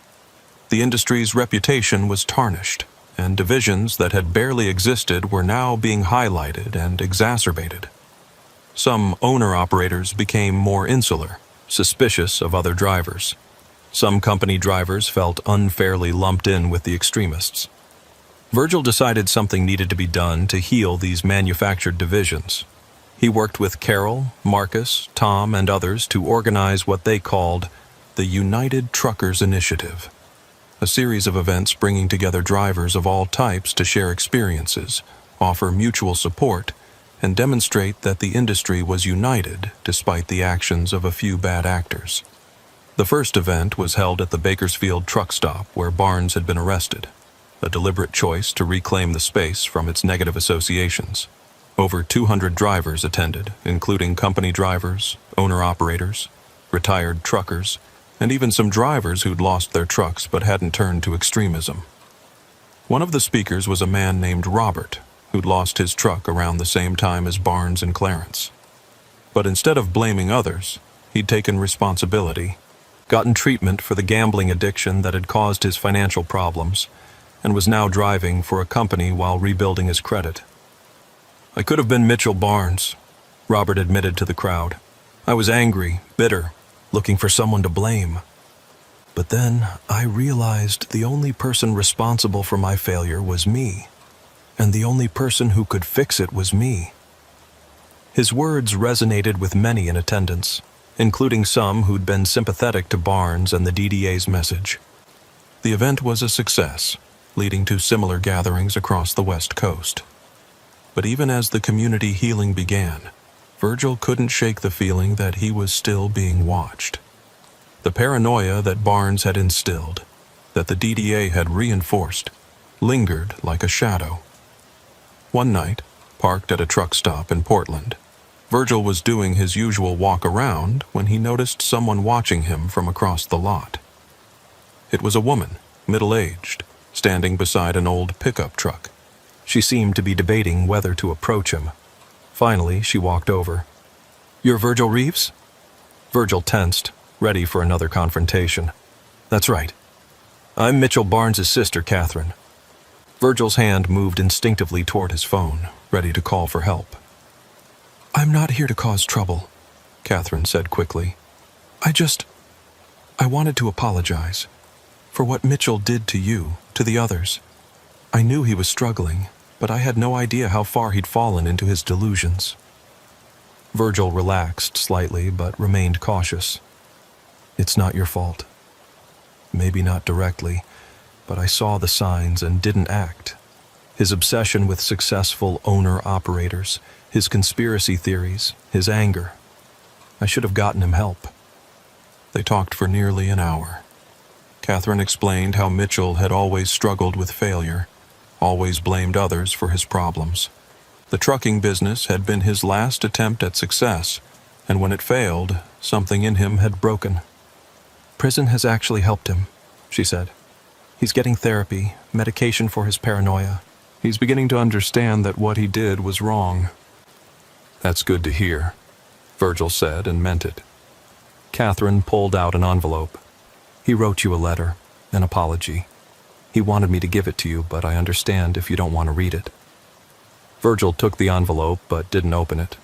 A: The industry's reputation was tarnished, and divisions that had barely existed were now being highlighted and exacerbated. Some owner-operators became more insular, suspicious of other drivers. Some company drivers felt unfairly lumped in with the extremists. Virgil decided something needed to be done to heal these manufactured divisions. He worked with Carol, Marcus, Tom, and others to organize what they called the United Truckers Initiative, a series of events bringing together drivers of all types to share experiences, offer mutual support, and demonstrate that the industry was united despite the actions of a few bad actors. The first event was held at the Bakersfield truck stop where Barnes had been arrested, a deliberate choice to reclaim the space from its negative associations. Over 200 drivers attended, including company drivers, owner-operators, retired truckers, and even some drivers who'd lost their trucks but hadn't turned to extremism. One of the speakers was a man named Robert, who'd lost his truck around the same time as Barnes and Clarence. But instead of blaming others, he'd taken responsibility, gotten treatment for the gambling addiction that had caused his financial problems, and was now driving for a company while rebuilding his credit. "I could have been Mitchell Barnes," Robert admitted to the crowd. "I was angry, bitter, looking for someone to blame. But then I realized the only person responsible for my failure was me, and the only person who could fix it was me." His words resonated with many in attendance, including some who'd been sympathetic to Barnes and the DDA's message. The event was a success, leading to similar gatherings across the West Coast. But even as the community healing began, Virgil couldn't shake the feeling that he was still being watched. The paranoia that Barnes had instilled, that the DDA had reinforced, lingered like a shadow. One night, parked at a truck stop in Portland, Virgil was doing his usual walk around when he noticed someone watching him from across the lot. It was a woman, middle-aged, standing beside an old pickup truck. She seemed to be debating whether to approach him. Finally, she walked over. "You're Virgil Reeves?" Virgil tensed, ready for another confrontation. "That's right. I'm Mitchell Barnes' sister, Catherine." Virgil's hand moved instinctively toward his phone, ready to call for help. "I'm not here to cause trouble," Catherine said quickly. I wanted to apologize for what Mitchell did to you, to the others. I knew he was struggling, but I had no idea how far he'd fallen into his delusions." Virgil relaxed slightly, but remained cautious. "It's not your fault. Maybe not directly, but I saw the signs and didn't act. His obsession with successful owner-operators, his conspiracy theories, his anger. I should have gotten him help." They talked for nearly an hour. Catherine explained how Mitchell had always struggled with failure, always blamed others for his problems. The trucking business had been his last attempt at success, and when it failed, something in him had broken. "Prison has actually helped him," she said. "He's getting therapy, medication for his paranoia. He's beginning to understand that what he did was wrong." "That's good to hear," Virgil said and meant it. Catherine pulled out an envelope. "He wrote you a letter, an apology. He wanted me to give it to you, but I understand if you don't want to read it." Virgil took the envelope but didn't open it.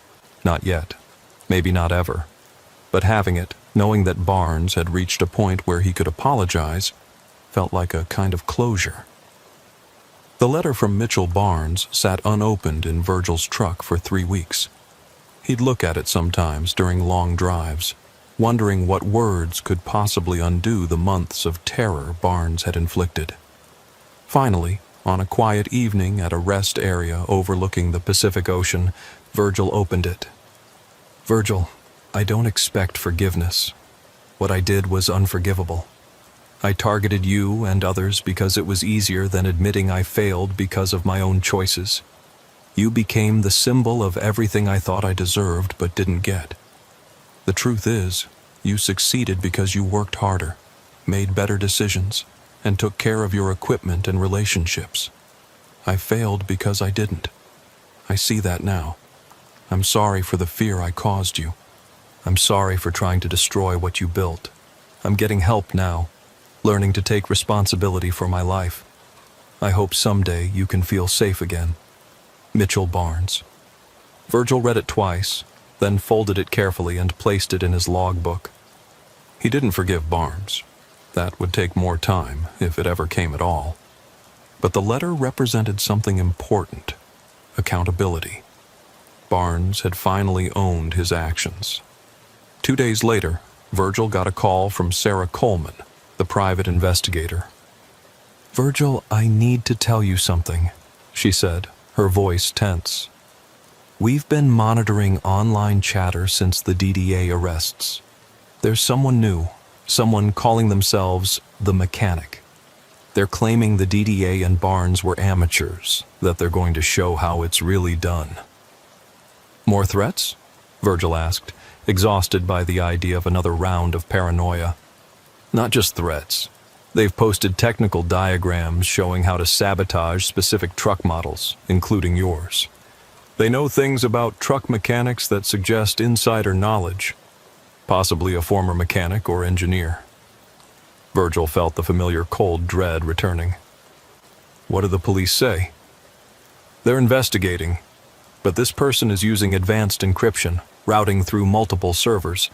A: Not yet. Maybe not ever. But having it, knowing that Barnes had reached a point where he could apologize, felt like a kind of closure. The letter from Mitchell Barnes sat unopened in Virgil's truck for 3 weeks. He'd look at it sometimes during long drives, wondering what words could possibly undo the months of terror Barnes had inflicted. Finally, on a quiet evening at a rest area overlooking the Pacific Ocean, Virgil opened it. "Virgil, I don't expect forgiveness. What I did was unforgivable. I targeted you and others because it was easier than admitting I failed because of my own choices. You became the symbol of everything I thought I deserved but didn't get. The truth is, you succeeded because you worked harder, made better decisions, and took care of your equipment and relationships. I failed because I didn't. I see that now. I'm sorry for the fear I caused you. I'm sorry for trying to destroy what you built. I'm getting help now, learning to take responsibility for my life. I hope someday you can feel safe again. Mitchell Barnes. Virgil read it twice, then folded it carefully and placed it in his logbook. He didn't forgive Barnes. That would take more time, if it ever came at all. But the letter represented something important: accountability. Barnes had finally owned his actions. 2 days later, Virgil got a call from Sarah Coleman, the private investigator. "Virgil, I need to tell you something," she said, her voice tense. "We've been monitoring online chatter since the DDA arrests. There's someone new, someone calling themselves the Mechanic. They're claiming the DDA and Barnes were amateurs, that they're going to show how it's really done." "More threats?" Virgil asked, exhausted by the idea of another round of paranoia. "Not just threats. They've posted technical diagrams showing how to sabotage specific truck models, including yours. They know things about truck mechanics that suggest insider knowledge, possibly a former mechanic or engineer." Virgil felt the familiar cold dread returning. "What do the police say?" "They're investigating, but this person is using advanced encryption, routing through multiple servers.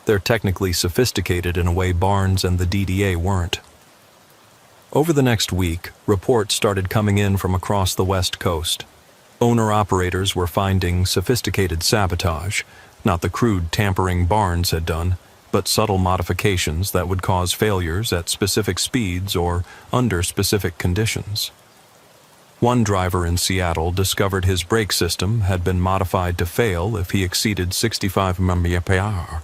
A: They're technically sophisticated in a way Barnes and the DDA weren't." Over the next week, reports started coming in from across the West Coast. Owner-operators were finding sophisticated sabotage, not the crude tampering Barnes had done, but subtle modifications that would cause failures at specific speeds or under specific conditions. One driver in Seattle discovered his brake system had been modified to fail if he exceeded 65 mph.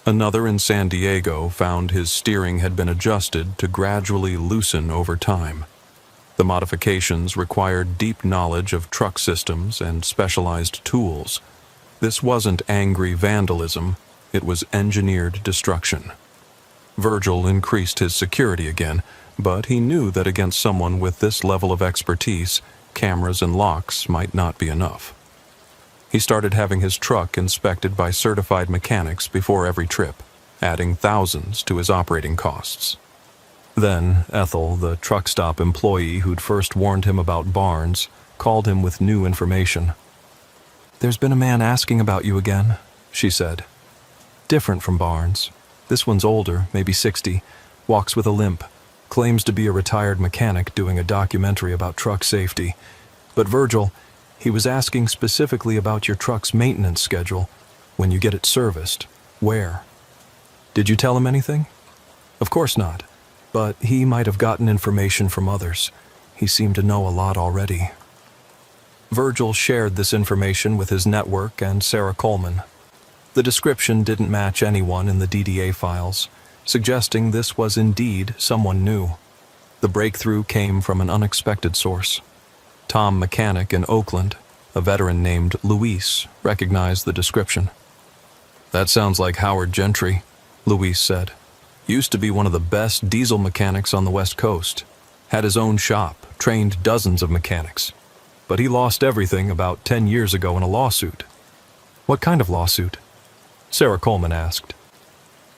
A: Another in San Diego found his steering had been adjusted to gradually loosen over time. The modifications required deep knowledge of truck systems and specialized tools. This wasn't angry vandalism, it was engineered destruction. Virgil increased his security again, but he knew that against someone with this level of expertise, cameras and locks might not be enough. He started having his truck inspected by certified mechanics before every trip, adding thousands to his operating costs. Then Ethel, the truck stop employee who'd first warned him about Barnes, called him with new information. "There's been a man asking about you again," she said. "Different from Barnes. This one's older, maybe 60, walks with a limp, claims to be a retired mechanic doing a documentary about truck safety. But Virgil, he was asking specifically about your truck's maintenance schedule, when you get it serviced, where. Did you tell him anything?" "Of course not, but he might have gotten information from others. He seemed to know a lot already." Virgil shared this information with his network and Sarah Coleman. The description didn't match anyone in the DDA files, suggesting this was indeed someone new. The breakthrough came from an unexpected source. Tom Mechanic in Oakland, a veteran named Luis, recognized the description. "That sounds like Howard Gentry," Luis said. "Used to be one of the best diesel mechanics on the West Coast. Had his own shop, trained dozens of mechanics. But he lost everything about 10 years ago in a lawsuit." "What kind of lawsuit?" Sarah Coleman asked.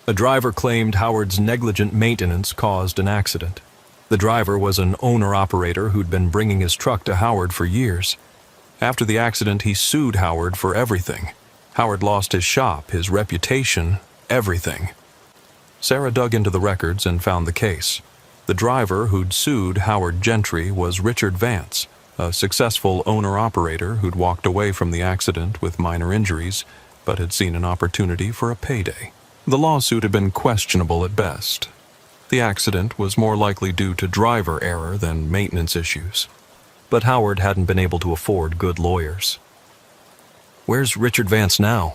A: "A driver claimed Howard's negligent maintenance caused an accident. The driver was an owner-operator who'd been bringing his truck to Howard for years. After the accident, he sued Howard for everything. Howard lost his shop, his reputation, everything." Sarah dug into the records and found the case. The driver who'd sued Howard Gentry was Richard Vance, a successful owner-operator who'd walked away from the accident with minor injuries, but had seen an opportunity for a payday. The lawsuit had been questionable at best. The accident was more likely due to driver error than maintenance issues. But Howard hadn't been able to afford good lawyers. "Where's Richard Vance now?"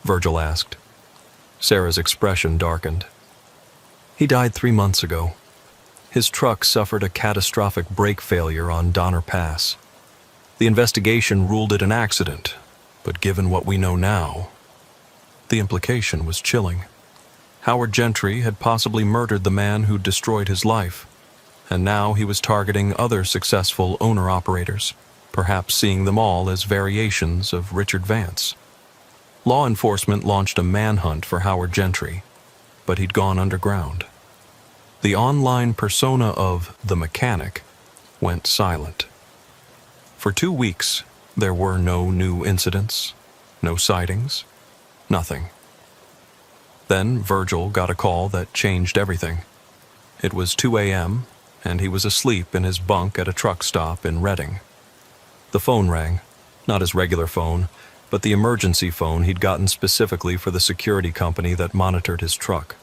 A: Virgil asked. Sarah's expression darkened. He died 3 months ago. His truck suffered a catastrophic brake failure on Donner Pass. The investigation ruled it an accident, but given what we know now, the implication was chilling. Howard Gentry had possibly murdered the man who destroyed his life, and now he was targeting other successful owner-operators, perhaps seeing them all as variations of Richard Vance. Law enforcement launched a manhunt for Howard Gentry, but he'd gone underground. The online persona of the mechanic went silent. For 2 weeks, there were no new incidents, no sightings, nothing. Then Virgil got a call that changed everything. It was 2 a.m., and he was asleep in his bunk at a truck stop in Reading. The phone rang, not his regular phone, but the emergency phone he'd gotten specifically for the security company that monitored his truck.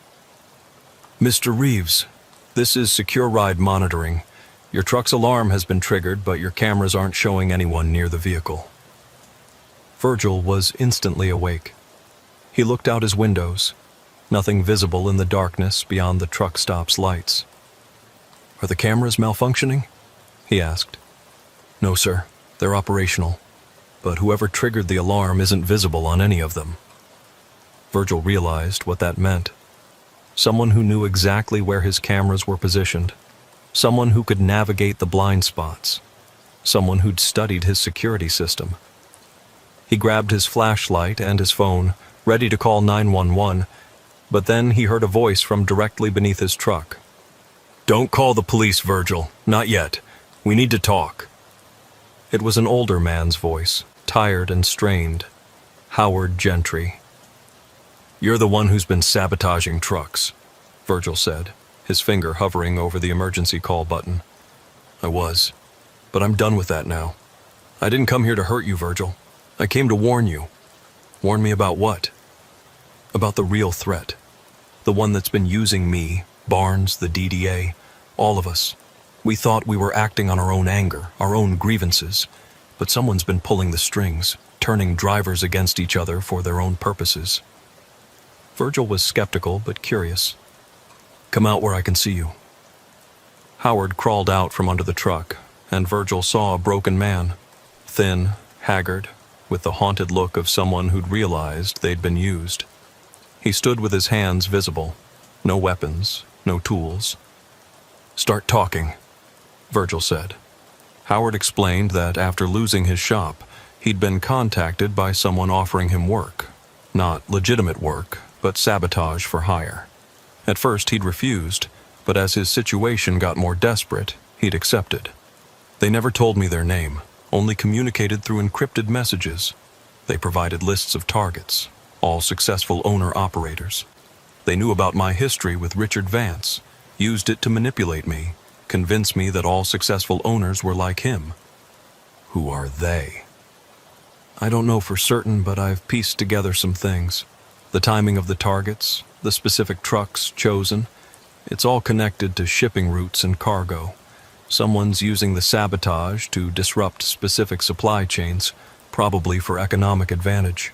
A: "Mr. Reeves, this is Secure Ride Monitoring. Your truck's alarm has been triggered, but your cameras aren't showing anyone near the vehicle." Virgil was instantly awake. He looked out his windows, nothing visible in the darkness beyond the truck stop's lights. "Are the cameras malfunctioning?" he asked. "No, sir. They're operational, but whoever triggered the alarm isn't visible on any of them." Virgil realized what that meant. Someone who knew exactly where his cameras were positioned. Someone who could navigate the blind spots. Someone who'd studied his security system. He grabbed his flashlight and his phone, ready to call 911, but then he heard a voice from directly beneath his truck. "Don't call the police, Virgil. Not yet. We need to talk." It was an older man's voice, tired and strained. Howard Gentry. "You're the one who's been sabotaging trucks," Virgil said, his finger hovering over the emergency call button. "I was, but I'm done with that now. I didn't come here to hurt you, Virgil. I came to warn you." "Warn me about what?" "About the real threat. The one that's been using me, Barnes, the DDA, all of us. We thought we were acting on our own anger, our own grievances, but someone's been pulling the strings, turning drivers against each other for their own purposes." Virgil was skeptical but curious. "Come out where I can see you." Howard crawled out from under the truck, and Virgil saw a broken man, thin, haggard, with the haunted look of someone who'd realized they'd been used. He stood with his hands visible, no weapons, no tools. "Start talking," Virgil said. Howard explained that after losing his shop, he'd been contacted by someone offering him work. Not legitimate work, but sabotage for hire. At first he'd refused, but as his situation got more desperate, he'd accepted. "They never told me their name, only communicated through encrypted messages. They provided lists of targets, all successful owner-operators. They knew about my history with Richard Vance, used it to manipulate me, convince me that all successful owners were like him." "Who are they?" "I don't know for certain, but I've pieced together some things. The timing of the targets, the specific trucks chosen, it's all connected to shipping routes and cargo. Someone's using the sabotage to disrupt specific supply chains, probably for economic advantage."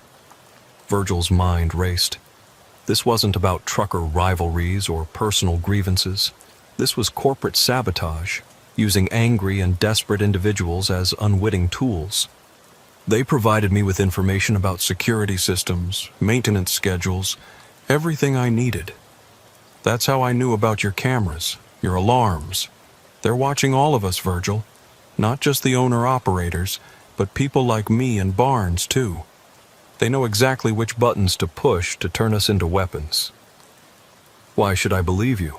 A: Virgil's mind raced. This wasn't about trucker rivalries or personal grievances. This was corporate sabotage, using angry and desperate individuals as unwitting tools. "They provided me with information about security systems, maintenance schedules, everything I needed. That's how I knew about your cameras, your alarms. They're watching all of us, Virgil. Not just the owner-operators, but people like me and Barnes, too. They know exactly which buttons to push to turn us into weapons." "Why should I believe you?"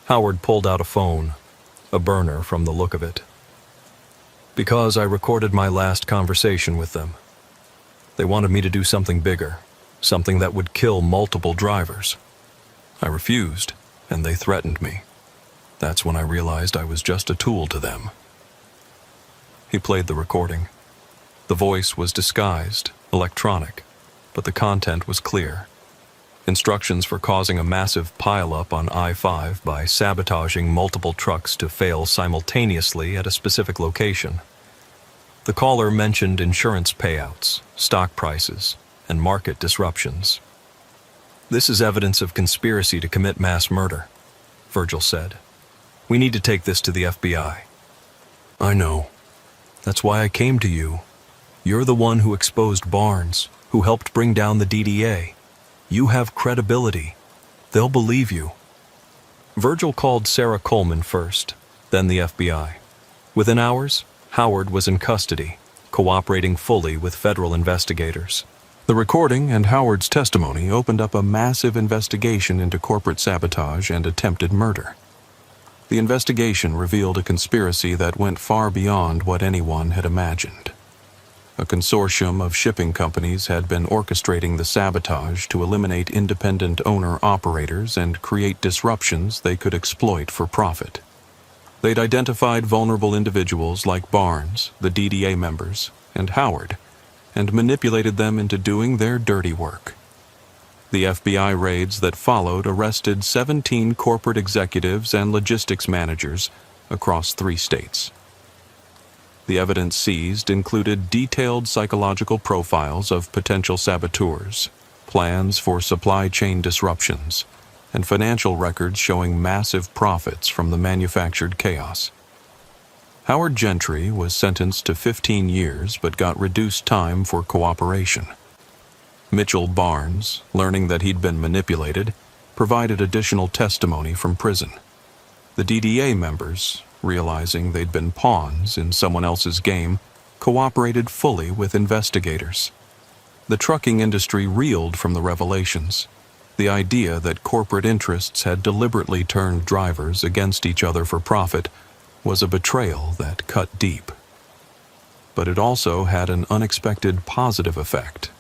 A: Howard pulled out a phone, a burner from the look of it. "Because I recorded my last conversation with them. They wanted me to do something bigger, something that would kill multiple drivers. I refused, and they threatened me. That's when I realized I was just a tool to them." He played the recording. The voice was disguised, electronic, but the content was clear. Instructions for causing a massive pileup on I-5 by sabotaging multiple trucks to fail simultaneously at a specific location. The caller mentioned insurance payouts, stock prices, and market disruptions. "This is evidence of conspiracy to commit mass murder," Virgil said. "We need to take this to the FBI." "I know. That's why I came to you. You're the one who exposed Barnes, who helped bring down the DDA. You have credibility. They'll believe you." Virgil called Sarah Coleman first, then the FBI. Within hours, Howard was in custody, cooperating fully with federal investigators. The recording and Howard's testimony opened up a massive investigation into corporate sabotage and attempted murder. The investigation revealed a conspiracy that went far beyond what anyone had imagined. A consortium of shipping companies had been orchestrating the sabotage to eliminate independent owner-operators and create disruptions they could exploit for profit. They'd identified vulnerable individuals like Barnes, the DDA members, and Howard, and manipulated them into doing their dirty work. The FBI raids that followed arrested 17 corporate executives and logistics managers across 3 states. The evidence seized included detailed psychological profiles of potential saboteurs, plans for supply chain disruptions, and financial records showing massive profits from the manufactured chaos. Howard Gentry was sentenced to 15 years but got reduced time for cooperation. Mitchell Barnes, learning that he'd been manipulated, provided additional testimony from prison. The DDA members, realizing they'd been pawns in someone else's game, cooperated fully with investigators. The trucking industry reeled from the revelations. The idea that corporate interests had deliberately turned drivers against each other for profit was a betrayal that cut deep. But it also had an unexpected positive effect.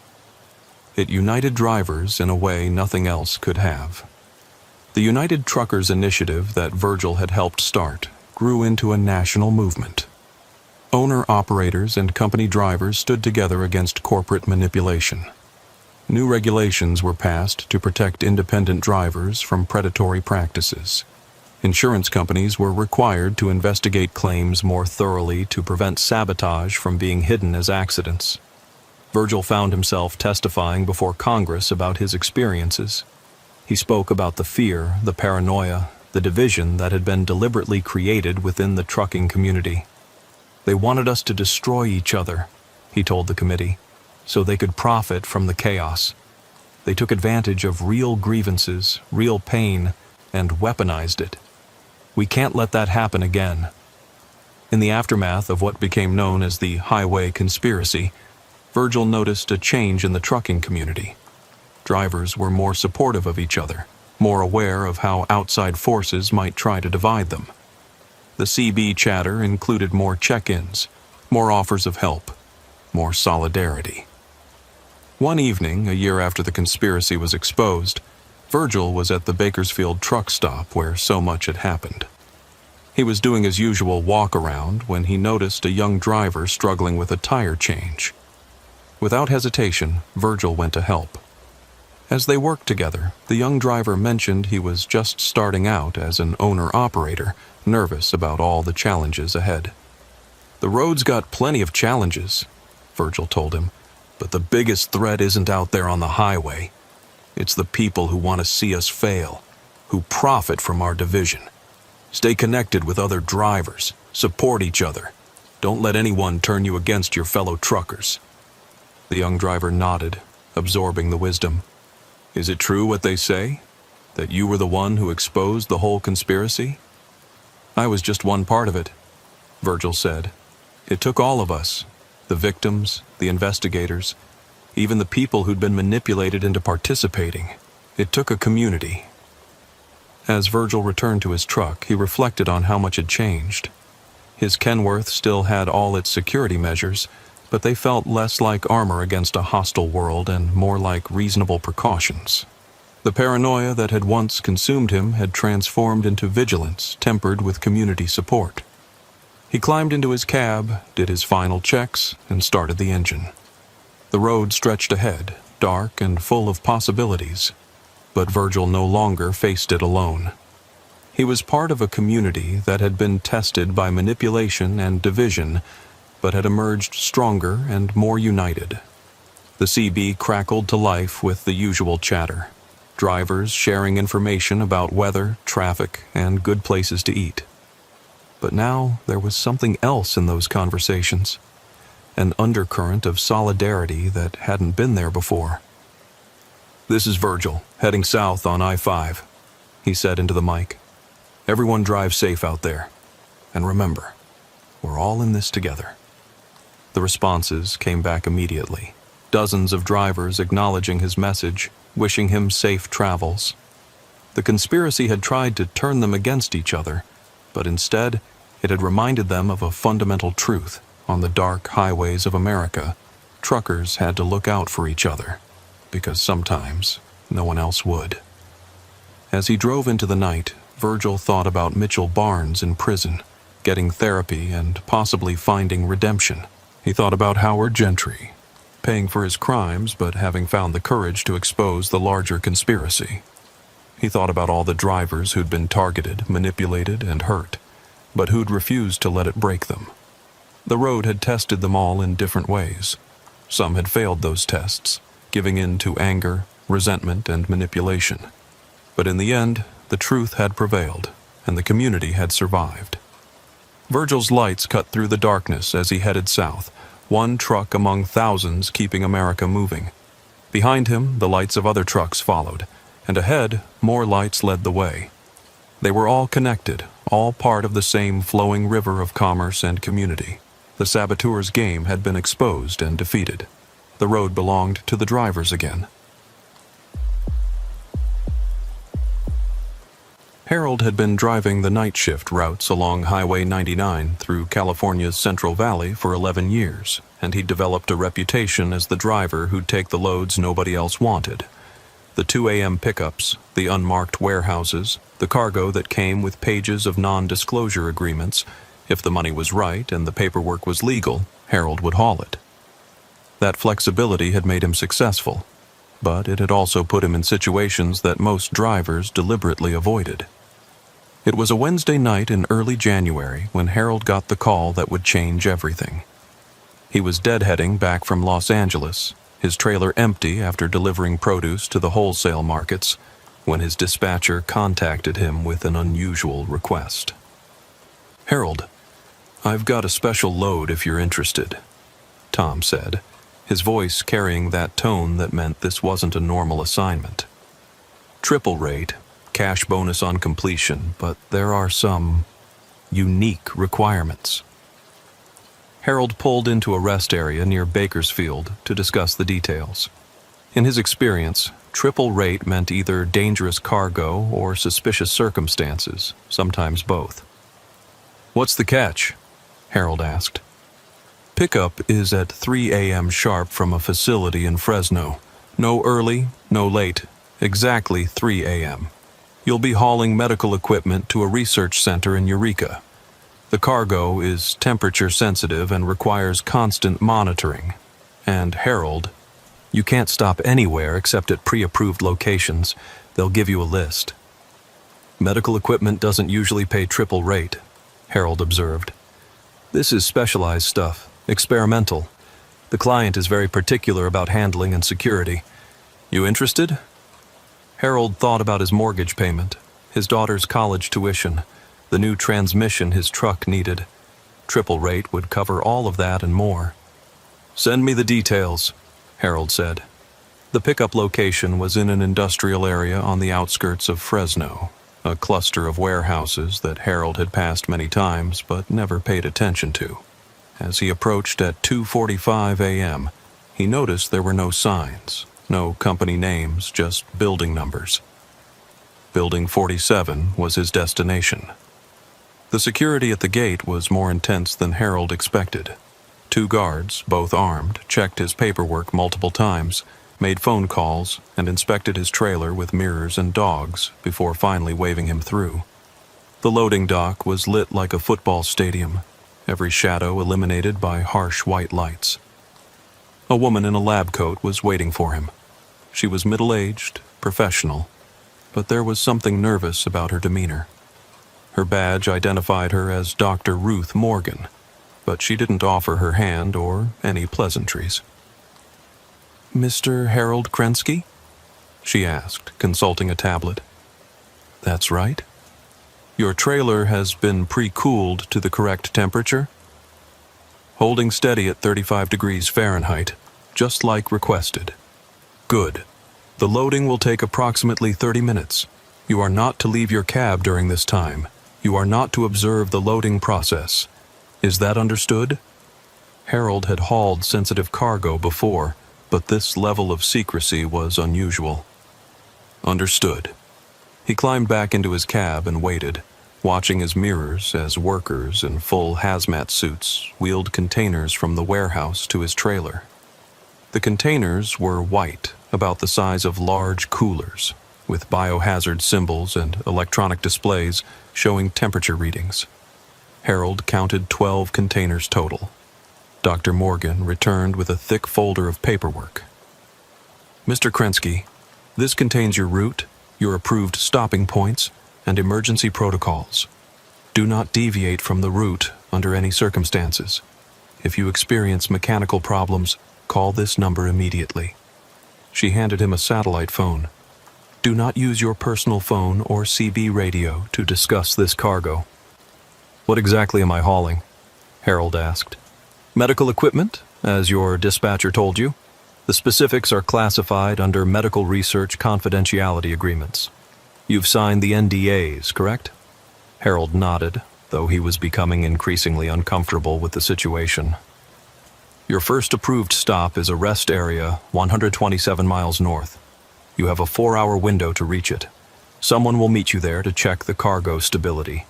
A: It united drivers in a way nothing else could have. The United Truckers Initiative that Virgil had helped start grew into a national movement. Owner-operators and company drivers stood together against corporate manipulation. New regulations were passed to protect independent drivers from predatory practices. Insurance companies were required to investigate claims more thoroughly to prevent sabotage from being hidden as accidents. Virgil found himself testifying before Congress about his experiences. He spoke about the fear, the paranoia, the division that had been deliberately created within the trucking community. "They wanted us to destroy each other," he told the committee, "so they could profit from the chaos. They took advantage of real grievances, real pain, and weaponized it. We can't let that happen again." In the aftermath of what became known as the Highway Conspiracy, Virgil noticed a change in the trucking community. Drivers were more supportive of each other, more aware of how outside forces might try to divide them. The CB chatter included more check-ins, more offers of help, more solidarity. One evening, a year after the conspiracy was exposed, Virgil was at the Bakersfield truck stop where so much had happened. He was doing his usual walk-around when he noticed a young driver struggling with a tire change. Without hesitation, Virgil went to help. As they worked together, the young driver mentioned he was just starting out as an owner-operator, nervous about all the challenges ahead. "The road's got plenty of challenges," Virgil told him, "but the biggest threat isn't out there on the highway. It's the people who want to see us fail, who profit from our division. Stay connected with other drivers, support each other. Don't let anyone turn you against your fellow truckers." The young driver nodded, absorbing the wisdom. "Is it true what they say? That you were the one who exposed the whole conspiracy?" "I was just one part of it," Virgil said. "It took all of us, the victims, the investigators, even the people who'd been manipulated into participating. It took a community." As Virgil returned to his truck, he reflected on how much had changed. His Kenworth still had all its security measures, but they felt less like armor against a hostile world and more like reasonable precautions. The paranoia that had once consumed him had transformed into vigilance tempered with community support. He climbed into his cab, did his final checks, and started the engine. The road stretched ahead, dark and full of possibilities, but Virgil no longer faced it alone. He was part of a community that had been tested by manipulation and division, but had emerged stronger and more united. The CB crackled to life with the usual chatter. drivers sharing information about weather, traffic, and good places to eat. But now there was something else in those conversations, an undercurrent of solidarity that hadn't been there before. "This is Virgil, heading south on I-5, he said into the mic. "Everyone drive safe out there. And remember, we're all in this together." The responses came back immediately. Dozens of drivers acknowledging his message, wishing him safe travels. The conspiracy had tried to turn them against each other, but instead, it had reminded them of a fundamental truth. On the dark highways of America, truckers had to look out for each other, because sometimes no one else would. As he drove into the night, Virgil thought about Mitchell Barnes in prison, getting therapy and possibly finding redemption. He thought about Howard Gentry, paying for his crimes but having found the courage to expose the larger conspiracy. He thought about all the drivers who'd been targeted, manipulated, and hurt, but who'd refused to let it break them. The road had tested them all in different ways. Some had failed those tests, giving in to anger, resentment, and manipulation. But in the end, the truth had prevailed, and the community had survived. Virgil's lights cut through the darkness as he headed south, one truck among thousands keeping America moving. Behind him, the lights of other trucks followed, and ahead, more lights led the way. They were all connected, all part of the same flowing river of commerce and community. The saboteurs' game had been exposed and defeated. The road belonged to the drivers again. Harold had been driving the night shift routes along Highway 99 through California's Central Valley for 11 years, and he'd developed a reputation as the driver who'd take the loads nobody else wanted. The 2 a.m. pickups, the unmarked warehouses, the cargo that came with pages of non-disclosure agreements. If the money was right and the paperwork was legal, Harold would haul it. That flexibility had made him successful, but it had also put him in situations that most drivers deliberately avoided. It was a Wednesday night in early January when Harold got the call that would change everything. He was deadheading back from Los Angeles, his trailer empty after delivering produce to the wholesale markets, when his dispatcher contacted him with an unusual request. "Harold, I've got a special load if you're interested," Tom said, his voice carrying that tone that meant this wasn't a normal assignment. "Triple rate, cash bonus on completion, but there are some unique requirements." Harold pulled into a rest area near Bakersfield to discuss the details. In his experience, triple rate meant either dangerous cargo or suspicious circumstances, sometimes both. "What's the catch?" Harold asked. "Pickup is at 3 a.m. sharp from a facility in Fresno. No early, no late. Exactly 3 a.m. You'll be hauling medical equipment to a research center in Eureka. The cargo is temperature sensitive and requires constant monitoring. And Harold, you can't stop anywhere except at pre-approved locations. They'll give you a list." "Medical equipment doesn't usually pay triple rate," Harold observed. "This is specialized stuff, experimental. The client is very particular about handling and security. You interested?" Harold thought about his mortgage payment, his daughter's college tuition, the new transmission his truck needed. Triple rate would cover all of that and more. "Send me the details," Harold said. The pickup location was in an industrial area on the outskirts of Fresno, a cluster of warehouses that Harold had passed many times but never paid attention to. As he approached at 2:45 a.m., he noticed there were no signs, no company names, just building numbers. Building 47 was his destination. The security at the gate was more intense than Harold expected. 2 guards, both armed, checked his paperwork multiple times, made phone calls, and inspected his trailer with mirrors and dogs before finally waving him through. The loading dock was lit like a football stadium, every shadow eliminated by harsh white lights. A woman in a lab coat was waiting for him. She was middle-aged, professional, but there was something nervous about her demeanor. Her badge identified her as Dr. Ruth Morgan, but she didn't offer her hand or any pleasantries. "Mr. Harold Krensky?" she asked, consulting a tablet. That's right. Your trailer has been pre-cooled to the correct temperature? Holding steady at 35 degrees Fahrenheit, just like requested. Good. The loading will take approximately 30 minutes. You are not to leave your cab during this time. You are not to observe the loading process. Is that understood? Harold had hauled sensitive cargo before, but this level of secrecy was unusual. Understood. He climbed back into his cab and waited, watching his mirrors as workers in full hazmat suits wheeled containers from the warehouse to his trailer. The containers were white, about the size of large coolers, with biohazard symbols and electronic displays showing temperature readings. Harold counted 12 containers total. Dr. Morgan returned with a thick folder of paperwork. Mr. Krensky, this contains your route, your approved stopping points, and emergency protocols. Do not deviate from the route under any circumstances. If you experience mechanical problems, call this number immediately. She handed him a satellite phone. Do not use your personal phone or CB radio to discuss this cargo. What exactly am I hauling? Harold asked. Medical equipment, as your dispatcher told you. The specifics are classified under medical research confidentiality agreements. You've signed the NDAs, correct? Harold nodded, though he was becoming increasingly uncomfortable with the situation. Your first approved stop is a rest area 127 miles north. You have a 4-hour window to reach it. Someone will meet you there to check the cargo stability.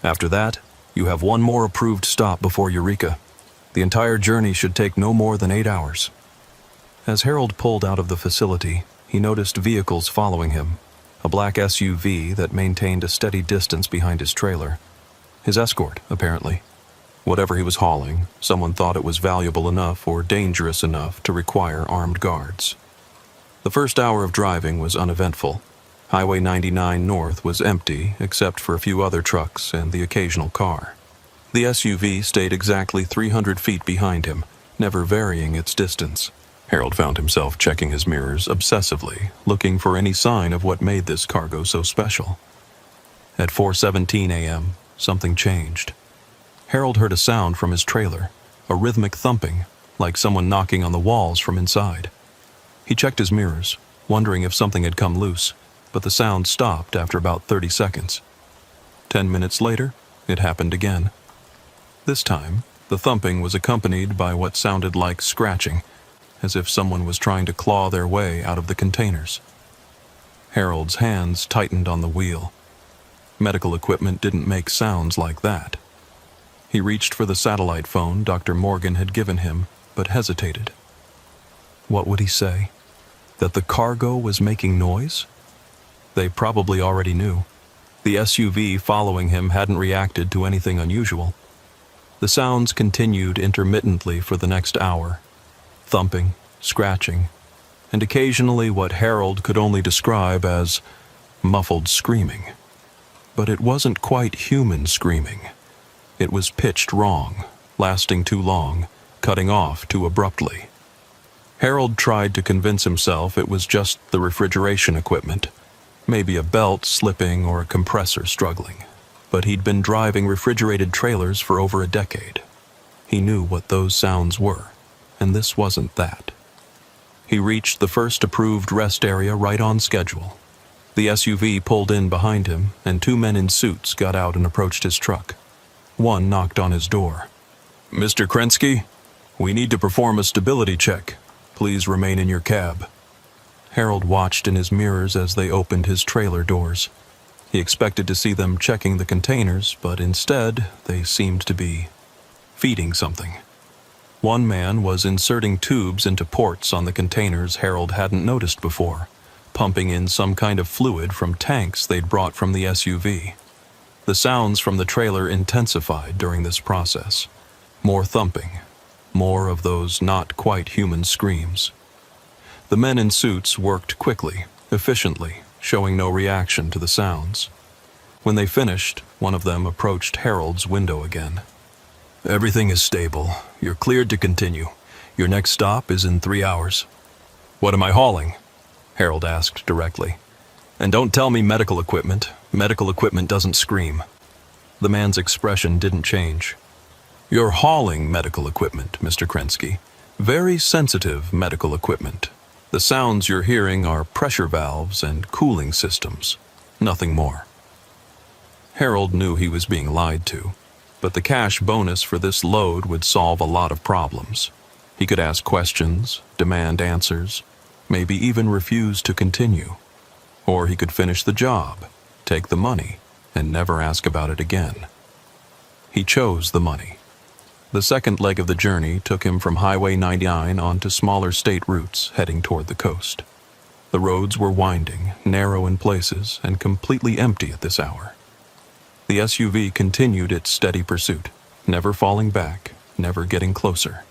A: After that, you have one more approved stop before Eureka. The entire journey should take no more than 8 hours. As Harold pulled out of the facility, he noticed vehicles following him, a black SUV that maintained a steady distance behind his trailer. His escort, apparently. Whatever he was hauling, someone thought it was valuable enough or dangerous enough to require armed guards. The first hour of driving was uneventful. Highway 99 North was empty except for a few other trucks and the occasional car. The SUV stayed exactly 300 feet behind him, never varying its distance. Harold found himself checking his mirrors obsessively, looking for any sign of what made this cargo so special. At 4:17 a.m., something changed. Harold heard a sound from his trailer, a rhythmic thumping, like someone knocking on the walls from inside. He checked his mirrors, wondering if something had come loose, but the sound stopped after about 30 seconds. 10 minutes later, it happened again. This time, the thumping was accompanied by what sounded like scratching, as if someone was trying to claw their way out of the containers. Harold's hands tightened on the wheel. Medical equipment didn't make sounds like that. He reached for the satellite phone Dr. Morgan had given him, but hesitated. What would he say? That the cargo was making noise? They probably already knew. The SUV following him hadn't reacted to anything unusual. The sounds continued intermittently for the next hour. Thumping, scratching, and occasionally what Harold could only describe as muffled screaming. But it wasn't quite human screaming. It was pitched wrong, lasting too long, cutting off too abruptly. Harold tried to convince himself it was just the refrigeration equipment, maybe a belt slipping or a compressor struggling. But he'd been driving refrigerated trailers for over a decade. He knew what those sounds were, and this wasn't that. He reached the first approved rest area right on schedule. The SUV pulled in behind him, and 2 men in suits got out and approached his truck. One knocked on his door. Mr. Krensky, we need to perform a stability check. Please remain in your cab. Harold watched in his mirrors as they opened his trailer doors. He expected to see them checking the containers, but instead, they seemed to be feeding something. One man was inserting tubes into ports on the containers Harold hadn't noticed before, pumping in some kind of fluid from tanks they'd brought from the SUV. The sounds from the trailer intensified during this process. More thumping, more of those not quite human screams. The men in suits worked quickly, efficiently, showing no reaction to the sounds. When they finished, one of them approached Harold's window again. Everything is stable. You're cleared to continue. Your next stop is in 3 hours. What am I hauling? Harold asked directly. "And don't tell me medical equipment. Medical equipment doesn't scream." The man's expression didn't change. "You're hauling medical equipment, Mr. Krensky. Very sensitive medical equipment. The sounds you're hearing are pressure valves and cooling systems. Nothing more." Harold knew he was being lied to, but the cash bonus for this load would solve a lot of problems. He could ask questions, demand answers, maybe even refuse to continue. Or he could finish the job, take the money, and never ask about it again. He chose the money. The second leg of the journey took him from Highway 99 onto smaller state routes heading toward the coast. The roads were winding, narrow in places, and completely empty at this hour. The SUV continued its steady pursuit, never falling back, never getting closer.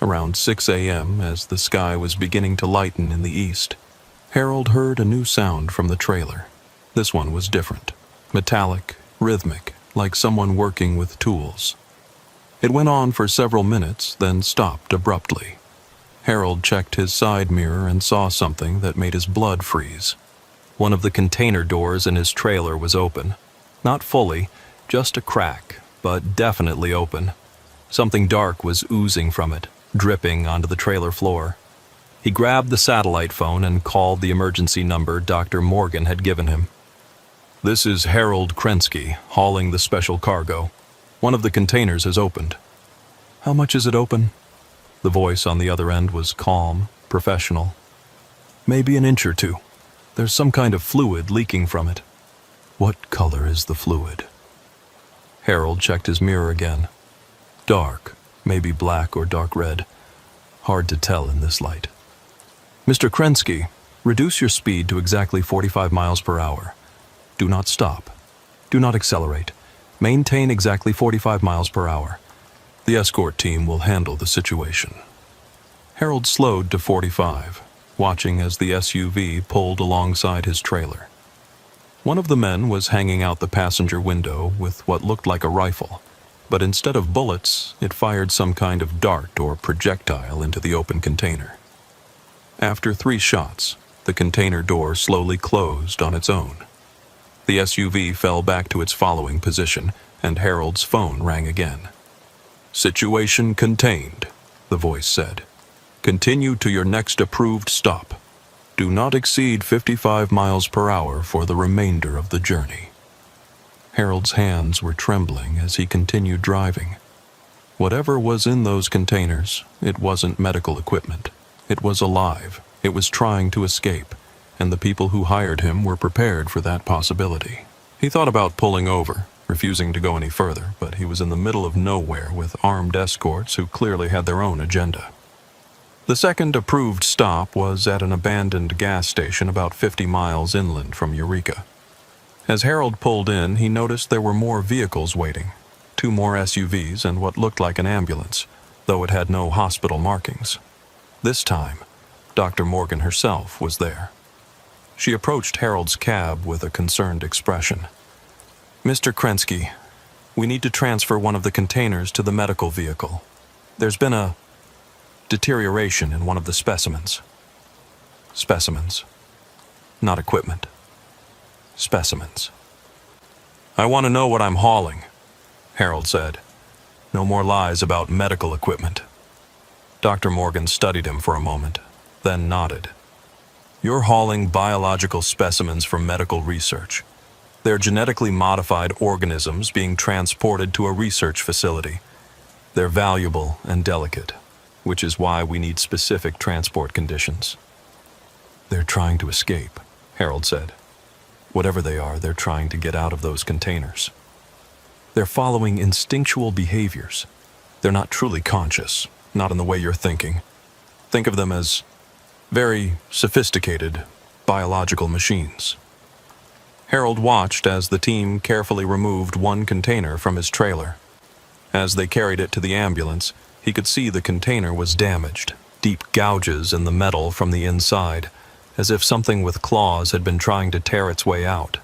A: Around 6 a.m., as the sky was beginning to lighten in the east, Harold heard a new sound from the trailer. This one was different, metallic, rhythmic, like someone working with tools. It went on for several minutes, then stopped abruptly. Harold checked his side mirror and saw something that made his blood freeze. One of the container doors in his trailer was open. Not fully, just a crack, but definitely open. Something dark was oozing from it, dripping onto the trailer floor. He grabbed the satellite phone and called the emergency number Dr. Morgan had given him. "This is Harold Krensky, hauling the special cargo. One of the containers has opened." "How much is it open?" The voice on the other end was calm, professional. "Maybe an inch or two. There's some kind of fluid leaking from it." "What color is the fluid?" Harold checked his mirror again. "Dark, maybe black or dark red. Hard to tell in this light." "Mr. Krensky, reduce your speed to exactly 45 miles per hour. Do not stop. Do not accelerate. Maintain exactly 45 miles per hour. The escort team will handle the situation." Harold slowed to 45, watching as the SUV pulled alongside his trailer. One of the men was hanging out the passenger window with what looked like a rifle, but instead of bullets, it fired some kind of dart or projectile into the open container. After 3 shots, the container door slowly closed on its own. The SUV fell back to its following position, and Harold's phone rang again. "Situation contained," the voice said. "Continue to your next approved stop. Do not exceed 55 miles per hour for the remainder of the journey." Harold's hands were trembling as he continued driving. Whatever was in those containers, it wasn't medical equipment. It was alive. It was trying to escape, and the people who hired him were prepared for that possibility. He thought about pulling over, refusing to go any further, but he was in the middle of nowhere with armed escorts who clearly had their own agenda. The second approved stop was at an abandoned gas station about 50 miles inland from Eureka. As Harold pulled in, he noticed there were more vehicles waiting, 2 more SUVs and what looked like an ambulance, though it had no hospital markings. This time, Dr. Morgan herself was there. She approached Harold's cab with a concerned expression. "Mr. Krensky, we need to transfer one of the containers to the medical vehicle. There's been a deterioration in one of the specimens." Specimens. Not equipment. Specimens. "I want to know what I'm hauling," Harold said. "No more lies about medical equipment." Dr. Morgan studied him for a moment, then nodded. "You're hauling biological specimens for medical research. They're genetically modified organisms being transported to a research facility. They're valuable and delicate, which is why we need specific transport conditions." "They're trying to escape," Harold said. "Whatever they are, they're trying to get out of those containers. They're following instinctual behaviors. They're not truly conscious, not in the way you're thinking. Think of them as very sophisticated biological machines." Harold watched as the team carefully removed one container from his trailer. As they carried it to the ambulance, he could see the container was damaged, deep gouges in the metal from the inside, as if something with claws had been trying to tear its way out.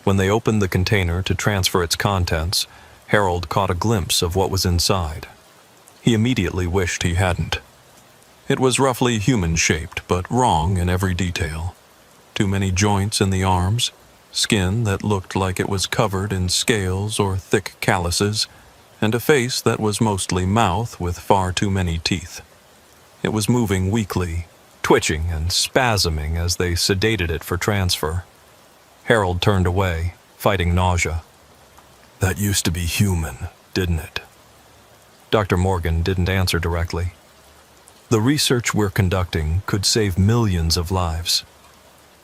A: When they opened the container to transfer its contents, Harold caught a glimpse of what was inside. He immediately wished he hadn't. It was roughly human-shaped, but wrong in every detail. Too many joints in the arms, skin that looked like it was covered in scales or thick calluses, and a face that was mostly mouth with far too many teeth. It was moving weakly, twitching and spasming as they sedated it for transfer. Harold turned away, fighting nausea. "That used to be human, didn't it?" Dr. Morgan didn't answer directly. "The research we're conducting could save millions of lives.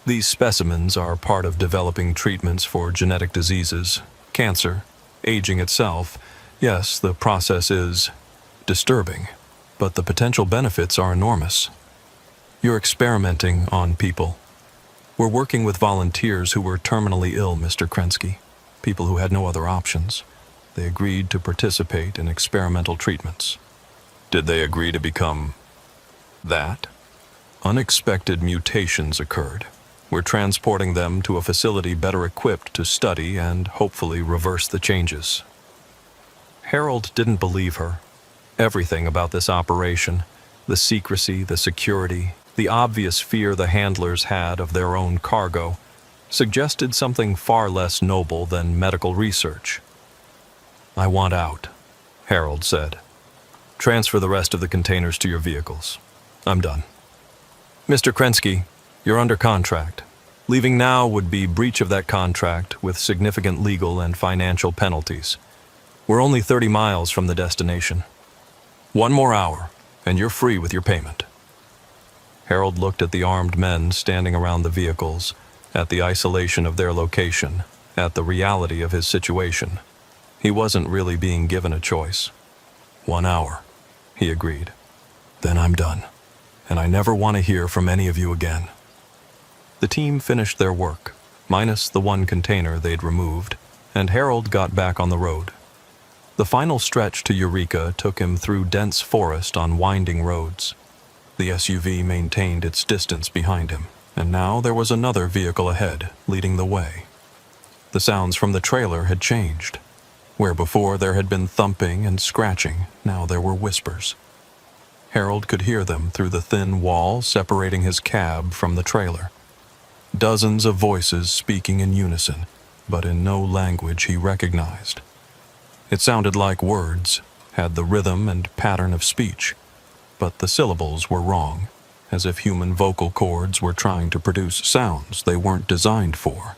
A: These specimens are part of developing treatments for genetic diseases, cancer, aging itself. Yes, the process is disturbing, but the potential benefits are enormous. You're experimenting on people. We're working with volunteers who were terminally ill, Mr. Krensky, people who had no other options. They agreed to participate in experimental treatments." "Did they agree to become that?" "Unexpected mutations occurred. We're transporting them to a facility better equipped to study and hopefully reverse the changes." Harold didn't believe her. Everything about this operation, the secrecy, the security, the obvious fear the handlers had of their own cargo, suggested something far less noble than medical research. "I want out," Harold said. "Transfer the rest of the containers to your vehicles. I'm done." "Mr. Krensky, you're under contract. Leaving now would be breach of that contract with significant legal and financial penalties. We're only 30 miles from the destination. 1 more hour, and you're free with your payment." Harold looked at the armed men standing around the vehicles, at the isolation of their location, at the reality of his situation. He wasn't really being given a choice. 1 hour, he agreed. "Then I'm done, and I never want to hear from any of you again." The team finished their work, minus the one container they'd removed, and Harold got back on the road. The final stretch to Eureka took him through dense forest on winding roads. The SUV maintained its distance behind him, and now there was another vehicle ahead, leading the way. The sounds from the trailer had changed. Where before there had been thumping and scratching, now there were whispers. Harold could hear them through the thin wall separating his cab from the trailer. Dozens of voices speaking in unison, but in no language he recognized. It sounded like words, had the rhythm and pattern of speech, but the syllables were wrong, as if human vocal cords were trying to produce sounds they weren't designed for.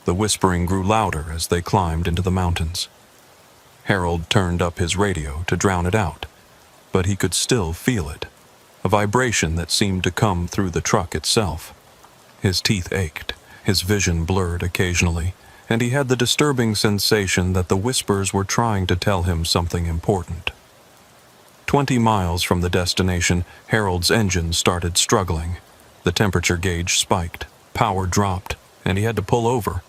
A: The whispering grew louder as they climbed into the mountains. Harold turned up his radio to drown it out, but he could still feel it, a vibration that seemed to come through the truck itself. His teeth ached, his vision blurred occasionally, and he had the disturbing sensation that the whispers were trying to tell him something important. 20 miles from the destination, Harold's engine started struggling. The temperature gauge spiked, power dropped, and he had to pull over.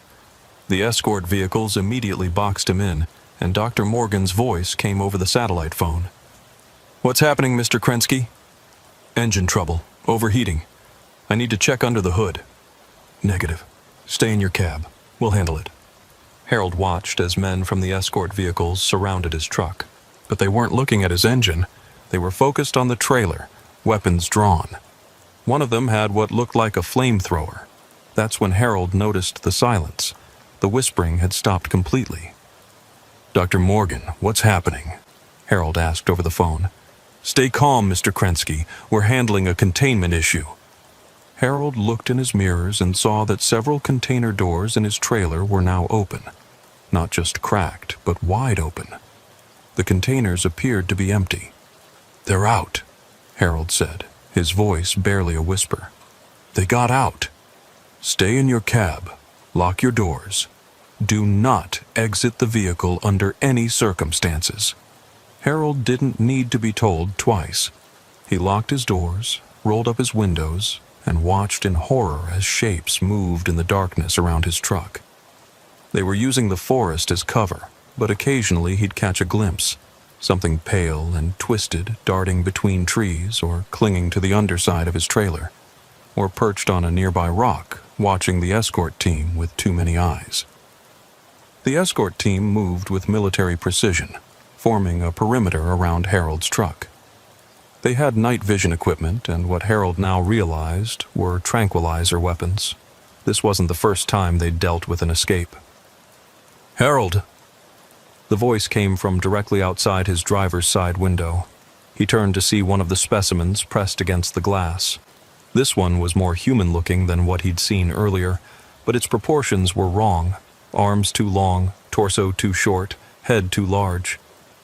A: The escort vehicles immediately boxed him in, and Dr. Morgan's voice came over the satellite phone. "What's happening, Mr. Krensky?" "Engine trouble, overheating. I need to check under the hood." "Negative. Stay in your cab. We'll handle it." Harold watched as men from the escort vehicles surrounded his truck, but they weren't looking at his engine. They were focused on the trailer, weapons drawn. One of them had what looked like a flamethrower. That's when Harold noticed the silence. The whispering had stopped completely. "Dr. Morgan, what's happening?" Harold asked over the phone. "Stay calm, Mr. Krensky. We're handling a containment issue." Harold looked in his mirrors and saw that several container doors in his trailer were now open. Not just cracked, but wide open. The containers appeared to be empty. "They're out," Harold said, his voice barely a whisper. "They got out. Stay in your cab. Lock your doors. Do not exit the vehicle under any circumstances." Harold didn't need to be told twice. He locked his doors, rolled up his windows, and watched in horror as shapes moved in the darkness around his truck. They were using the forest as cover, but occasionally he'd catch a glimpse, something pale and twisted darting between trees or clinging to the underside of his trailer, or perched on a nearby rock, watching the escort team with too many eyes. The escort team moved with military precision, forming a perimeter around Harold's truck. They had night vision equipment and what Harold now realized were tranquilizer weapons. This wasn't the first time they'd dealt with an escape. "Harold!" The voice came from directly outside his driver's side window. He turned to see one of the specimens pressed against the glass. This one was more human-looking than what he'd seen earlier, but its proportions were wrong. Arms too long, torso too short, head too large.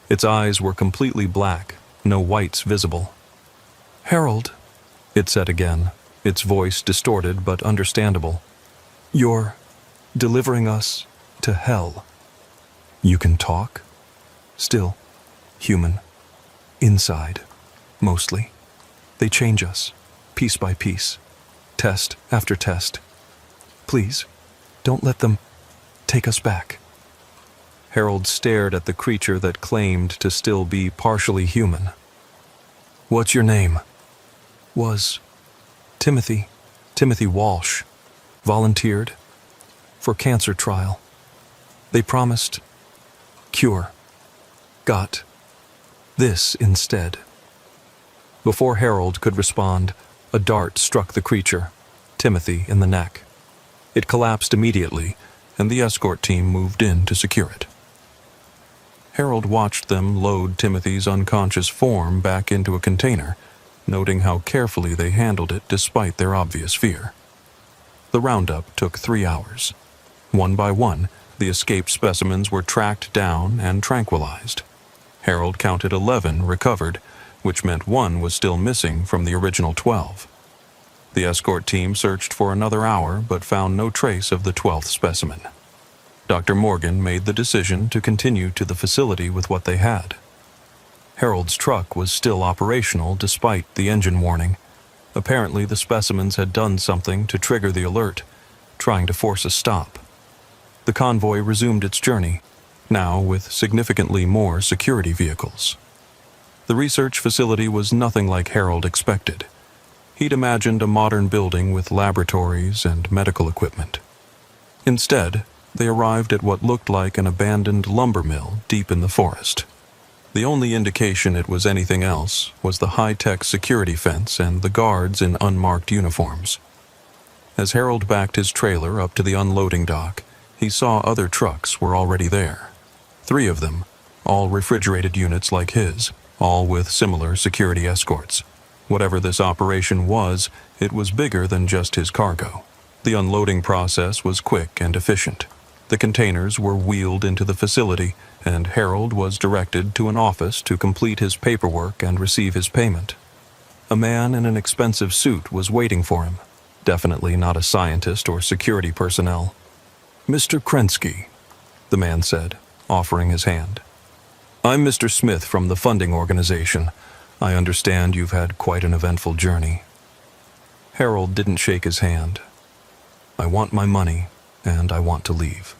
A: Its eyes were completely black, no whites visible. "Harold," it said again, its voice distorted but understandable. "You're delivering us to hell." "You can talk?" "Still human. Inside, mostly. They change us, piece by piece, test after test. Please, don't let them take us back." Harold stared at the creature that claimed to still be partially human. "What's your name?" "Was Timothy Walsh. Volunteered for cancer trial. They promised cure. Got this instead." Before Harold could respond, a dart struck the creature, Timothy in the neck. It collapsed immediately, and the escort team moved in to secure it. Harold watched them load Timothy's unconscious form back into a container, noting how carefully they handled it despite their obvious fear. The roundup took 3 hours. One by one, the escaped specimens were tracked down and tranquilized. Harold counted 11 recovered, which meant one was still missing from the original 12. The escort team searched for another hour but found no trace of the 12th specimen. Dr. Morgan made the decision to continue to the facility with what they had. Harold's truck was still operational despite the engine warning. Apparently the specimens had done something to trigger the alert, trying to force a stop. The convoy resumed its journey, now with significantly more security vehicles. The research facility was nothing like Harold expected. He'd imagined a modern building with laboratories and medical equipment. Instead, they arrived at what looked like an abandoned lumber mill deep in the forest. The only indication it was anything else was the high-tech security fence and the guards in unmarked uniforms. As Harold backed his trailer up to the unloading dock, he saw other trucks were already there. 3 of them, all refrigerated units like his, all with similar security escorts. Whatever this operation was, it was bigger than just his cargo. The unloading process was quick and efficient. The containers were wheeled into the facility, and Harold was directed to an office to complete his paperwork and receive his payment. A man in an expensive suit was waiting for him, definitely not a scientist or security personnel. "Mr. Krensky," the man said, offering his hand. "I'm Mr. Smith from the funding organization. I understand you've had quite an eventful journey." Harold didn't shake his hand. "I want my money, and I want to leave."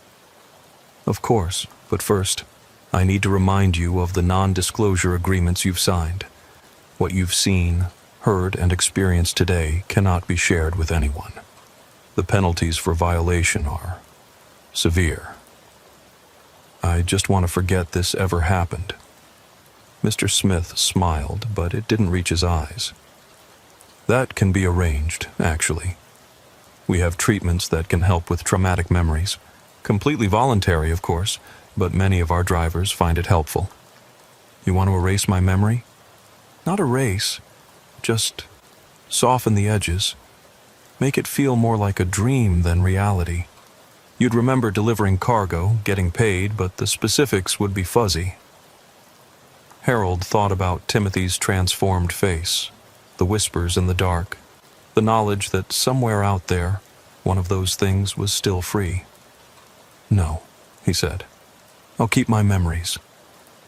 A: "Of course, but first, I need to remind you of the non-disclosure agreements you've signed. What you've seen, heard, and experienced today cannot be shared with anyone. The penalties for violation are severe. I just want to forget this ever happened." Mr. Smith smiled, but it didn't reach his eyes. "That can be arranged, actually. We have treatments that can help with traumatic memories. Completely voluntary, of course, but many of our drivers find it helpful. You want to erase my memory? Not erase, just soften the edges. Make it feel more like a dream than reality. You'd remember delivering cargo, getting paid, but the specifics would be fuzzy." Harold thought about Timothy's transformed face, the whispers in the dark, the knowledge that somewhere out there, one of those things was still free. "No," he said. "I'll keep my memories."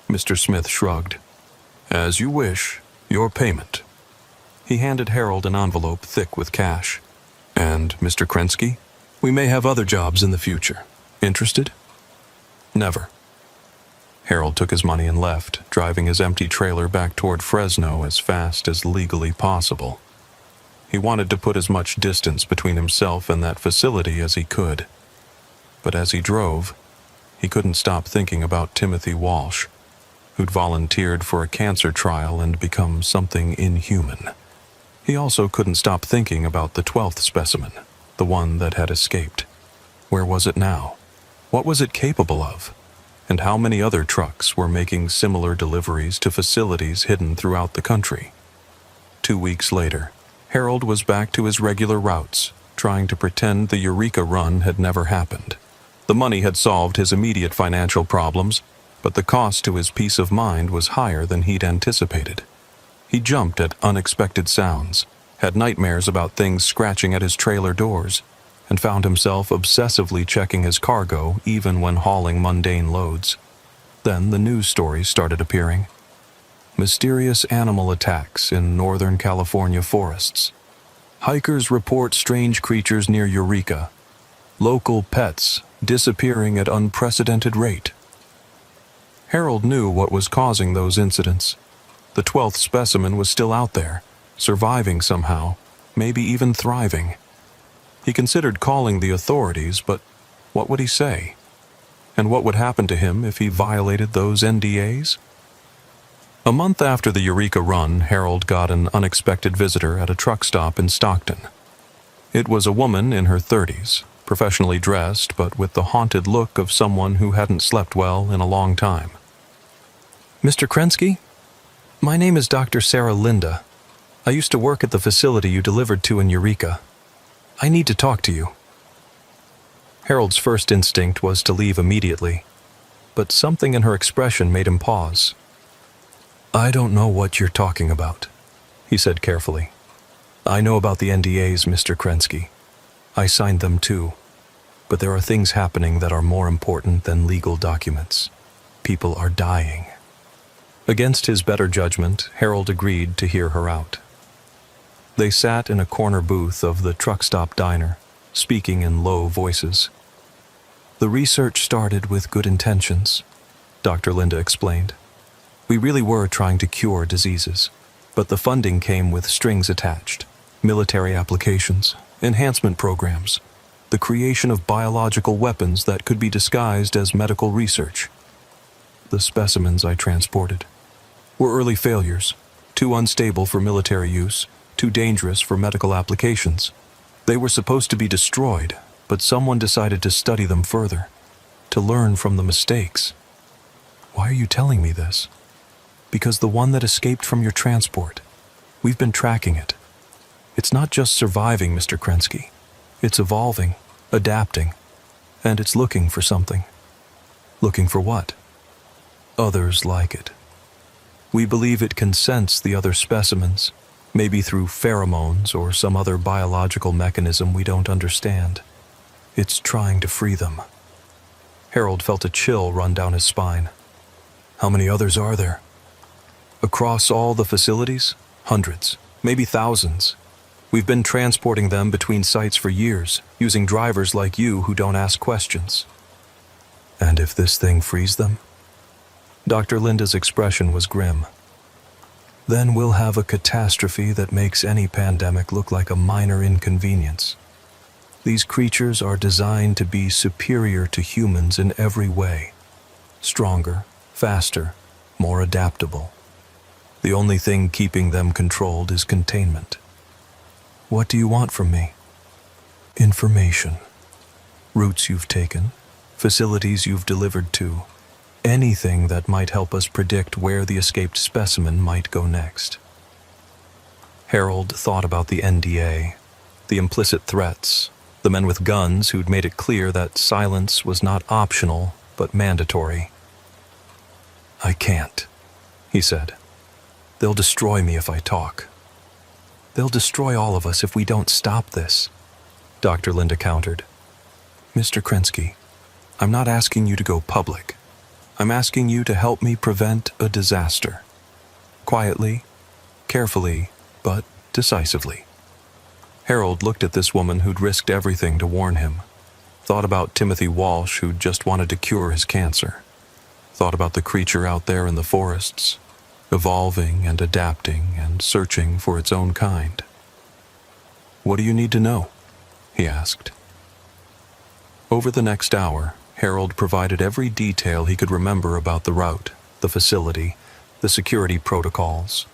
A: Mr. Smith shrugged. "As you wish. Your payment." He handed Harold an envelope thick with cash. "And, Mr. Krensky, we may have other jobs in the future. Interested?" "Never." Harold took his money and left, driving his empty trailer back toward Fresno as fast as legally possible. He wanted to put as much distance between himself and that facility as he could. But as he drove, he couldn't stop thinking about Timothy Walsh, who'd volunteered for a cancer trial and become something inhuman. He also couldn't stop thinking about the 12th specimen, the one that had escaped. Where was it now? What was it capable of? And how many other trucks were making similar deliveries to facilities hidden throughout the country? 2 weeks later, Harold was back to his regular routes, trying to pretend the Eureka run had never happened. The money had solved his immediate financial problems, but the cost to his peace of mind was higher than he'd anticipated. He jumped at unexpected sounds, had nightmares about things scratching at his trailer doors, and found himself obsessively checking his cargo even when hauling mundane loads. Then the news stories started appearing. Mysterious animal attacks in Northern California forests. Hikers report strange creatures near Eureka. Local pets disappearing at unprecedented rate. Harold knew what was causing those incidents. The 12th specimen was still out there, surviving somehow, maybe even thriving. He considered calling the authorities, but what would he say? And what would happen to him if he violated those NDAs? A month after the Eureka run, Harold got an unexpected visitor at a truck stop in Stockton. It was a woman in her 30s, professionally dressed but with the haunted look of someone who hadn't slept well in a long time.
B: Mr. Krensky? My name is Dr. Sarah Linda. I used to work at the facility you delivered to in Eureka. I need to talk to you. Harold's first instinct was to leave immediately, but something in her expression made him pause. I don't know what you're talking about, he said carefully. I know about the NDAs, Mr. Krensky. I signed them too, but there are things happening that are more important than legal documents. People are dying. Against his better judgment, Harold agreed to hear her out. They sat in a corner booth of the truck stop diner, speaking in low voices. The research started with good intentions, Dr. Linda explained. We really were trying to cure diseases, but the funding came with strings attached, military applications, enhancement programs, the creation of biological weapons that could be disguised as medical research. The specimens I transported were early failures, too unstable for military use, too dangerous for medical applications. They were supposed to be destroyed, but someone decided to study them further, to learn from the mistakes. Why are you telling me this? Because the one that escaped from your transport, we've been tracking it. It's not just surviving, Mr. Krensky. It's evolving, adapting, and it's looking for something. Looking for what? Others like it. We believe it can sense the other specimens, maybe through pheromones or some other biological mechanism we don't understand. It's trying to free them. Harold felt a chill run down his spine. How many others are there? Across all the facilities? Hundreds, maybe thousands. We've been transporting them between sites for years, using drivers like you who don't ask questions. And if this thing frees them? Dr. Linda's expression was grim. Then we'll have a catastrophe that makes any pandemic look like a minor inconvenience. These creatures are designed to be superior to humans in every way. Stronger, faster, more adaptable. The only thing keeping them controlled is containment. What do you want from me? Information. Routes you've taken, facilities you've delivered to, anything that might help us predict where the escaped specimen might go next. Harold thought about the NDA, the implicit threats, the men with guns who'd made it clear that silence was not optional, but mandatory. I can't, he said. They'll destroy me if I talk. They'll destroy all of us if we don't stop this, Dr. Linda countered. Mr. Krensky, I'm not asking you to go public. I'm asking you to help me prevent a disaster. Quietly, carefully, but decisively. Harold looked at this woman who'd risked everything to warn him. Thought about Timothy Walsh, who'd just wanted to cure his cancer. Thought about the creature out there in the forests, evolving and adapting and searching for its own kind. What do you need to know? He asked. Over the next hour, Harold provided every detail he could remember about the route, the facility, the security protocols.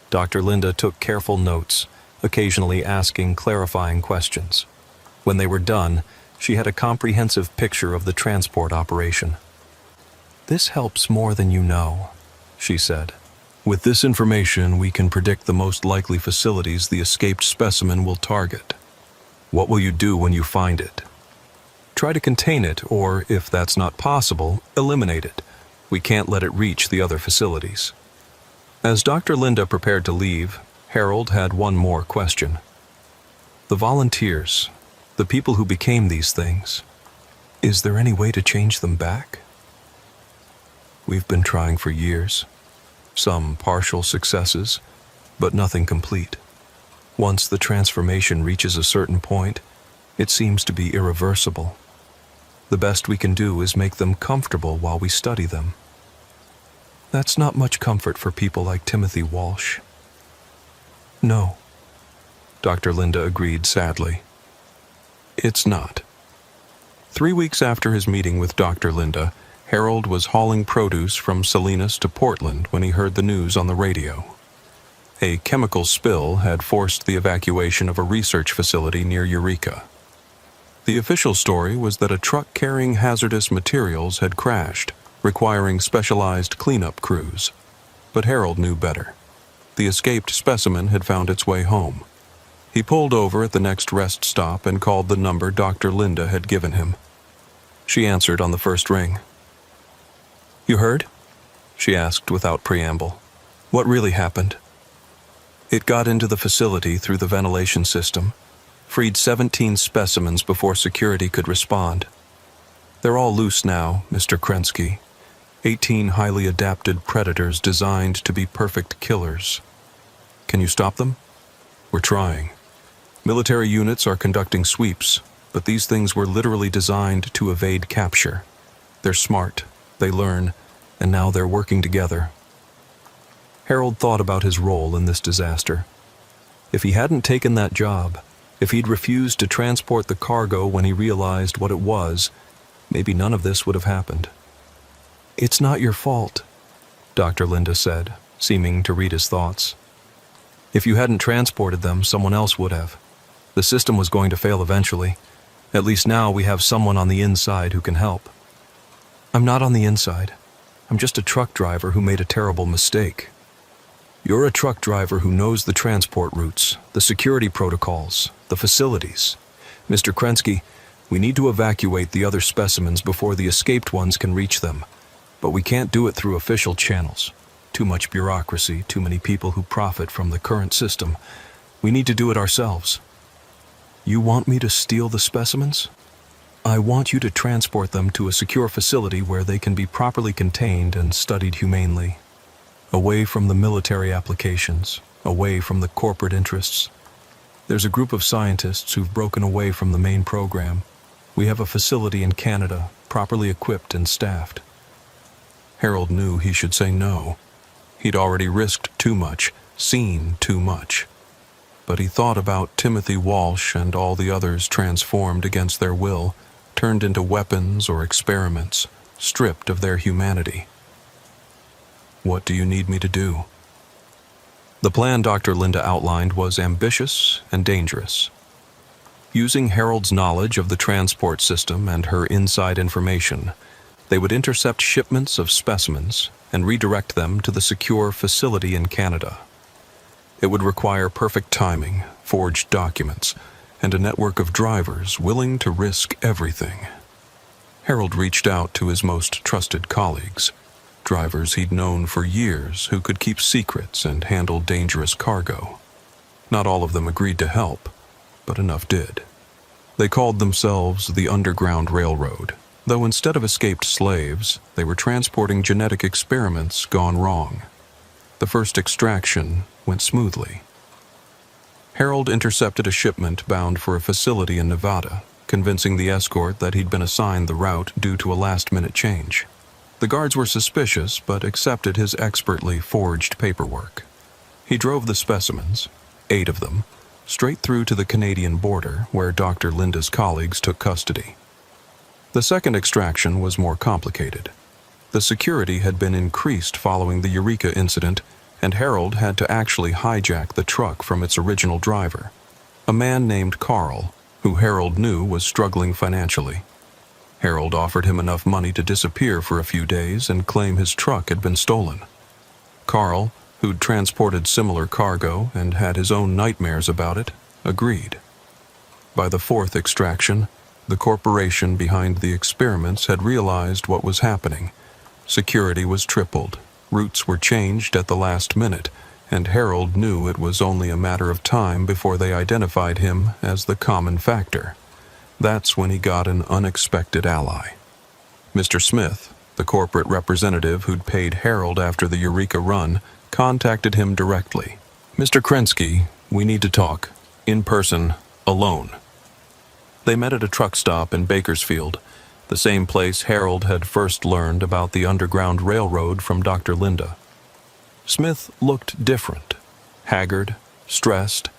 B: Dr. Linda took careful notes, occasionally asking clarifying questions. When they were done, she had a comprehensive picture of the transport operation. "This helps more than you know," she said. "With this information, we can predict the most likely facilities the escaped specimen will target. What will you do when you find it? Try to contain it, or, if that's not possible, eliminate it. We can't let it reach the other facilities." As Dr. Linda prepared to leave, Harold had one more question. The volunteers, the people who became these things, is there any way to change them back? "We've been trying for years. Some partial successes, but nothing complete. Once the transformation reaches a certain point, it seems to be irreversible. The best we can do is make them comfortable while we study them. That's not much comfort for people like Timothy Walsh." "No," Dr. Linda agreed sadly. "It's not." 3 weeks after his meeting with Dr. Linda, Harold was hauling produce from Salinas to Portland when he heard the news on the radio. A chemical spill had forced the evacuation of a research facility near Eureka. The official story was that a truck carrying hazardous materials had crashed, requiring specialized cleanup crews. But Harold knew better. The escaped specimen had found its way home. He pulled over at the next rest stop and called the number Dr. Linda had given him. She answered on the first ring. "You heard?" she asked without preamble. "What really happened?" "It got into the facility through the ventilation system, freed 17 specimens before security could respond. They're all loose now, Mr. Krensky. 18 highly adapted predators designed to be perfect killers. Can you stop them?" "We're trying. Military units are conducting sweeps, but these things were literally designed to evade capture. They're smart, they learn, and now they're working together." Harold thought about his role in this disaster. If he hadn't taken that job, if he'd refused to transport the cargo when he realized what it was, maybe none of this would have happened. "It's not your fault," Dr. Linda said, seeming to read his thoughts. "If you hadn't transported them, someone else would have. The system was going to fail eventually. At least now we have someone on the inside who can help." "I'm not on the inside. I'm just a truck driver who made a terrible mistake." "You're a truck driver who knows the transport routes, the security protocols, the facilities. Mr. Krensky, we need to evacuate the other specimens before the escaped ones can reach them. But we can't do it through official channels. Too much bureaucracy, too many people who profit from the current system. We need to do it ourselves." "You want me to steal the specimens?" "I want you to transport them to a secure facility where they can be properly contained and studied humanely. Away from the military applications, away from the corporate interests. There's a group of scientists who've broken away from the main program. We have a facility in Canada, properly equipped and staffed." Harold knew he should say no. He'd already risked too much, seen too much. But he thought about Timothy Walsh and all the others transformed against their will, turned into weapons or experiments, stripped of their humanity. "What do you need me to do?" The plan Dr. Linda outlined was ambitious and dangerous. Using Harold's knowledge of the transport system and her inside information, they would intercept shipments of specimens and redirect them to the secure facility in Canada. It would require perfect timing, forged documents, and a network of drivers willing to risk everything. Harold reached out to his most trusted colleagues, drivers he'd known for years who could keep secrets and handle dangerous cargo. Not all of them agreed to help, but enough did. They called themselves the Underground Railroad, though instead of escaped slaves, they were transporting genetic experiments gone wrong. The first extraction went smoothly. Harold intercepted a shipment bound for a facility in Nevada, convincing the escort that he'd been assigned the route due to a last-minute change. The guards were suspicious, but accepted his expertly forged paperwork. He drove the specimens, 8 of them, straight through to the Canadian border, where Dr. Linda's colleagues took custody. The second extraction was more complicated.
A: The security had been increased following the Eureka incident, and Harold had to actually hijack the truck from its original driver, a man named Carl, who Harold knew was struggling financially. Harold offered him enough money to disappear for a few days and claim his truck had been stolen. Carl, who'd transported similar cargo and had his own nightmares about it, agreed. By the fourth extraction, the corporation behind the experiments had realized what was happening. Security was tripled, routes were changed at the last minute, and Harold knew it was only a matter of time before they identified him as the common factor. That's when he got an unexpected ally. Mr. Smith, the corporate representative who'd paid Harold after the Eureka run, contacted him directly. "Mr. Krensky, we need to talk. In person, alone." They met at a truck stop in Bakersfield, the same place Harold had first learned about the Underground Railroad from Dr. Linda. Smith looked different, haggard, stressed,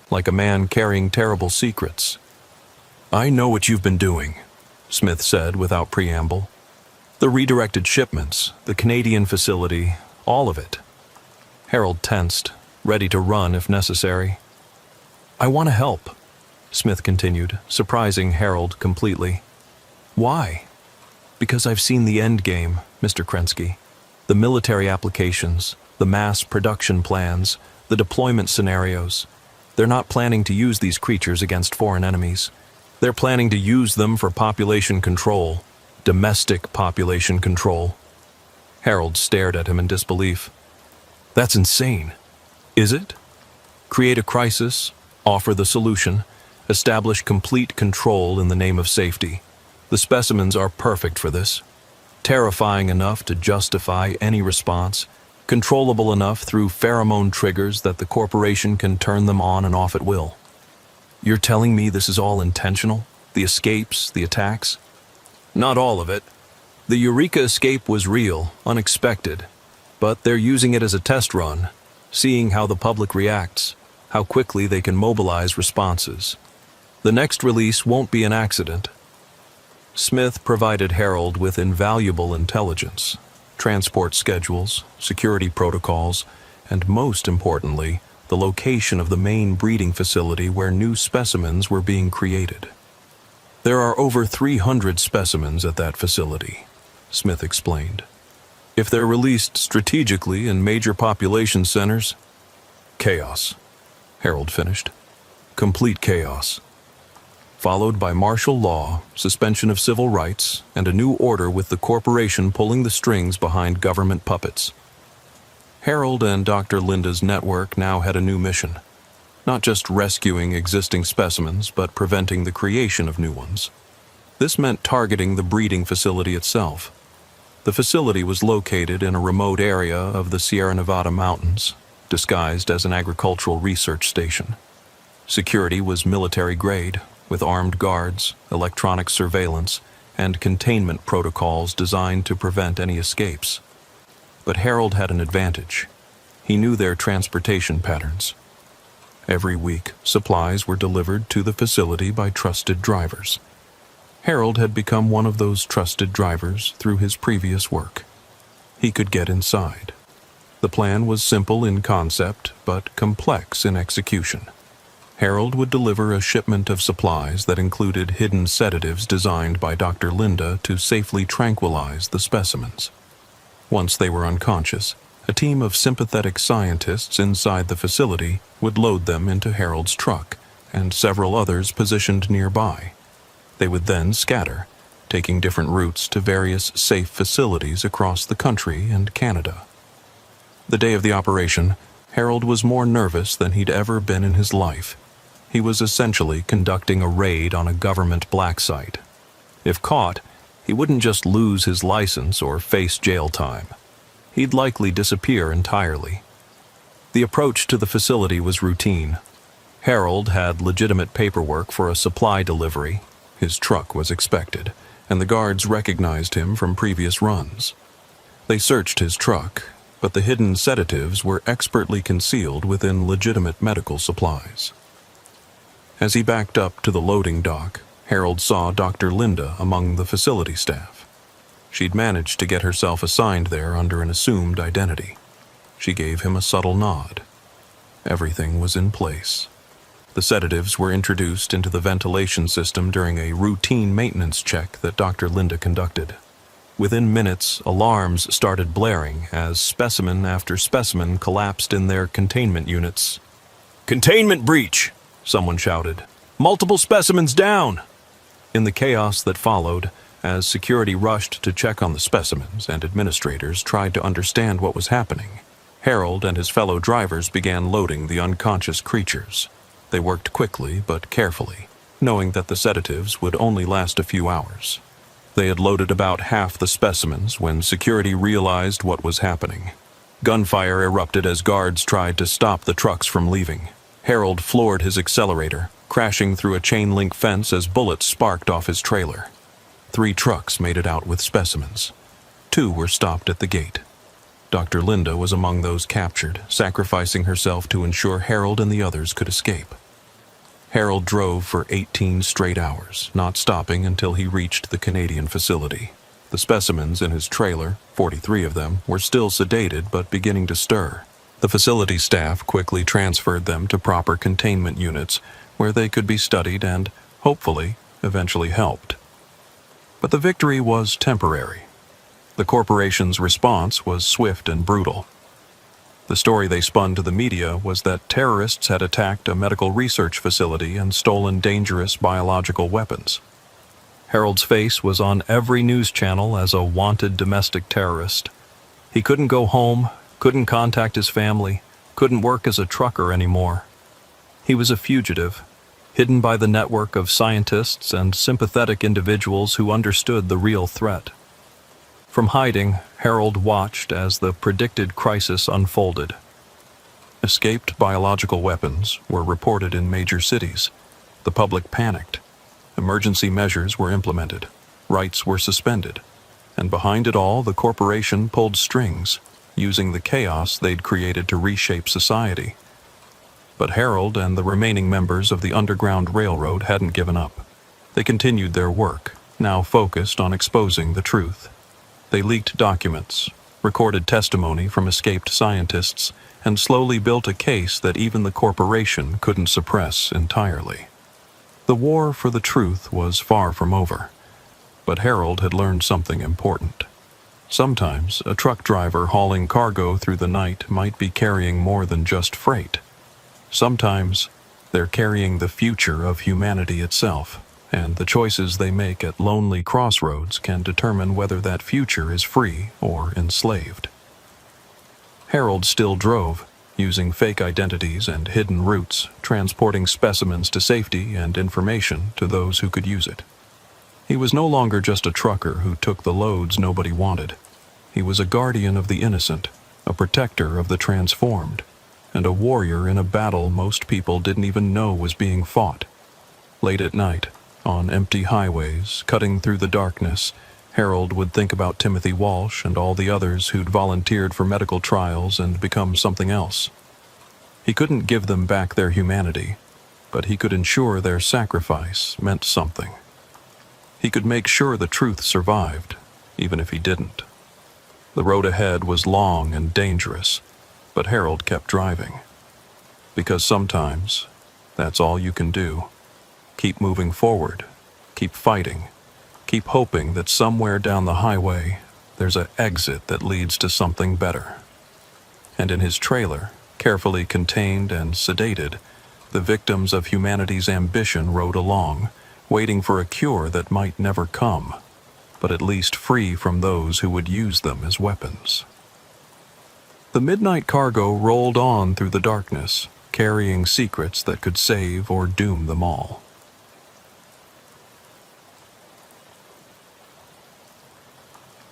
A: like a man carrying terrible secrets. "I know what you've been doing," Smith said without preamble. "The redirected shipments, the Canadian facility, all of it." Harold tensed, ready to run if necessary. "I want to help," Smith continued, surprising Harold completely. "Why?" "Because I've seen the end game, Mr. Krensky. The military applications, the mass production plans, the deployment scenarios. They're not planning to use these creatures against foreign enemies. They're planning to use them for population control, domestic population control." Harold stared at him in disbelief. "That's insane." "Is it? Create a crisis, offer the solution, establish complete control in the name of safety. The specimens are perfect for this. Terrifying enough to justify any response, controllable enough through pheromone triggers that the corporation can turn them on and off at will. You're telling me this is all intentional? The escapes, the attacks?" "Not all of it. The Eureka escape was real, unexpected, but they're using it as a test run, seeing how the public reacts, how quickly they can mobilize responses. The next release won't be an accident." Smith provided Harold with invaluable intelligence, transport schedules, security protocols, and most importantly, the location of the main breeding facility where new specimens were being created. "There are over 300 specimens at that facility," Smith explained. "If they're released strategically in major population centers—" "Chaos," Harold finished. "Complete chaos. Followed by martial law, suspension of civil rights, and a new order with the corporation pulling the strings behind government puppets." Harold and Dr. Linda's network now had a new mission. Not just rescuing existing specimens, but preventing the creation of new ones. This meant targeting the breeding facility itself. The facility was located in a remote area of the Sierra Nevada mountains, disguised as an agricultural research station. Security was military-grade, with armed guards, electronic surveillance, and containment protocols designed to prevent any escapes. But Harold had an advantage. He knew their transportation patterns. Every week, supplies were delivered to the facility by trusted drivers. Harold had become one of those trusted drivers through his previous work. He could get inside. The plan was simple in concept, but complex in execution. Harold would deliver a shipment of supplies that included hidden sedatives designed by Dr. Linda to safely tranquilize the specimens. Once they were unconscious, a team of sympathetic scientists inside the facility would load them into Harold's truck, and several others positioned nearby. They would then scatter, taking different routes to various safe facilities across the country and Canada. The day of the operation, Harold was more nervous than he'd ever been in his life. He was essentially conducting a raid on a government black site. If caught, he wouldn't just lose his license or face jail time. He'd likely disappear entirely. The approach to the facility was routine. Harold had legitimate paperwork for a supply delivery. His truck was expected, and the guards recognized him from previous runs. They searched his truck, but the hidden sedatives were expertly concealed within legitimate medical supplies. As he backed up to the loading dock, Harold saw Dr. Linda among the facility staff. She'd managed to get herself assigned there under an assumed identity. She gave him a subtle nod. Everything was in place. The sedatives were introduced into the ventilation system during a routine maintenance check that Dr. Linda conducted. Within minutes, alarms started blaring as specimen after specimen collapsed in their containment units. "Containment breach!" someone shouted. "Multiple specimens down!" In the chaos that followed, as security rushed to check on the specimens and administrators tried to understand what was happening, Harold and his fellow drivers began loading the unconscious creatures. They worked quickly but carefully, knowing that the sedatives would only last a few hours. They had loaded about half the specimens when security realized what was happening. Gunfire erupted as guards tried to stop the trucks from leaving. Harold floored his accelerator, crashing through a chain-link fence as bullets sparked off his trailer. 3 trucks made it out with specimens. 2 were stopped at the gate. Dr. Linda was among those captured, sacrificing herself to ensure Harold and the others could escape. Harold drove for 18 straight hours, not stopping until he reached the Canadian facility. The specimens in his trailer, 43 of them, were still sedated but beginning to stir. The facility staff quickly transferred them to proper containment units where they could be studied and, hopefully, eventually helped. But the victory was temporary. The corporation's response was swift and brutal. The story they spun to the media was that terrorists had attacked a medical research facility and stolen dangerous biological weapons. Harold's face was on every news channel as a wanted domestic terrorist. He couldn't go home, couldn't contact his family, couldn't work as a trucker anymore. He was a fugitive, hidden by the network of scientists and sympathetic individuals who understood the real threat. From hiding, Harold watched as the predicted crisis unfolded. Escaped biological weapons were reported in major cities. The public panicked. Emergency measures were implemented. Rights were suspended. And behind it all, the corporation pulled strings, using the chaos they'd created to reshape society. But Harold and the remaining members of the Underground Railroad hadn't given up. They continued their work, now focused on exposing the truth. They leaked documents, recorded testimony from escaped scientists, and slowly built a case that even the corporation couldn't suppress entirely. The war for the truth was far from over, but Harold had learned something important. Sometimes a truck driver hauling cargo through the night might be carrying more than just freight. Sometimes they're carrying the future of humanity itself, and the choices they make at lonely crossroads can determine whether that future is free or enslaved. Harold still drove, using fake identities and hidden routes, transporting specimens to safety and information to those who could use it. He was no longer just a trucker who took the loads nobody wanted. He was a guardian of the innocent, a protector of the transformed, and a warrior in a battle most people didn't even know was being fought. Late at night, on empty highways, cutting through the darkness, Harold would think about Timothy Walsh and all the others who'd volunteered for medical trials and become something else. He couldn't give them back their humanity, but he could ensure their sacrifice meant something. He could make sure the truth survived, even if he didn't. The road ahead was long and dangerous, but Harold kept driving. Because sometimes, that's all you can do. Keep moving forward, keep fighting, keep hoping that somewhere down the highway, there's an exit that leads to something better. And in his trailer, carefully contained and sedated, the victims of humanity's ambition rode along, waiting for a cure that might never come, but at least free from those who would use them as weapons. The midnight cargo rolled on through the darkness, carrying secrets that could save or doom them all.